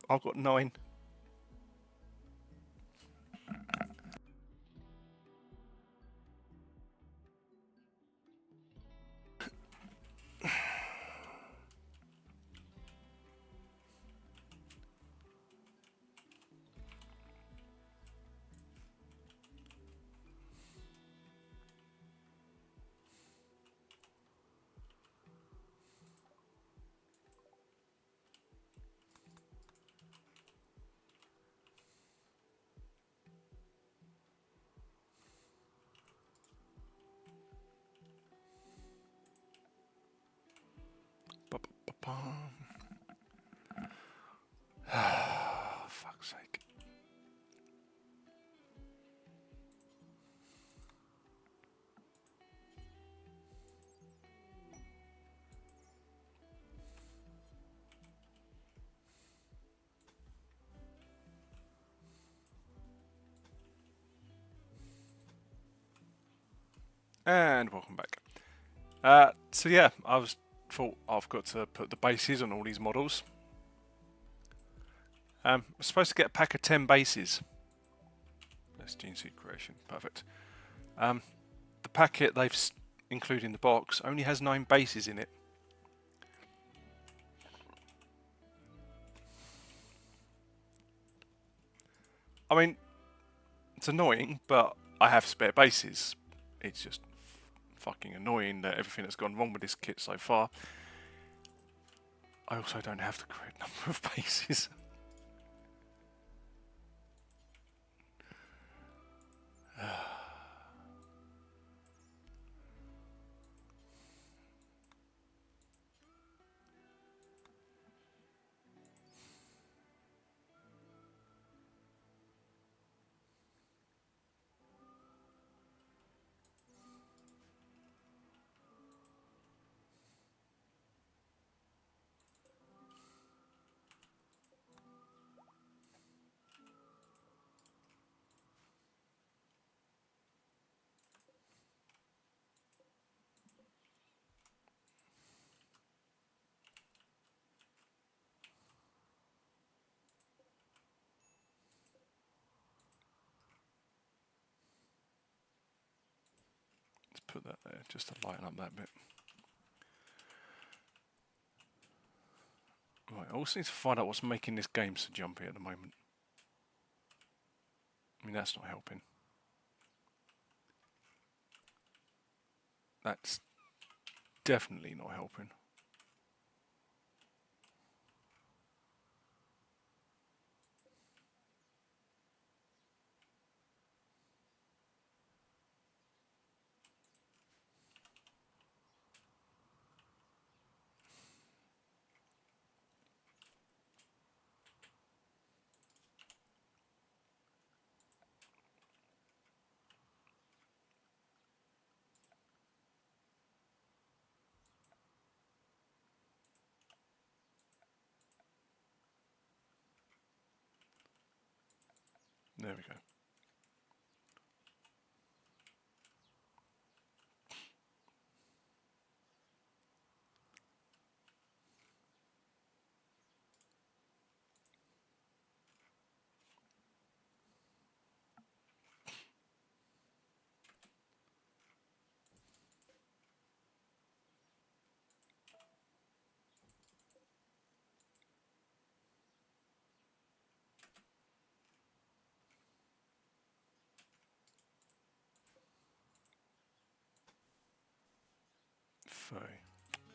I've got 9. Fuck's sake. And welcome back. So yeah, thought I've got to put the bases on all these models. I'm supposed to get a pack of 10 bases. That's gene seed creation, perfect. The packet including the box, only has 9 bases in it. I mean, it's annoying, but I have spare bases. It's just fucking annoying that everything that's gone wrong with this kit so far. I also don't have the correct number of bases. Let's put that there just to lighten up that bit. Right, I also need to find out what's making this game so jumpy at the moment. I mean, that's not helping. That's definitely not helping. There we go.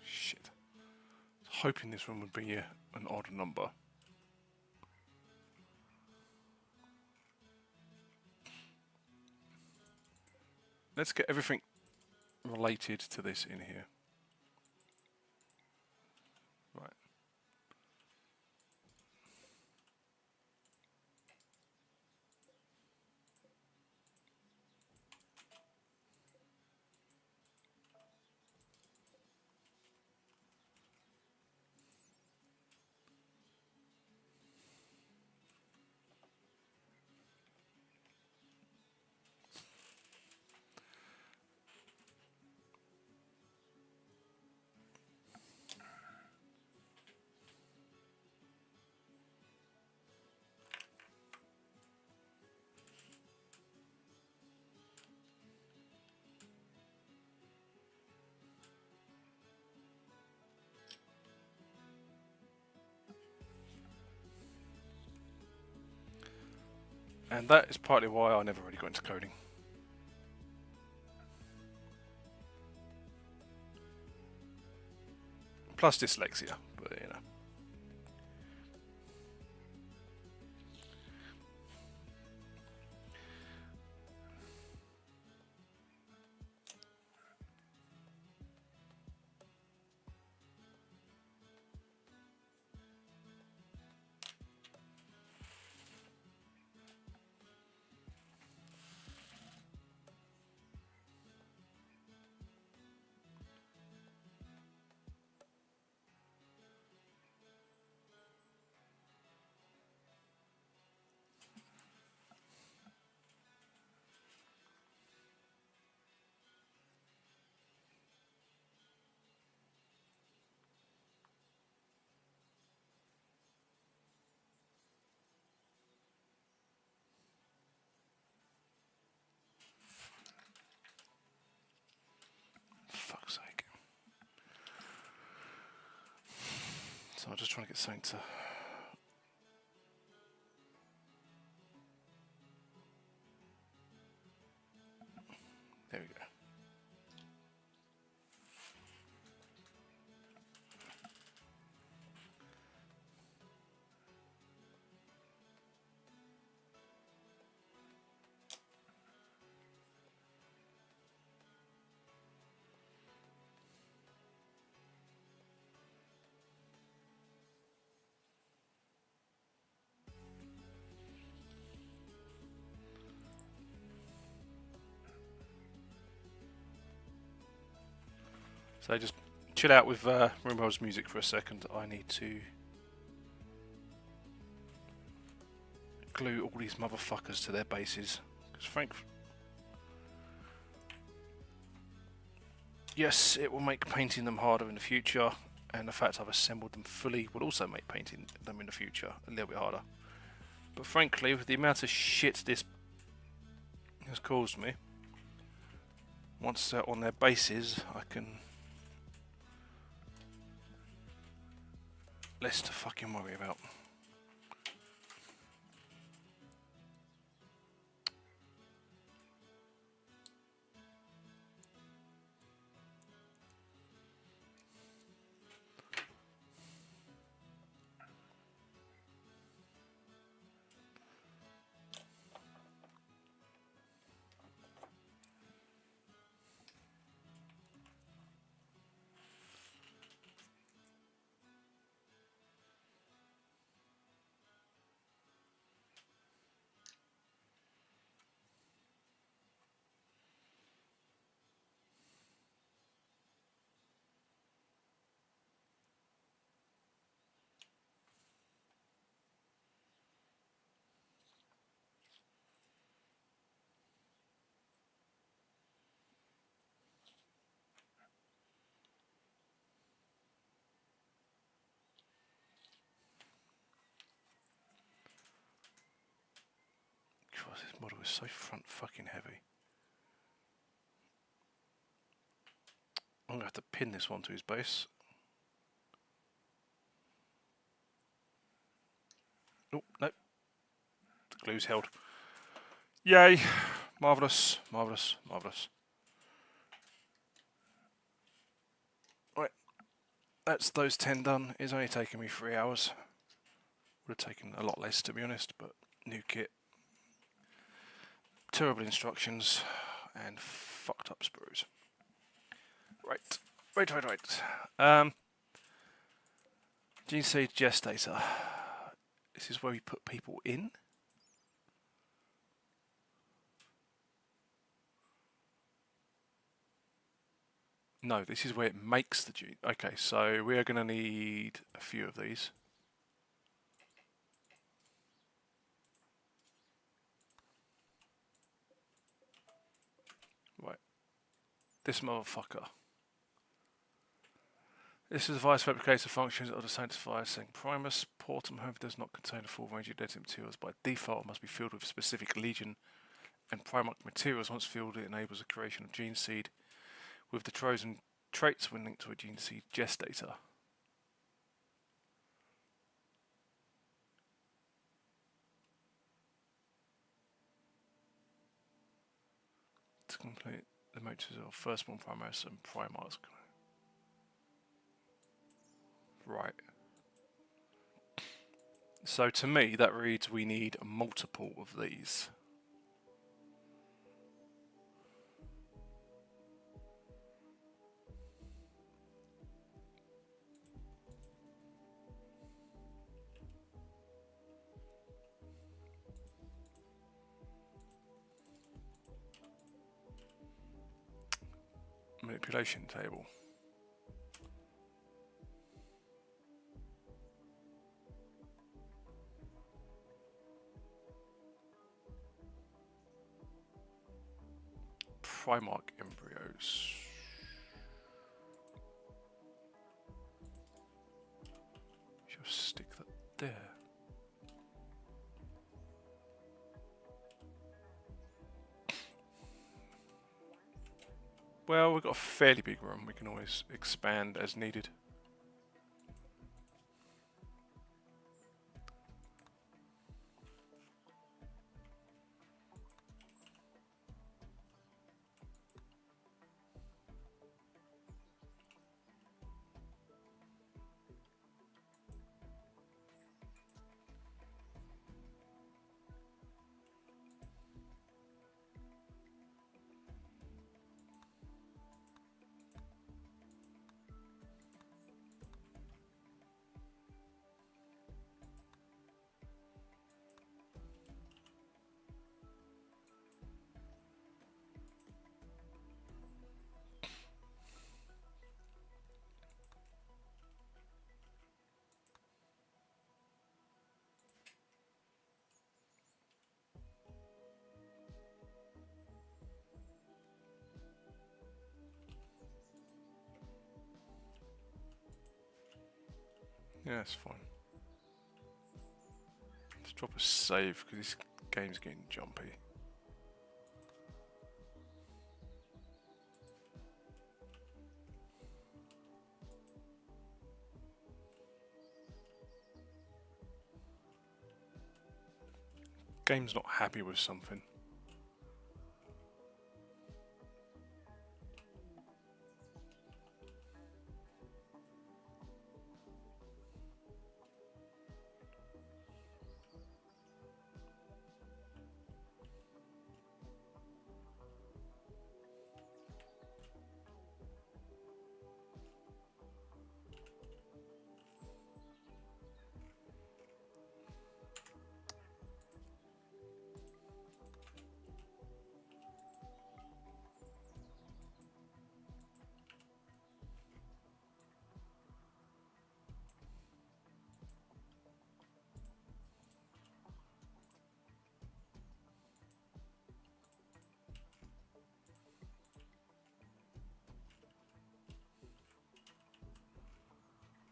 Shit. Hoping this one would be an odd number. Let's get everything related to this in here. Right. And that is partly why I never really got into coding. Plus dyslexia, but you know. Fuck's sake. So I'm just trying to get something to... There we go. So just chill out with Rimworld's music for a second. I need to glue all these motherfuckers to their bases. Because Frank... Yes, it will make painting them harder in the future, and the fact I've assembled them fully will also make painting them in the future a little bit harder. But frankly, with the amount of shit this has caused me, once they're on their bases, I can... less to fucking worry about. Christ, this model is so front fucking heavy. I'm gonna have to pin this one to his base. Oh, no. The glue's held. Yay! Marvellous, marvellous, marvellous. Right, that's those 10 done. It's only taken me 3 hours. Would have taken a lot less, to be honest, but new kit. Terrible instructions and fucked up sprues. Right. Gene seed gestator. This is where we put people in. No, this is where it makes the gene. Okay, so we are going to need a few of these. Right. This motherfucker. This is a device replicates the functions of the sanctifier saying Primus Portum however does not contain a full range of genetic materials. By default, it must be filled with a specific legion, and Primarch materials, once filled, it enables the creation of gene seed with the chosen traits when linked to a gene seed gestator. complete the motives of firstborn Primaris and Primarchs. Right. So to me, that reads we need multiple of these. Manipulation table. Primarch embryos. Just stick that there. Well, we've got a fairly big room. We can always expand as needed. Yeah, that's fine. Let's drop a save because this game's getting jumpy. Game's not happy with something.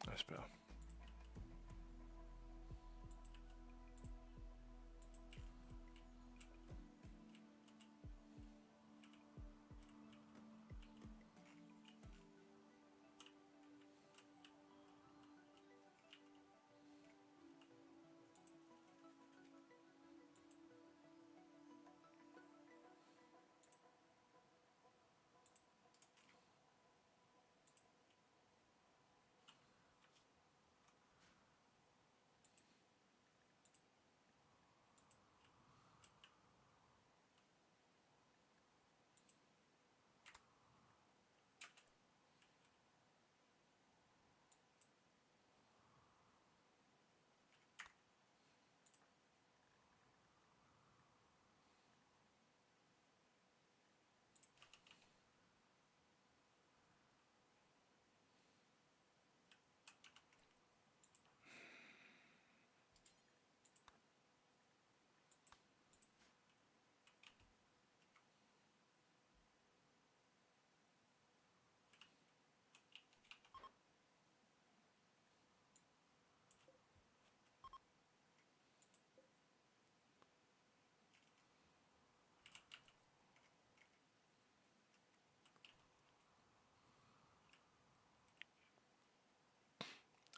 That's better.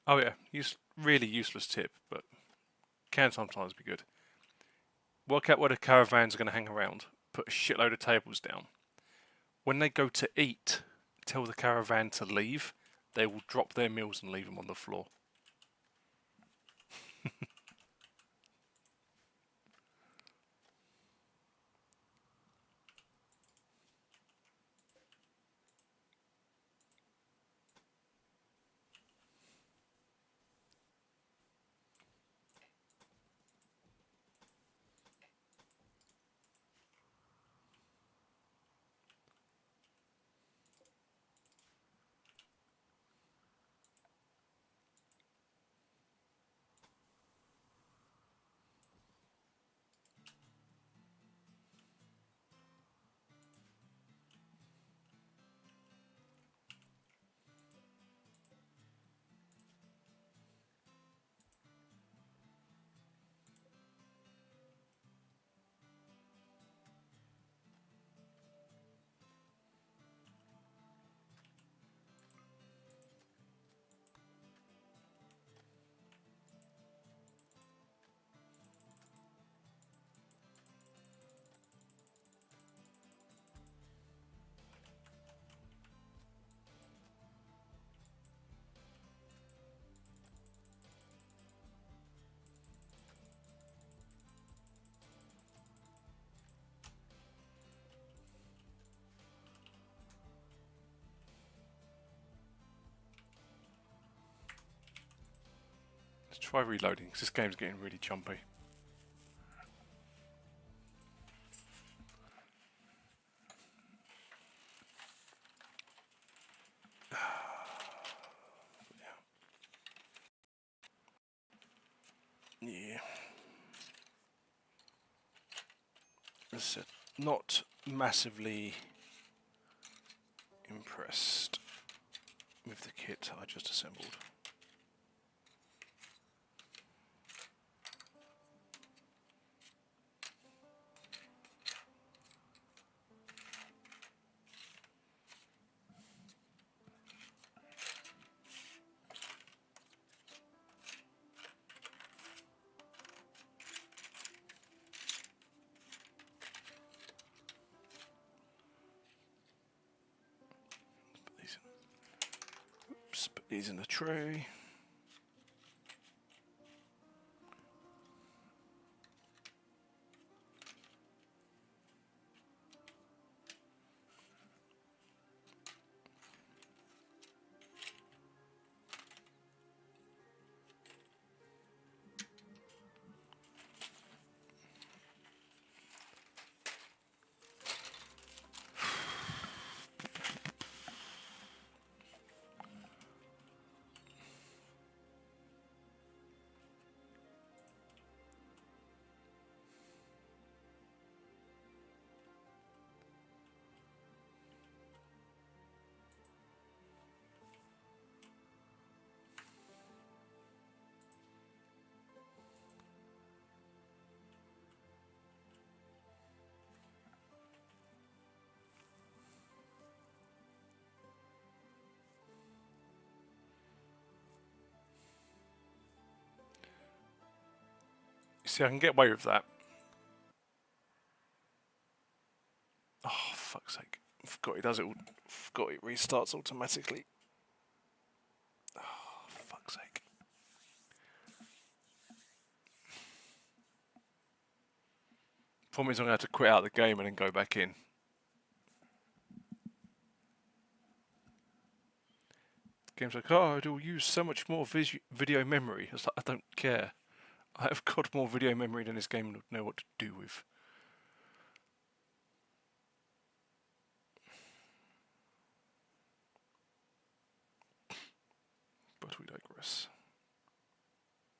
Oh yeah, really useless tip, but can sometimes be good. Work out where the caravans are going to hang around. Put a shitload of tables down. when they go to eat, tell the caravan to leave. They will drop their meals and leave them on the floor. Let's try reloading, because this game's getting really jumpy. Yeah. As I said, not massively impressed with the kit I just assembled. Put these in a tray. See, I can get away with that. Oh, fuck's sake. I forgot it does it. Forgot it restarts automatically. Oh, fuck's sake. Problem is I'm going to have to quit out the game and then go back in. The game's like, oh, it'll use so much more video memory. It's like, I don't care. I have got more video memory than this game would know what to do with. But we digress.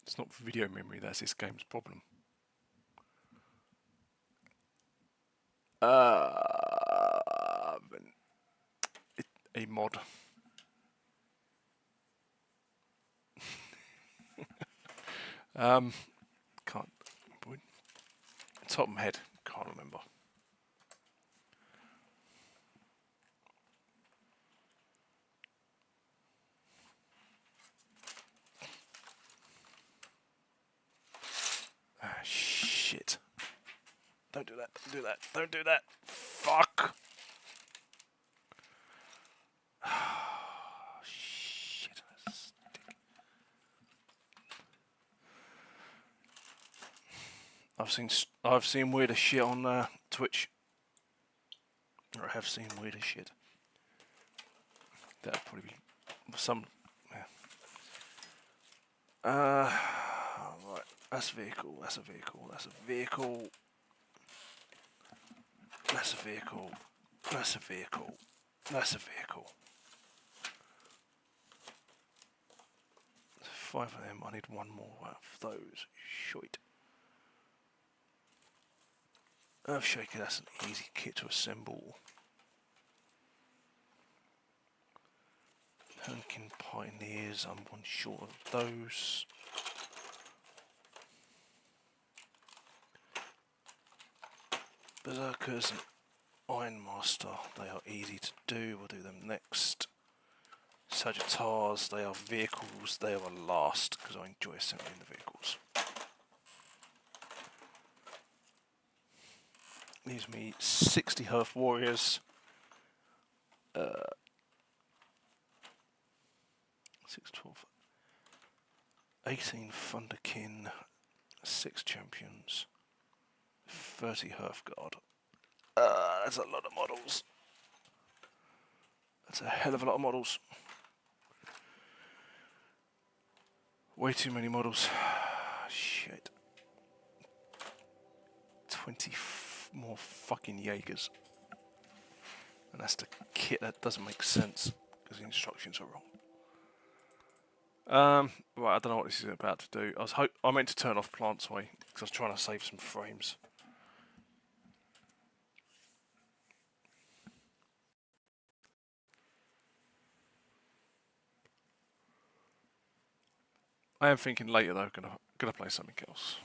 It's not video memory, that's this game's problem. A mod. Can't. Top of my head, can't remember. Ah, shit. Don't do that, don't do that, don't do that. Fuck. Shit. I've seen weirder shit on Twitch. Or I have seen weirder shit. That'll probably be some. Yeah. Right. That's a vehicle. That's a vehicle. That's a vehicle. That's a vehicle. That's a vehicle. That's a vehicle. 5 of them. I need one more of those. Shite. Earthshaker, that's an easy kit to assemble. Hunkin Pioneers, I'm one short of those. Berserkers and Ironmaster, they are easy to do. We'll do them next. Sagittars, they are vehicles. They are last because I enjoy assembling the vehicles. Leaves me 60 Hearth Warriors. 6, 12, 18 Thunderkin, 6 Champions, 30 Hearthguard. That's a lot of models. That's a hell of a lot of models. Way too many models. Shit. 20 more fucking Jaegers. And that's the kit that doesn't make sense because the instructions are wrong. Right, I don't know what this is about to do. I meant to turn off Plants Way because I was trying to save some frames. I am thinking later though, gonna play something else.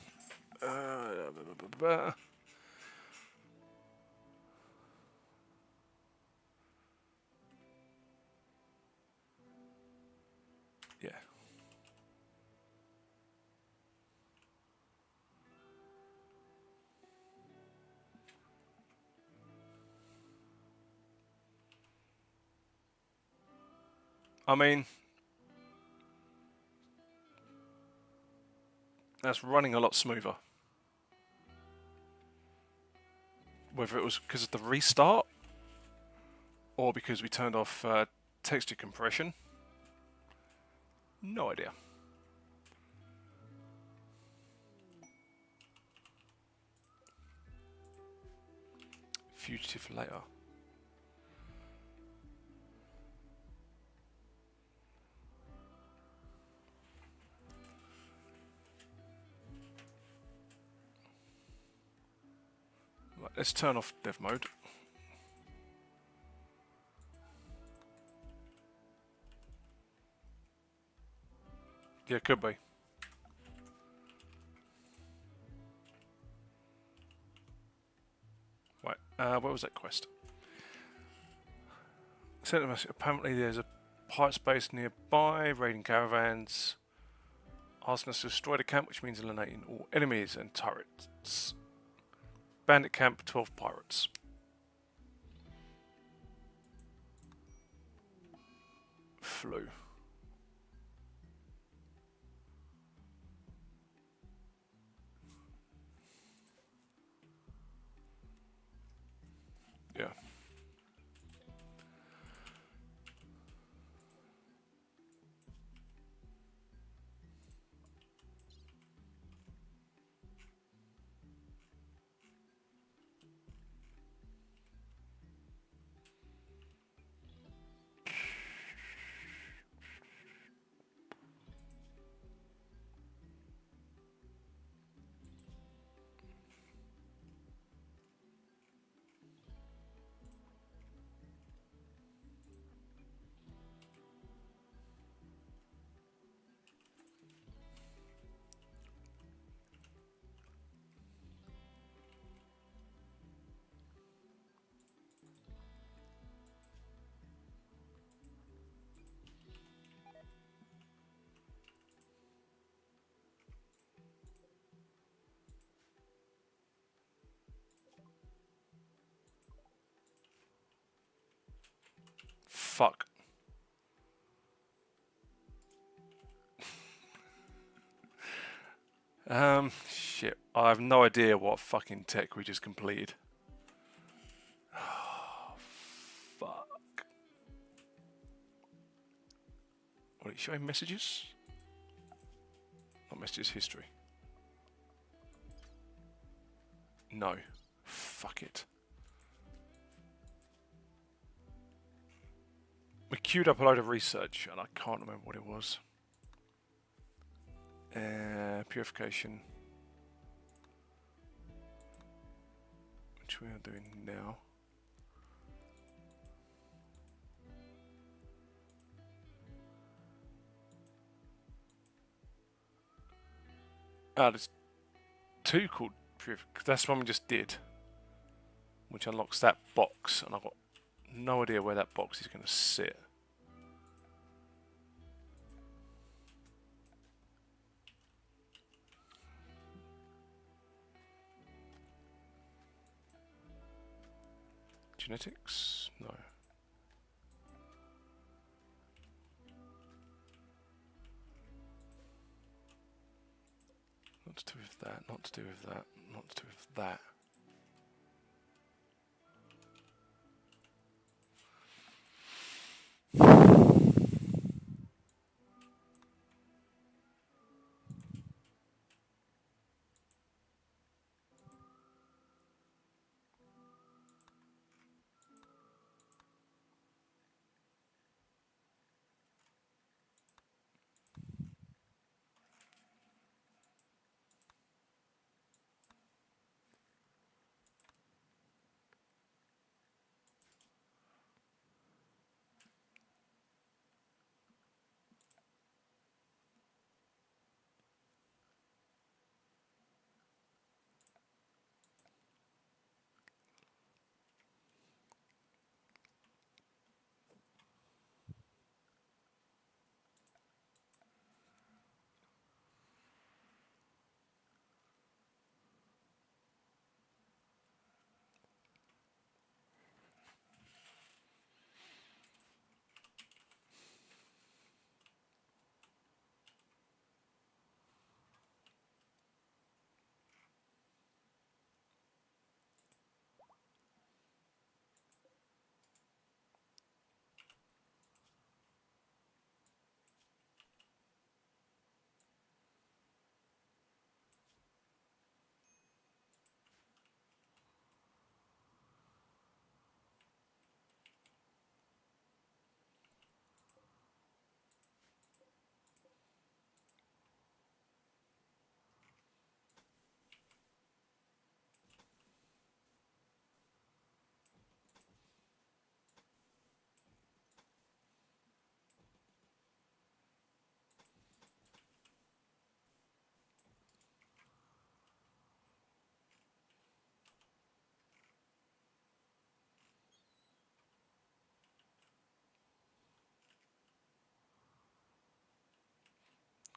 Yeah. I mean, that's running a lot smoother. Whether it was because of the restart or because we turned off texture compression, no idea. Fugitive later. Right, let's turn off dev mode. Yeah, could be. Right, where was that quest? Apparently there's a pirate base nearby, raiding caravans, asking us to destroy the camp, which means eliminating all enemies and turrets. Bandit camp, 12 pirates. Flew. Yeah. Fuck. Shit. I have no idea what fucking tech we just completed. Oh, fuck. What are you showing messages? Not messages, history. No. Fuck it. We queued up a load of research and I can't remember what it was. Purification. Which we are doing now. Ah, there's two called purification. That's one we just did. Which unlocks that box. And I've got no idea where that box is going to sit. Genetics? No. Not to do with that, not to do with that, not to do with that.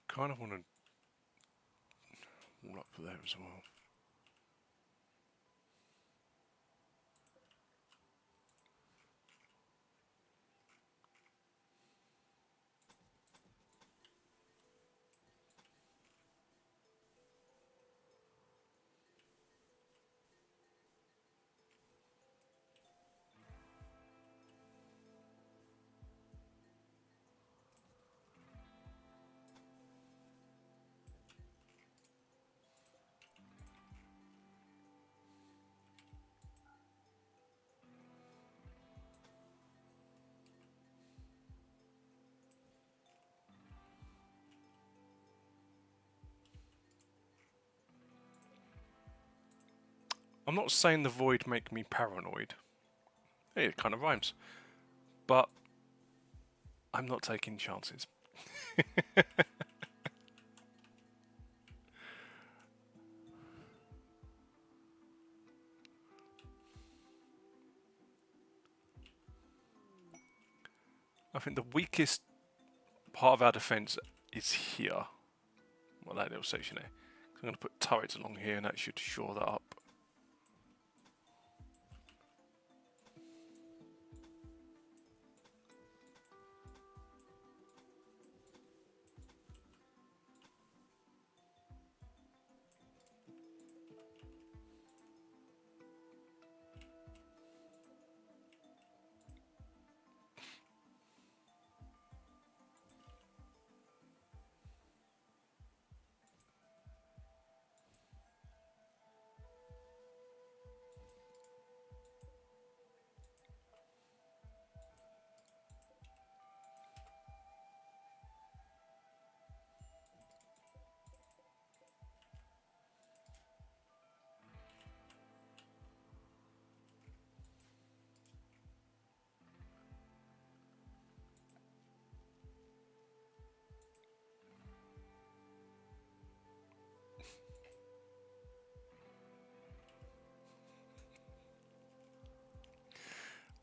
Kind of want to all up there as well. I'm not saying the void make me paranoid. Hey, it kind of rhymes. But I'm not taking chances. I think the weakest part of our defence is here. Well, that little section there. I'm going to put turrets along here and that should shore that up.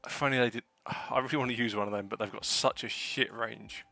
If only they did. I really want to use one of them, but they've got such a shit range.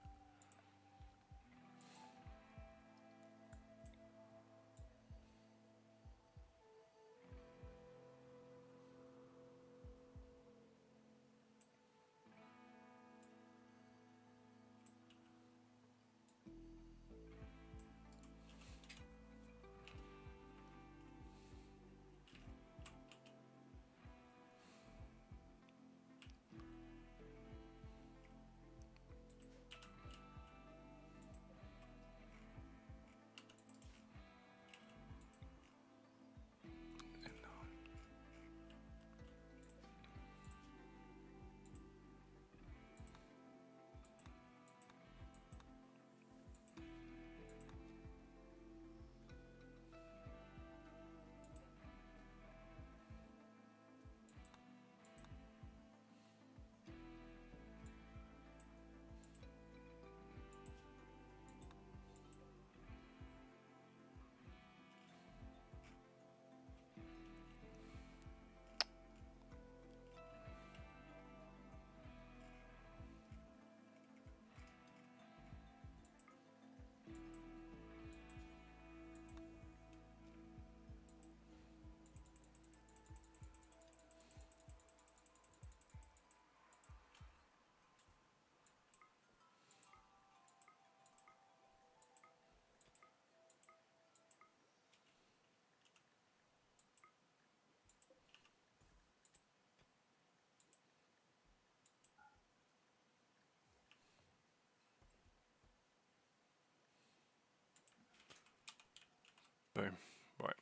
Boom. Right.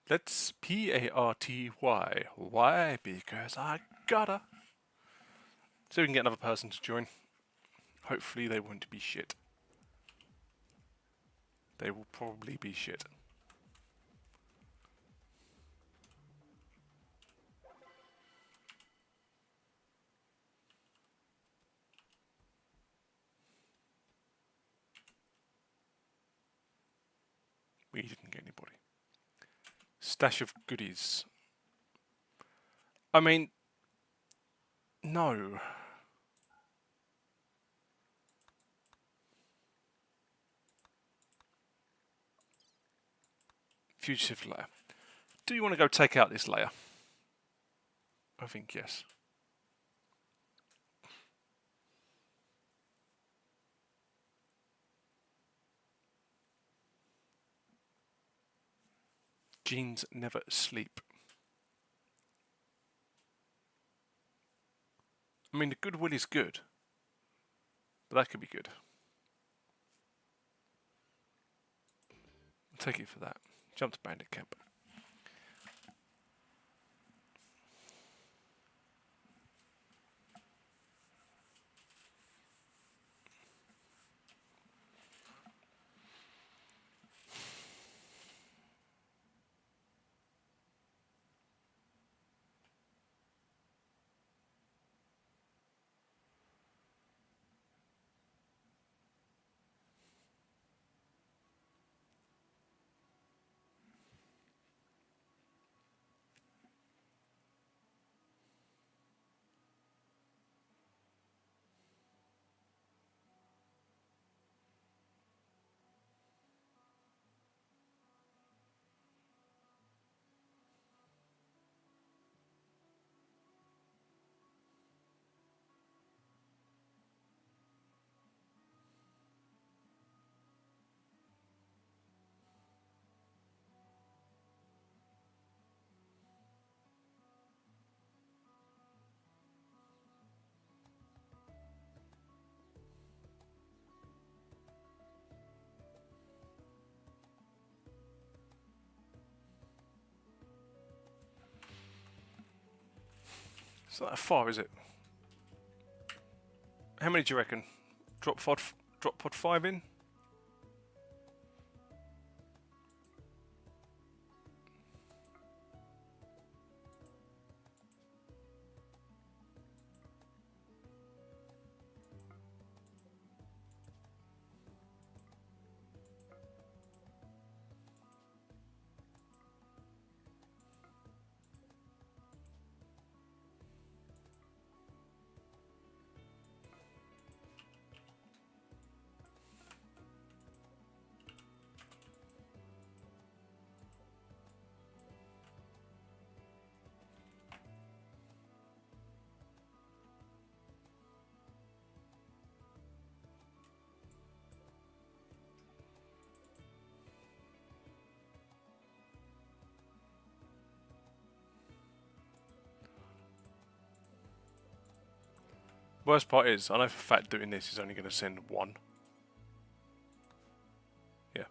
Let's PARTY. Why? Because I gotta. So we can get another person to join. Hopefully they won't be shit. They will probably be shit. We didn't get anybody. Stash of goodies. I mean, no. Fugitive layer. Do you want to go take out this layer? I think yes. Genes never sleep. I mean, the goodwill is good, but that could be good. I'll take it for that. Jump to bandit camp. It's not that far, is it? How many do you reckon? Drop pod 5 in? Worst part is, I know for a fact doing this is only going to send one. Yeah.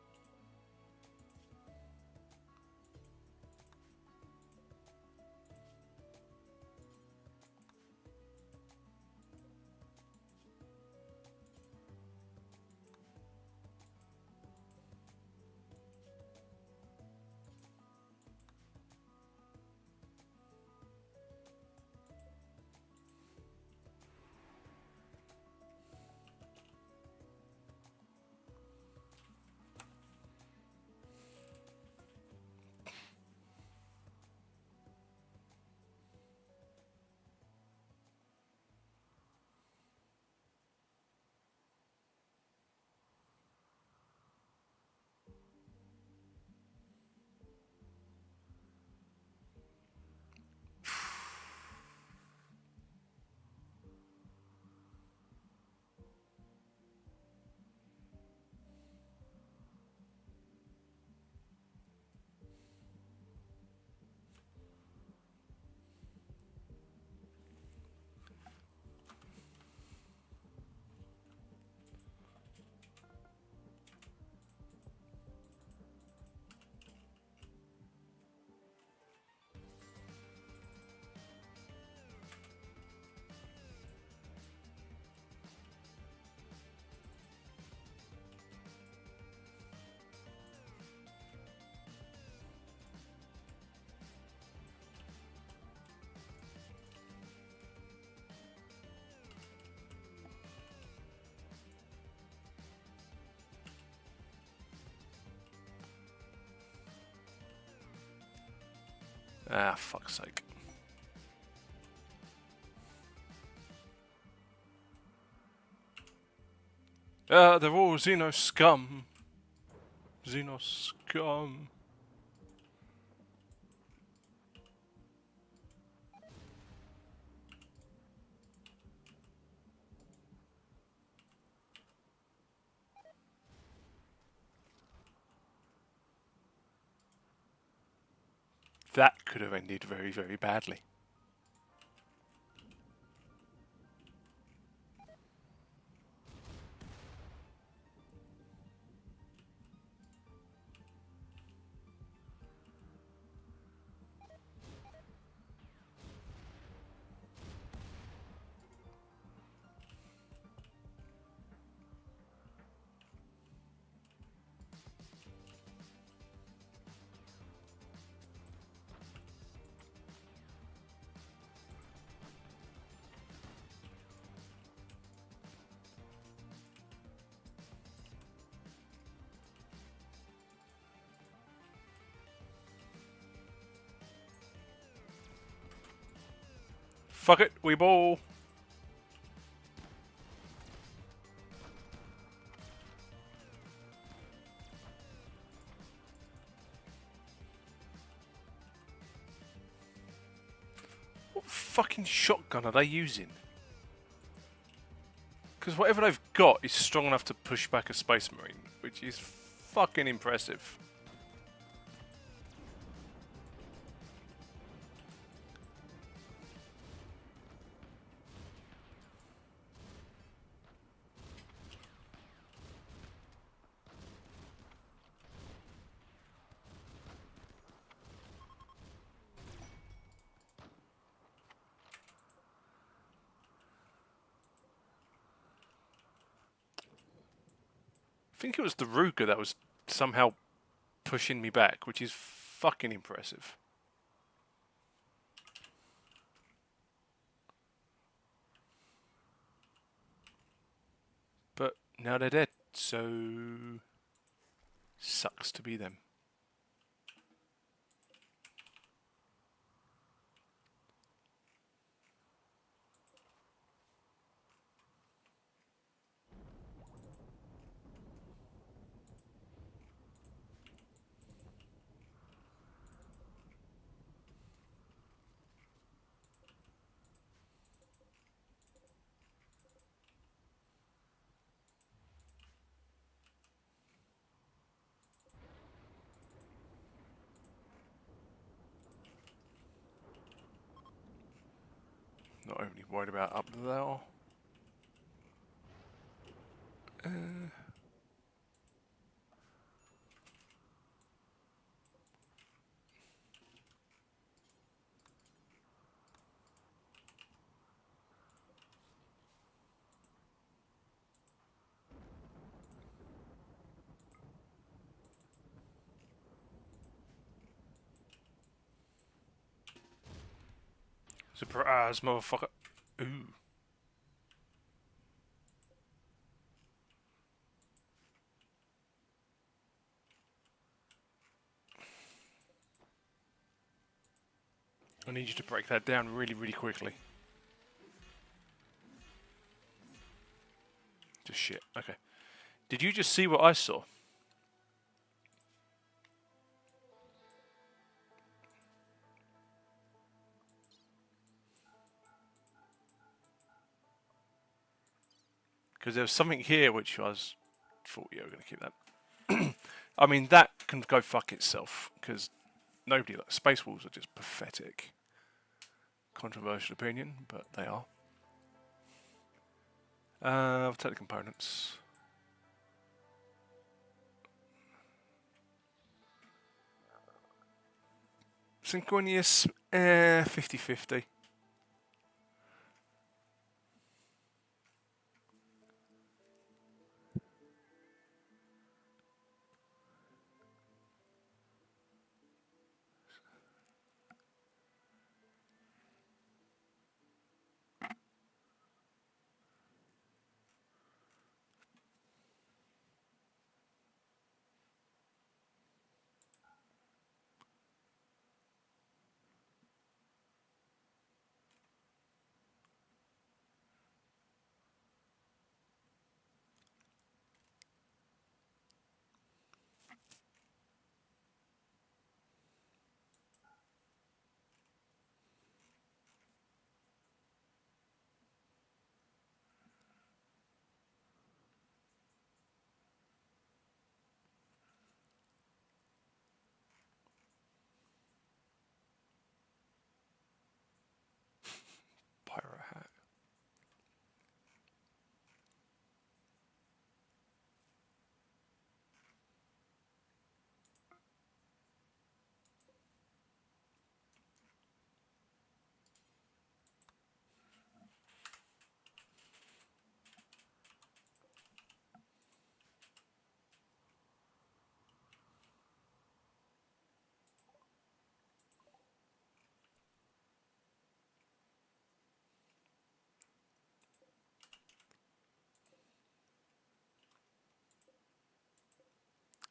Ah, fuck's sake. They're all Xeno scum. Xeno scum. That could have ended very, very badly. Fuck it, we ball. What fucking shotgun are they using? Because whatever they've got is strong enough to push back a Space Marine, which is fucking impressive. I think it was the Ruger that was somehow pushing me back, which is fucking impressive. But now they're dead, so sucks to be them. Not only worried about up there. Surprise, motherfucker. Ooh. I need you to break that down really, really quickly. Just shit. Okay. Did you just see what I saw? Because there was something here which I thought, yeah, we're going to keep that. I mean, that can go fuck itself, because nobody likes... Space Wolves are just pathetic. Controversial opinion, but they are. I'll take the components. Synchronous, 50-50. Pyro hat.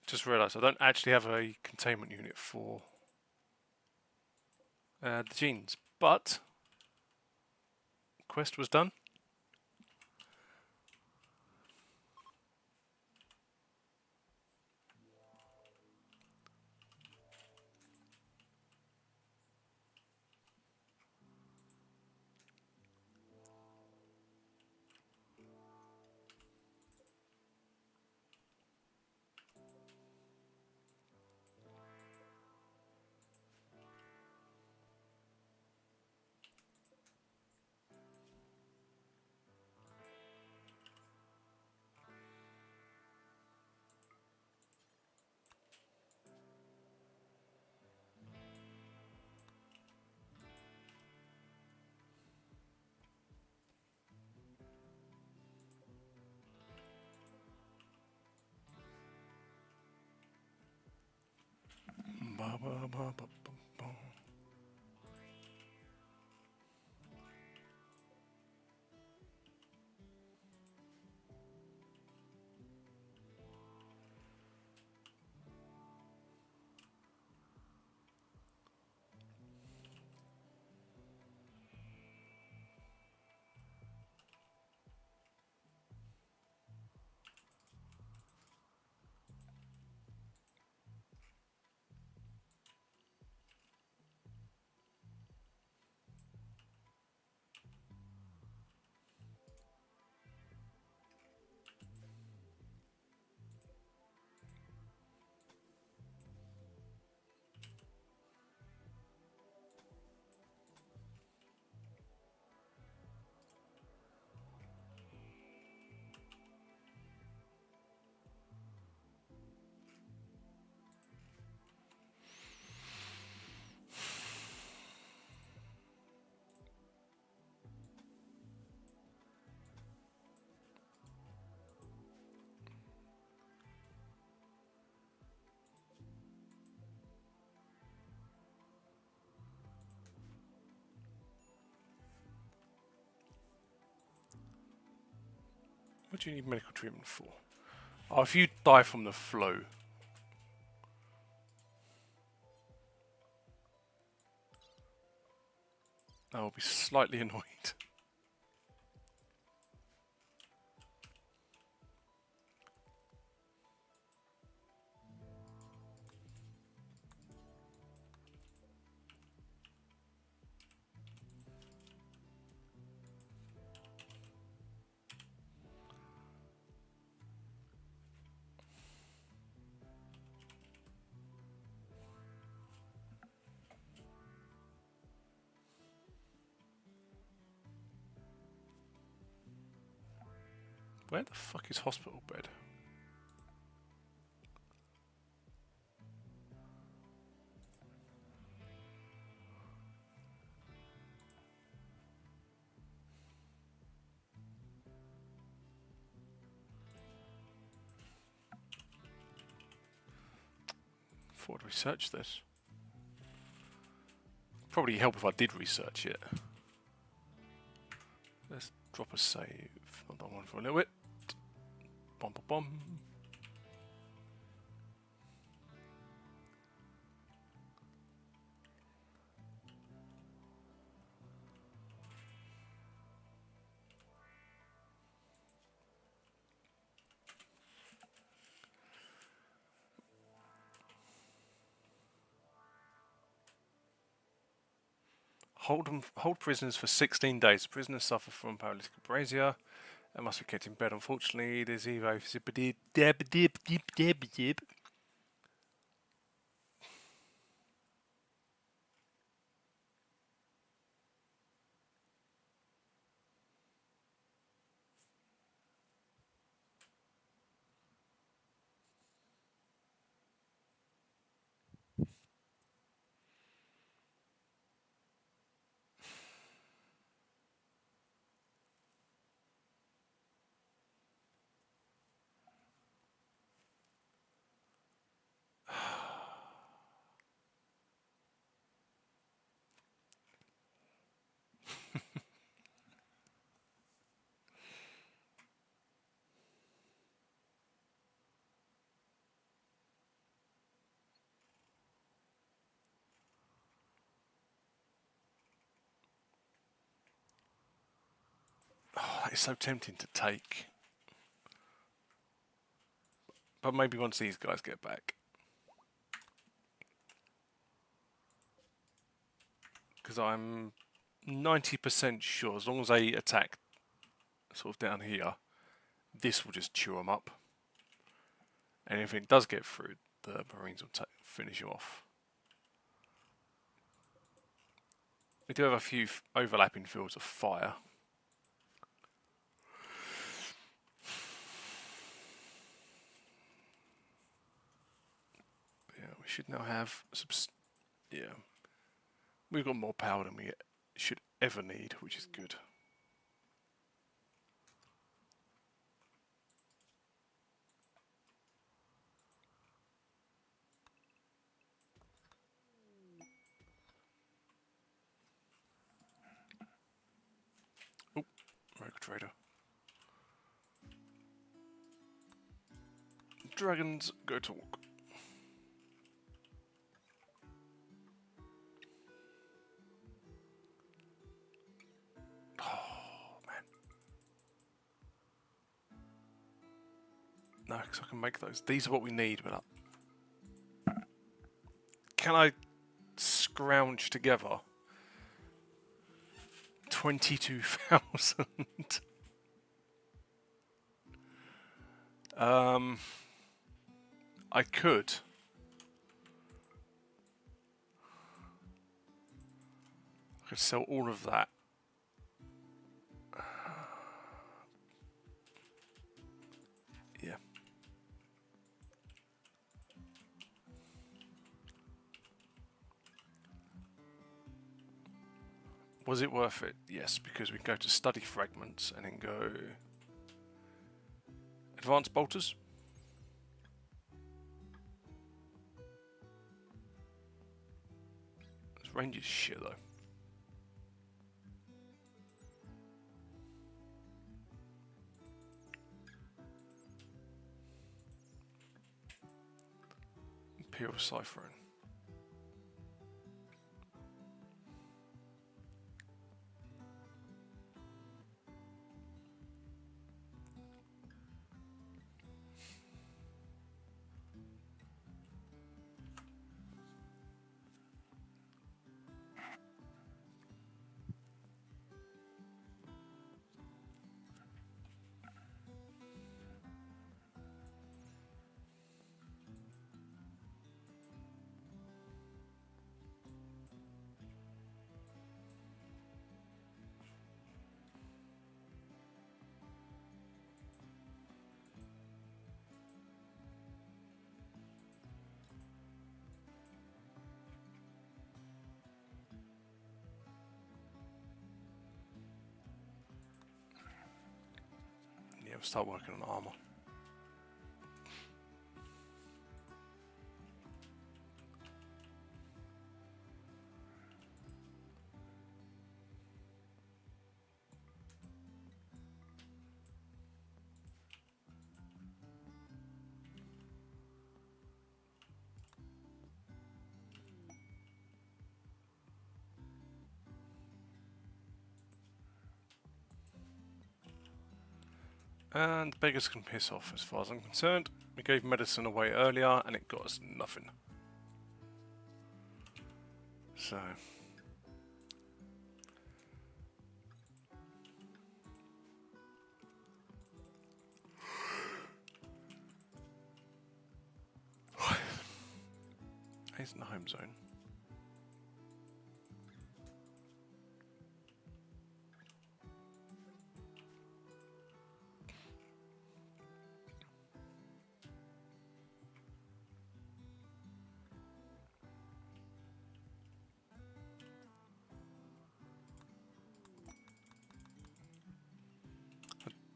Just realised I don't actually have a containment unit for the genes, but quest was done. Ba, ba, ba, ba, ba, ba. What do you need medical treatment for? Oh, if you die from the flu. I'll be slightly annoyed. Where the fuck is hospital bed? Thought I'd research this. Probably help if I did research it. Let's drop a save on that one for a little bit. Bom bom bom. Hold prisoners for 16 days. Prisoners suffer from paralytic aprasia and must be kept in bed. Unfortunately, there's Evo. Oh, that is so tempting to take. But maybe once these guys get back. Because I'm 90% sure, as long as they attack sort of down here, this will just chew them up. And if it does get through, the Marines will finish them off. We do have a few overlapping fields of fire. Yeah, we should now have yeah. We've got more power than we should ever need, which is good. Oh, Rogue Trader. Dragons go to walk. Oh, man. No, because I can make those. These are what we need, but can I scrounge together 22,000? I could. I could sell all of that. Yeah. Was it worth it? Yes, because we can go to study fragments and then go advanced bolters. This range is shit though. Imperial Ciphering. Yeah, we'll start working on armour. And the beggars can piss off as far as I'm concerned. We gave medicine away earlier and it got us nothing. So... He's in the home zone.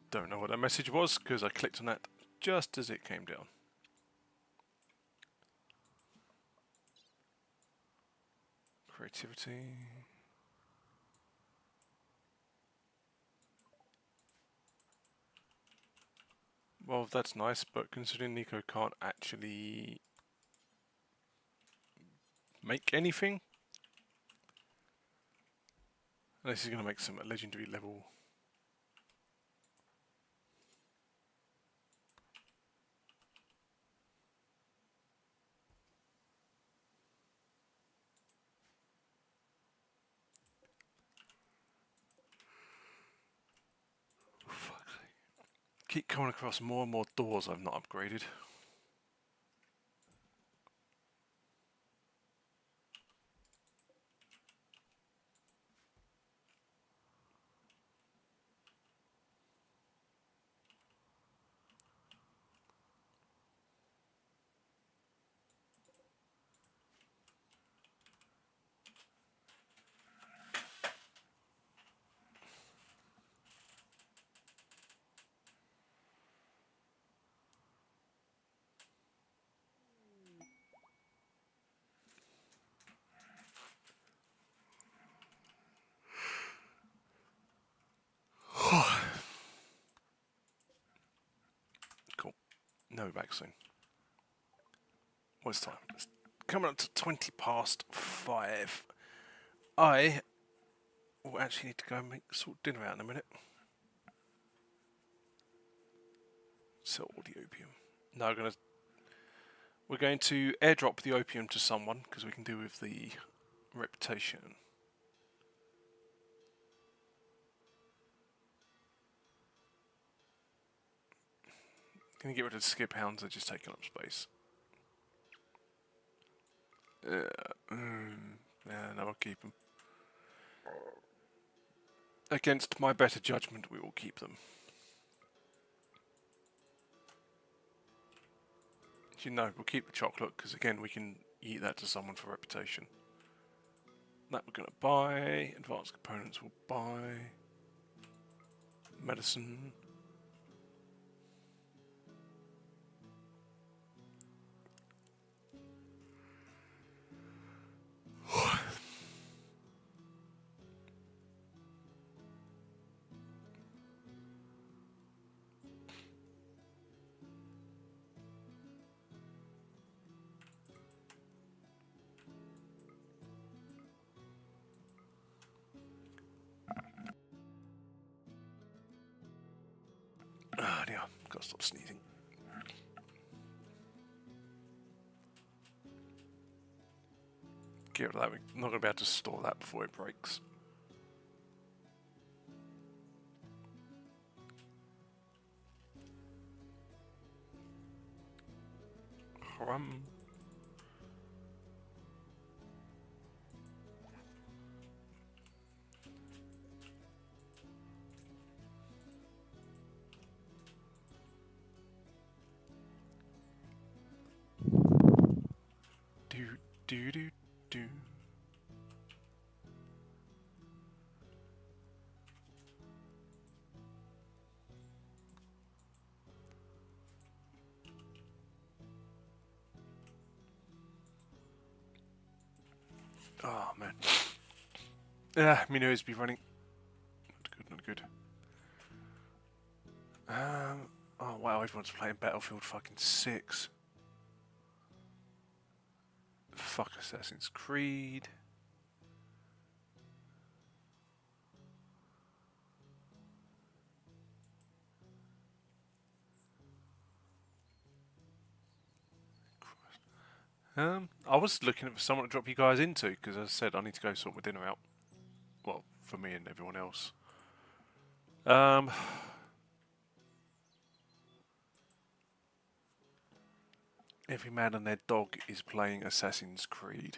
Don't know what that message was because I clicked on that just as it came down. Creativity. Well, that's nice, but considering Nico can't actually make anything, unless he's going to make some legendary level. Keep coming across more and more doors I've not upgraded. Cool. No, we're back soon. What's time? It's coming up to 20 past 5. I will actually need to go and sort dinner out in a minute. Sell all the opium. No, we're going to airdrop the opium to someone because we can do with the reputation. Can you get rid of the skip hounds? They're just taking up space. Yeah, no, I'll keep them. Against my better judgment, we will keep them. You know, we'll keep the chocolate because again, we can eat that to someone for reputation. That we're going to buy. Advanced components we'll buy. Medicine. Gotta stop sneezing. Get rid of that. We're not going to be able to store that before it breaks. Do do do do. Oh man. Yeah, me nose be running. Not good, not good. Oh wow, everyone's playing Battlefield fucking 6. Fuck Assassin's Creed. I was looking for someone to drop you guys into, because as I said, I need to go sort my dinner out. Well, for me and everyone else. Every man and their dog is playing Assassin's Creed.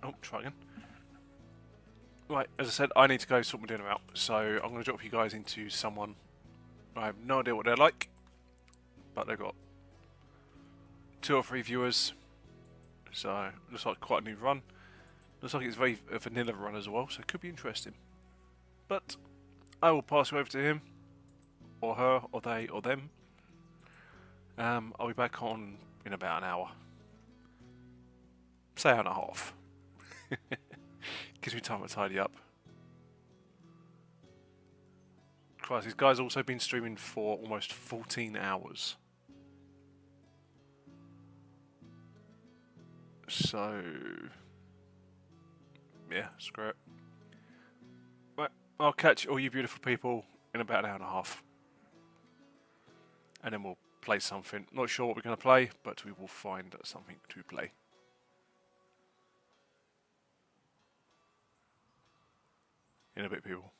Oh, try again. Right, as I said, I need to go sort my dinner out, so I'm going to drop you guys into someone. I have no idea what they're like, but they've got 2 or 3 viewers, so looks like quite a new run. Looks like it's very a vanilla run as well, so it could be interesting. But I will pass you over to him, or her, or they, or them. I'll be back on in about an hour. Say hour and a half. Gives me time to tidy up. Christ, this guy's also been streaming for almost 14 hours. So, yeah, screw it. Right, I'll catch all you beautiful people in about an hour and a half. And then we'll play something. Not sure what we're going to play, but we will find something to play. In a bit, people.